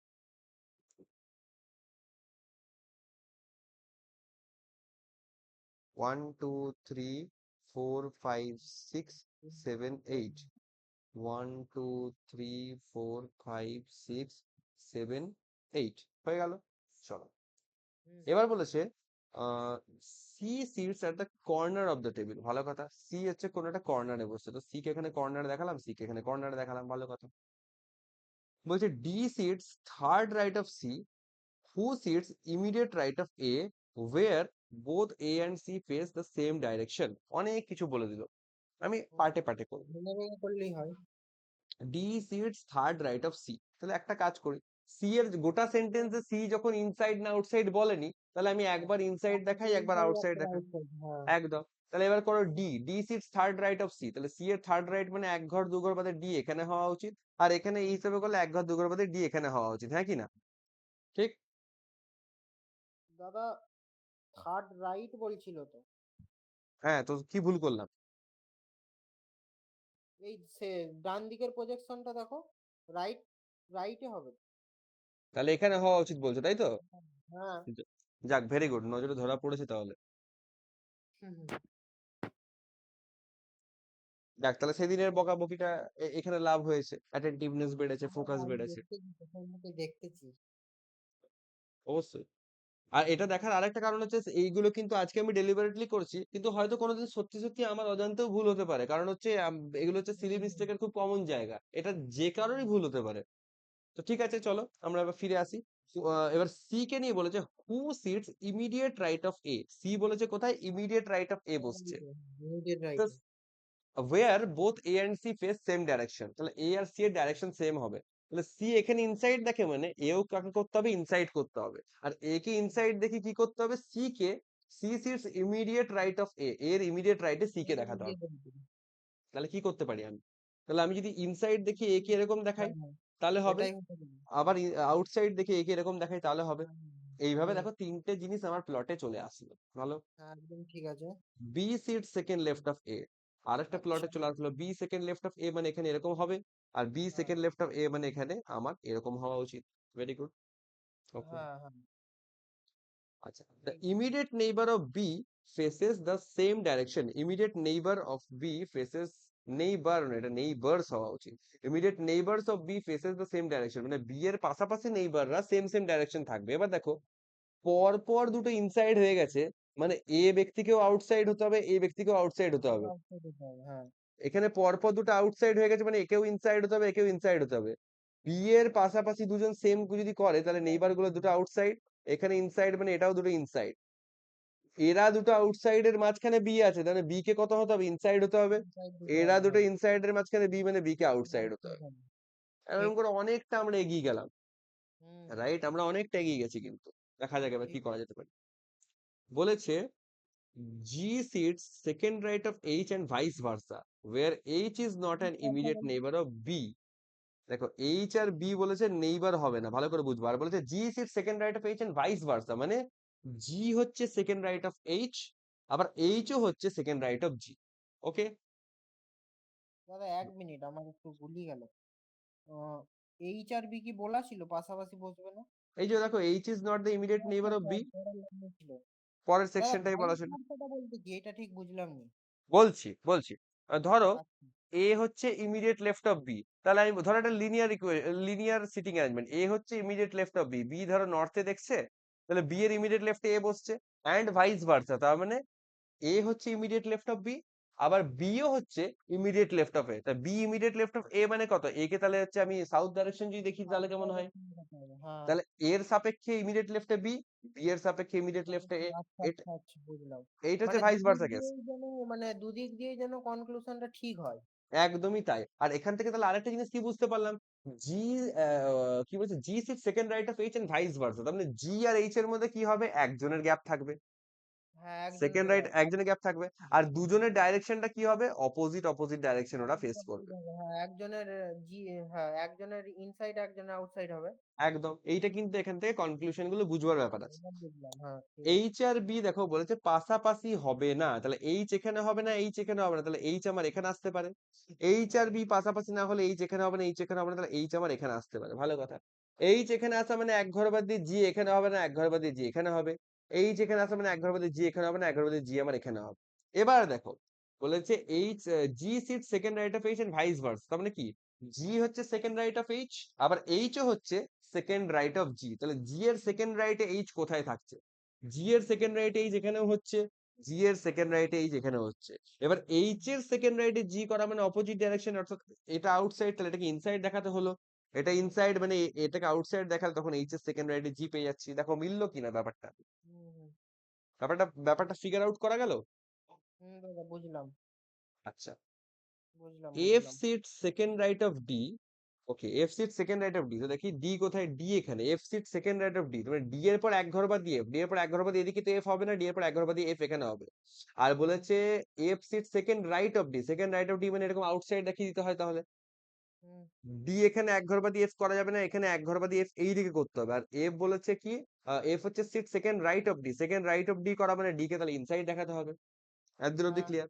1 2 3 4 5 6 7 8, 1 2 3 4 5 6 7 8 হয়ে গেল। চলো
হুম,
এবার বলেছে C sits at the corner of the table, ভালো কথা। সি হচ্ছে কোন একটা কর্নারে বসছে, তো সি কে এখানে কর্নারে দেখালাম, সি কে এখানে কর্নারে দেখালাম, ভালো কথা। বলছে D sits third right of C, who sits immediate right of A, where both A and C face the same direction. অনেক কিছু বলে দিল, আমি
হুম,
পার্টে পার্টে করবো।
ভেঙে ভেঙে করলেই হয়।
D sits third right of C, তাহলে একটা কাজ করি, সি এর গোটা সেন্টেন্সে সি যখন ইনসাইড না আউটসাইড বলেনি, তাহলে আমি একবার ইনসাইড
একটা
দেখাই একবার
ইনসাইড
আউটসাইড
একটা
দেখাই।
আউটসাইড হ্যাঁ।
একদম। তাহলে এবার করো D, D sits third right of C, তাহলে সি এর থার্ড রাইট মানে এক ঘর দু ঘর বাদে ডি এখানে হওয়া উচিত। আর এখানে এই হিসেবে করলে এক ঘর দু ঘর বাদে ডি এখানে হওয়া উচিত, হ্যাঁ কি না? ঠিক।
দাদা থার্ড রাইট বলছিল তো।
হ্যাঁ, তো কি ভুল করলাম?
এই সে ডান দিকের প্রজেকশনটা দেখো, রাইট রাইটে হবে।
তাহলে এখানে হওয়া উচিত বলছো, তাই তো?
হ্যাঁ
যাক, ভেরি গুড, নজরে ধরা পড়েছে তাহলে।
হুম, হুম।
যাক, তাহলে সেদিনের বকাবকিটা এখানে লাভ হয়েছে, অ্যাটেন্টিভনেস বেড়েছে, ফোকাস
আমি
বেড়েছে।
দেখতেছি চোখের মুখে দেখতেছি।
অবশ্যই। আর এটা দেখার আরেকটা কারণ হচ্ছে, এইগুলো কিন্তু আজকে আমি ডেলিবারেটলি করছি, কিন্তু হয়তো কোনোদিন সত্যি সত্যি আমার অজান্তেও ভুল হতে পারে, কারণ হচ্ছে এগুলো হচ্ছে সিলি
হুম, হুম,
মিস্টেকের খুব কমন জায়গা, এটা যে কারোরই ভুল হতে পারে। তো ঠিক আছে, চলো আমরা এবার ফিরে আসি। এবার সি কে নিয়ে বলেছে who sits immediate right of A, C বলেছে কোথায় ইমিডিয়েট রাইট অফ এ বসছে।
ইমিডিয়েট
তো
রাইটে।
where both A and C face same direction, তাহলে A আর C এর ডাইরেকশন সেম হবে। তাহলে C এখানে ইনসাইড দেখে মানে এও কাকে করতে হবে, ইনসাইড করতে হবে। আর A কে ইনসাইড দেখে কি করতে হবে, C কে, C sits immediate right of A, এর ইমিডিয়েট রাইটে C কে দেখাতে হবে। তাহলে কি করতে পারি আমি? তাহলে আমি যদি ইনসাইড দেখি A কে এরকম দেখাই,
হ্যাঁ হ্যাঁ
তাহলে হবে।
এটাই হতে পারে।
আবার আউটসাইড দেখে A কে এরকম দেখাই, তাহলে হবে।
হ্যাঁ,
এইভাবে
হুম,
দেখো তিনটে জিনিস আমার প্লটে চলে আসলো, ভালো।
হ্যাঁ, একদম ঠিক আছে।
B sit second left of A, আরেকটা প্লটে
আচ্ছা
চলে আসলো, B second left of A মানে এখানে এরকম হবে। আর বি
হ্যাঁ
সেকেন্ড লেফট অফ এ মানে এখানে আমার এরকম হওয়া উচিত। Very good. ওকে।
হ্যাঁ হ্যাঁ
আচ্ছা, the
ঠিক।
immediate neighbor of B faces the same direction, immediate neighbor of B faces, neighbour না, এটা নেইবারস হওয়া উচিত। Immediate neighbours of B faces the same direction, মানে বি এর পাশাপাশি নেইবাররা সেম সেম ডাইরেকশন থাকবে। এবার দেখো পর পর দুটো ইনসাইড হয়ে গেছে, মানে এ ব্যক্তিকেও আউটসাইড হতে হবে, এ ব্যক্তিকেও আউটসাইড হতে হবে।
আউটসাইড হতে হবে হ্যাঁ।
এখানে পরপর দুটো আউটসাইড হয়ে গেছে, মানে একেও ইনসাইড হতে হবে, একেও ইনসাইড হতে হবে। বি এর পাশাপাশি দুজন সেম যদি করে, তাহলে নেইবার গুলো দুটো আউটসাইড, এখানে ইনসাইড মানে এটাও দুটো ইনসাইড। এরা দুটো আউটসাইড এর মাঝখানে বি আছে, তাহলে বি কে কত হতে হবে, ইনসাইড হতে হবে।
ইনসাইড দিতে
এরা
হবে
দুটো
হ্যাঁ।
ইনসাইড এর মাঝখানে বি মানে বি কে আউটসাইড হতে
আউটসাইড
হবে।
হবে।
এরকম
ঠিক।
করে অনেকটা আমরা এগিয়ে গেলাম,
হুম
রাইট? আমরা অনেকটা এগিয়ে গেছি, কিন্তু দেখা যাক এবার কি
ঠিক।
করা যেতে পারে। বলেছে G sits second right of H and vice versa, where H is not an immediate neighbor of B. দেখো H আর B বলেছে নেইবার হবে না, ভালো করে বুঝবো। আর বলেছে G is its second right of H and vice versa, মানে G হচ্ছে সেকেন্ড রাইট অফ H, আবার H ও হচ্ছে সেকেন্ড রাইট অফ G। ওকে,
দাদা এক মিনিট, আমার একটু ভুলিয়ে গেল। এইচ আর বি কি বলা ছিল পাশাপাশি বসবে না?
এই যে দেখো H is not the immediate
আচ্ছা
neighbor of
আচ্ছা,
B,
পরের লাইনে ছিল।
পরের
দাদা
সেকশনটাই বলা
ভাইস
ছিল।
ভার্সাটা বলতে কি, এটা ঠিক বুঝলাম নি।
বলছি ধরো
আচ্ছা।
এ হচ্ছে ইমিডিয়েট লেফট অফ বি, তাহলে আমি ধরো একটা লিনিয়ার সিটিং অ্যারেঞ্জমেন্ট, এ হচ্ছে immediate left of B, B ধরো নর্থে দেখছে, তাহলে বি এর ইমিডিয়েট লেফটে এ বসছে, অ্যান্ড ভাইস ভার্সা, তার মানে এ হচ্ছে ইমিডিয়েট লেফট অফ বি, আবার বি ও হচ্ছে ইমিডিয়েট লেফট অফ এ। তা B immediate left of A মানে কত, এ কে তাহলে হচ্ছে আমি সাউথ ডাইরেকশন যদি দেখি তাহলে
সাউথ
কেমন হয়,
ডাইরেকশন দেখাতে হবে, হ্যাঁ।
তাহলে এর সাপেক্ষে ইমিডিয়েট লেফটে বি, বি এর সাপেক্ষে ইমিডিয়েট লেফটে এ।
আচ্ছা
এটা
আচ্ছা আচ্ছা, বুঝলাম।
এইটা হচ্ছে
মানে
ভাইস
দুদিক
ভার্সা কেস।
দিয়েই যেন, মানে দুদিক দিয়েই যেন কনক্লুশনটা ঠিক হয়।
একদমই তাই। আর এখান থেকে তাহলে আরেকটা জিনিস কি বুঝতে পারলাম, জি কি বলছে, G sit second right of H and vice versa, তার মানে জি আর এইচ এর মধ্যে কি হবে, একজনের গ্যাপ থাকবে,
হ্যাঁ, একজনের
সেকেন্ড রাইট
গ্যাপ।
একজনের গ্যাপ থাকবে, আর দুজনের ডাইরেকশনটা কি হবে, অপোজিট অপোজিট ডাইরেকশন ওরা ফেস করবে।
হ্যাঁ, একজনের জি, হ্যাঁ একজনের ইনসাইড একজনের আউটসাইড হবে।
একদম, এইটা কিন্তু এখান থেকে কনক্লুশন গুলো বুঝবার ব্যাপার আছে।
এবার বুঝলাম, হ্যাঁ ঠিক আছে।
এইচ আর বি দেখো বলেছে পাশাপাশি হবে না, তাহলে এইচ এখানে হবে না, এইচ এখানে হবে না, তাহলে এইচ আমার এখানে আসতে পারে। এইচ আর বি পাশাপাশি না হলে এইচ এখানে হবে না, এইচ এখানে হবে না, তাহলে এইচ আমার এখানে আসতে পারে, ভালো কথা। এইচ এখানে আসা মানে এক ঘর বাদ দিয়ে জি এখানে হবে না, এক ঘর বাদ দিয়ে জি এখানে হবে। এইচ এখানে আসা মানে এক ঘর বাদ দিয়ে জি এখানে হবে না, এক ঘর বাদ দিয়ে জি আমার এখানে হবে। এবার দেখো বলেছে H G sit second right of H and vice versa, তার মানে কি, জি হচ্ছে সেকেন্ড রাইট অফ এইচ, আবার এইচ ও হচ্ছে সেকেন্ড রাইট অফ জি, তাহলে জি এর সেকেন্ড রাইটে এইচ কোথায় থাকছে, জি এর সেকেন্ড রাইটে এই যেখানেও হচ্ছে, জি এর সেকেন্ড রাইটে এই যেখানেও হচ্ছে। এবার এইচ এর সেকেন্ড রাইটে জি করা মানে অপোজিট ডাইরেকশন, অর্থাৎ এটা আউটসাইড, তাহলে এটাকে ইনসাইড দেখাতে হলো, এটা ইনসাইড মানে এটাকে আউটসাইড দেখালে তখন এইচ এর সেকেন্ড রাইটে জি পেয়ে যাচ্ছি। দেখো মিললো কিনা ব্যাপারটা,
হুম হুম
ব্যাপারটা ফিগার আউট করা গেল।
হুম, দাদা বুঝলাম
আচ্ছা,
বুঝলাম
এফ
বুঝলাম।
Sit second right of D, okay F sit second right of D, তো দেখি ডি কোথায়, ডি এখানে, F sit second right of D, মানে ডি এর পর এক ঘর বাদ দিয়ে এফ, ডি এর পর এক ঘর বাদ দিয়ে এদিকে তো এফ হবে না, ডি এর পর এক ঘর বাদ দিয়ে এফ এখানে হবে। আর বলেছে F sit second right of D, second right of D মানে এরকম আউটসাইড দেখিয়ে দিতে হয়, তাহলে
হুম
ডি এখানে এক ঘর বাদ দিয়ে এফ করা যাবে না, এখানে এক ঘর বাদ দিয়ে এফ এই দিকে করতে হবে। আর এফ বলেছে কি, এফ হচ্ছে sit second right of D, second right of D করা মানে ডি কে তাহলে ইনসাইড দেখাতে হবে। একদম অব্দি
হ্যাঁ।
ক্লিয়ার।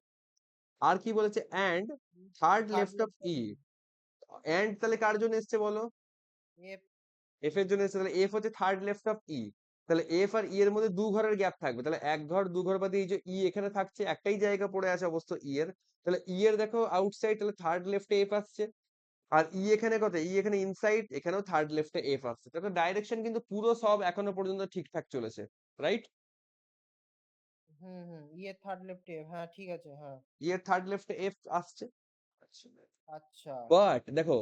আর কি বলেছে, and third
third
left of
left
E, and তাহলে কার জন্য এসছে বলো,
এফ।
এফ এর জন্য এসেছে, তাহলে এফ হচ্ছে থার্ড লেফট অফ ই, তাহলে এফ আর ই এর মধ্যে দু ঘরের গ্যাপ থাকবে, তাহলে এক ঘর দু ঘর বাদে এই যে ই এখানে থাকছে, একটাই জায়গা পড়ে আছে অবশ্য ই এর, তাহলে ই এর দেখো আউটসাইড, তাহলে থার্ড লেফটে এফ আসছে। আর ই এখানে কত, ই এখানে ইনসাইড, এখানেও থার্ড লেফটে এফ আসছে, তাহলে ডাইরেকশন কিন্তু পুরো সব এখনো পর্যন্ত ঠিকঠাক চলেছে, রাইট।
হুম হুম, ইয়ে থার্ড লেফট এফ, হ্যাঁ ঠিক আছে, হ্যাঁ।
ই এর থার্ড লেফটে এফ আসছে।
আচ্ছা।
বাট দেখো,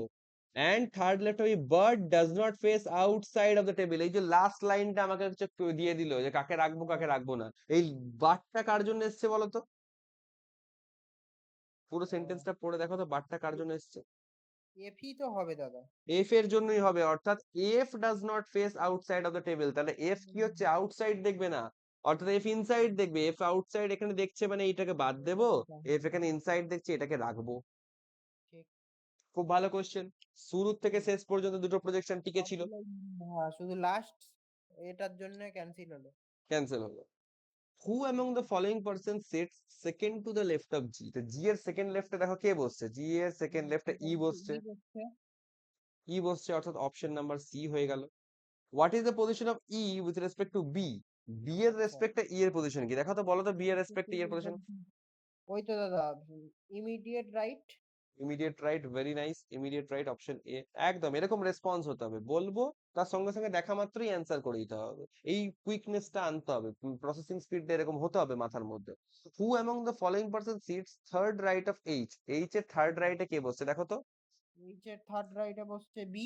and third letter but does not face outside of the table, এই যে লাস্ট লাইনটা আমাকে হচ্ছে দিয়ে দিল যে কাকে রাখবো কাকে
হ্যাঁ।
রাখবো না, এই বাটটা কার জন্য এসছে বলো তো, পুরো সেন্টেন্সটা পড়ে দেখো তো বাটটা কার জন্য এসছে।
এফই তো হবে দাদা।
এফ এর জন্যই হবে, অর্থাৎ F does not face outside of the table, তাহলে এফ কি হচ্ছে আউটসাইড দেখবে না, অর্থাৎ এফ ইনসাইড দেখবে, এফ আউটসাইড এখানে দেখছে মানে এইটাকে বাদ দেবো, এফ এখানে ইনসাইড দেখছে এটাকে রাখবো।
ঠিক।
খুব ভালো কোশ্চেন, শুরু থেকে শেষ পর্যন্ত দুটো প্রজেকশন টিকে ছিল,
সবগুলোই, হ্যাঁ শুধু লাস্ট এটার জন্য ক্যান্সেল হলো।
ক্যান্সেল হলো। Who among the following person sits second to the left of G, তো জি এর সেকেন্ড লেফটে দেখো কে বসছে, জি এর সেকেন্ড লেফটে ই বসছে,
ই বসছে।
ই বসছে, অর্থাৎ অপশন নাম্বার সি হয়ে গেল। What is the position of E with respect to B, B এর
আচ্ছা।
রেসপেক্টে ই এর পজিশন কি, দেখো তো বলো তো বি এর রেসপেক্টে ই এর পজিশন।
ওই তো দাদা, immediate right.
Immediate right, very nice, immediate right option A. একদম এরকম রেসপন্স হতে হবে, বলবো তার সঙ্গে সঙ্গে দেখা মাত্রই অ্যান্সার করে দিতে হবে, এই কুইকনেসটা আনতে হবে, প্রসেসিং স্পিডটা এরকম হতে হবে মাথার মধ্যে। Who among the following person sits third right of H, H এর থার্ড রাইটে কে বসছে দেখো তো।
এইচ এর থার্ড রাইটে বসছে বি।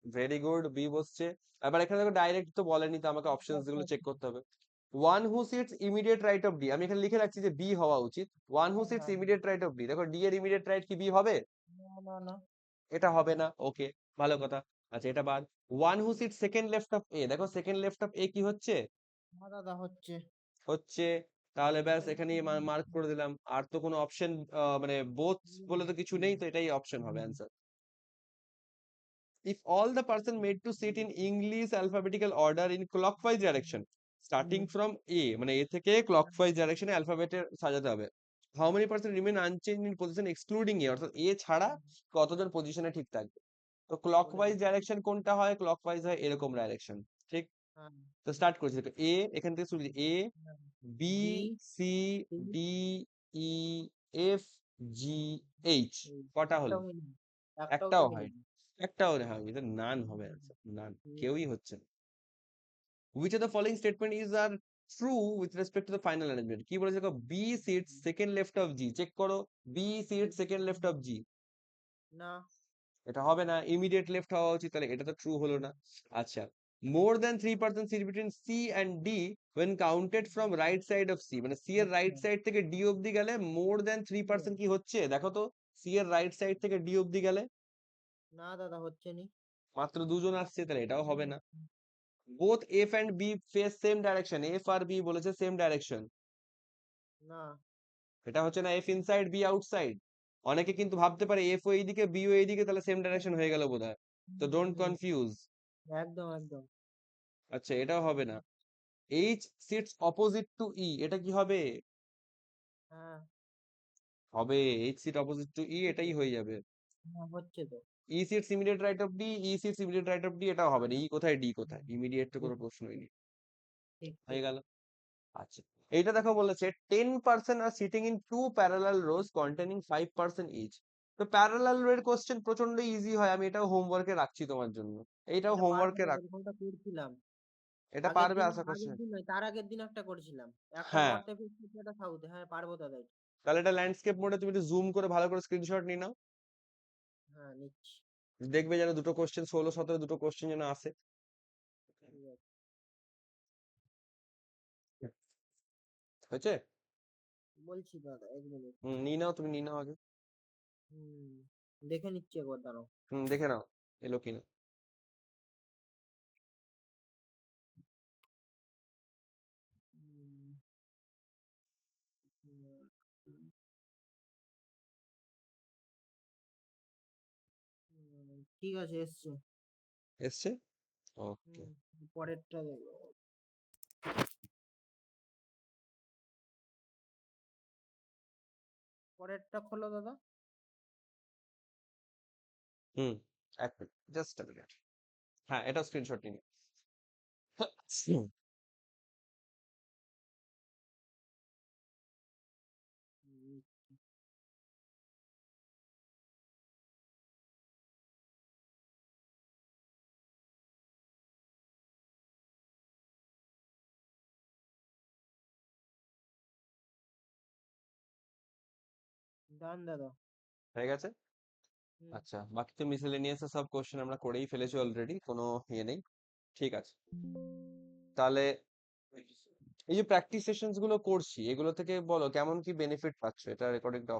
ভেরি গুড, বি বসছে। এবার এখানে দেখো ডাইরেক্ট তো বলেনি, তো আমাকে
আচ্ছা
অপশনস
আচ্ছা
গুলো চেক
আচ্ছা।
করতে হবে। One who sits immediate right of D, আমি এখানে লিখে রাখছি যে বি হওয়া উচিত, ওয়ান হু
হ্যাঁ
সিটস
হ্যাঁ হ্যাঁ।
ইমিডিয়েট রাইট অফ ডি, দেখো ডি এর ইমিডিয়েট রাইট কি বি হবে,
না না না।
এটা হবে না, ওকে, ভালো কথা। আচ্ছা এটা বাদ, one who sit second left of A, দেখো সেকেন্ড লেফট অফ এ কি হচ্ছে,
না দাদা হচ্ছে।
হচ্ছে তাহলে ব্যাস এখানেই মার্ক করে দিলাম। আর তো কোনো অপশন মানে বোথ বলে তো কিছু নেই, তো এটাই অপশন হবে answer. If all the person made to sit in English alphabetical order in clockwise direction, starting from A, মানে A থেকে clockwise direction এ অ্যালফাবেটের সাজাতে হবে। How many person remain unchanged in position excluding A, অর্থাৎ A ছাড়া কতজন পজিশনে ঠিক থাকবে? তো clockwise direction কোনটা হয়? clockwise হয় এরকম ডাইরেকশন, ঠিক? তো স্টার্ট করছি, দেখো A, এখান থেকে শুরু করছি। A, B,
B,
C, D, E, F, G, H, কটা হলো?
একটাও মিলে একটাও তো
একটাও হয়,
মিলেনি।
একটাও হয়, এটা নান হবে অ্যান্সার, নান, কেউই হচ্ছে না। Which of the following statement is are true with respect to the final arrangement? কি বলেছে দেখো, B sits second left of G, check করো, B sits second left of G,
না,
এটা হবে না, ইমিডিয়েট লেফট হওয়া উচিত, তাহলে এটা তো ট্রু হলো না। আচ্ছা, more than 3% seat between C and D when counted from right side of C, মানে C এর রাইট
আচ্ছা,
সাইড থেকে D অবধি গেলে more than 3% কি হচ্ছে দেখো তো, C এর রাইট সাইড থেকে D অবধি গেলে
না দাদা হচ্ছে নি।
মাত্র দুজন আসছে, তাহলে এটাও হবে না। both F and B face same direction, F R B বলেছে সেম ডাইরেকশন,
না,
এটা হচ্ছে না। F ইনসাইড B আউটসাইড, অনেকে কিন্তু ভাবতে পারে F ও এইদিকে B ও এইদিকে, তাহলে সেম ডাইরেকশন হয়ে গেল বোধহয়, তো ডোন্ট কনফিউজ।
একদম একদম।
আচ্ছা, এটাও হবে না। H sits opposite to E, এটা কি হবে?
হ্যাঁ,
হবে, H sit opposite to E, এটাই হয়ে যাবে।
হ্যাঁ, হচ্ছে তো।
E sits immediate right of D, E sits immediate right of D, এটাও হবে না। E কোথায়, D কোথায়, ইমিডিয়েট তো কোনো
ঠিক
প্রশ্নই নেই।
ঠিক
হয়ে
ঠিক।
গেল। আচ্ছা, এইটা দেখো বলেছে 10% are sitting in two parallel rows containing 5% each. তো প্যারালাল রো এর কোশ্চেন প্রচন্ড ইজি হয়, আমি এটাও হোমওয়ার্কে রাখছি তোমার জন্য, এইটাও
এটা পারবো
হোমওয়ার্কে
দাদা,
রাখ,
এরকমটা করছিলাম।
এটা
আগের
পারবে
দিন,
আশা করছি।
আগের দিন নয়, তার আগের দিন একটা করেছিলাম। একটা
হ্যাঁ,
নর্থ এফেক্ট, একটা সাউথে। হ্যাঁ, পারবো দাদা এটা।
তাহলে এটা ল্যান্ডস্কেপ মোডে তুমি একটু জুম করে ভালো করে স্ক্রিনশট নিয়ে নাও,
হ্যাঁ, নিচ্ছি।
দেখবে যেন দুটো কোশ্চেন 16-17 দুটো কোশ্চেন যেন আসে।
ঠিক আছে,
হয়েছে?
বলছি দাদা 1 মিনিট।
নিয়ে নাও, তুমি নিয়ে নাও আগে।
হুম, দেখে নিচ্ছি একবার, দাঁড়াও।
দেখে নাও এলো কিনা।
হুম, হুম, ঠিক আছে, এসছে।
এসছে, ওকে।
হুম, পরেরটা দেখো। পরেরটা খোলো দাদা।
হুম, এক মিনিট, জাস্ট আ মিনিট। হ্যাঁ, এটা স্ক্রিনশট নিয়ে নিও।
হুম, ডান দাদা।
হয়ে গেছে।
হুম,
আচ্ছা, বাকি তো মিসেলেনিয়াস সব কোশ্চেন আমরা করেই ফেলেছি অলরেডি, কোনো ইয়ে নেই। ঠিক আছে, তাহলে এই যে প্র্যাকটিস সেশনস গুলো করছি, এগুলো থেকে বলো কেমন কি বেনিফিট পাচ্ছ, এটা রেকর্ডিংটা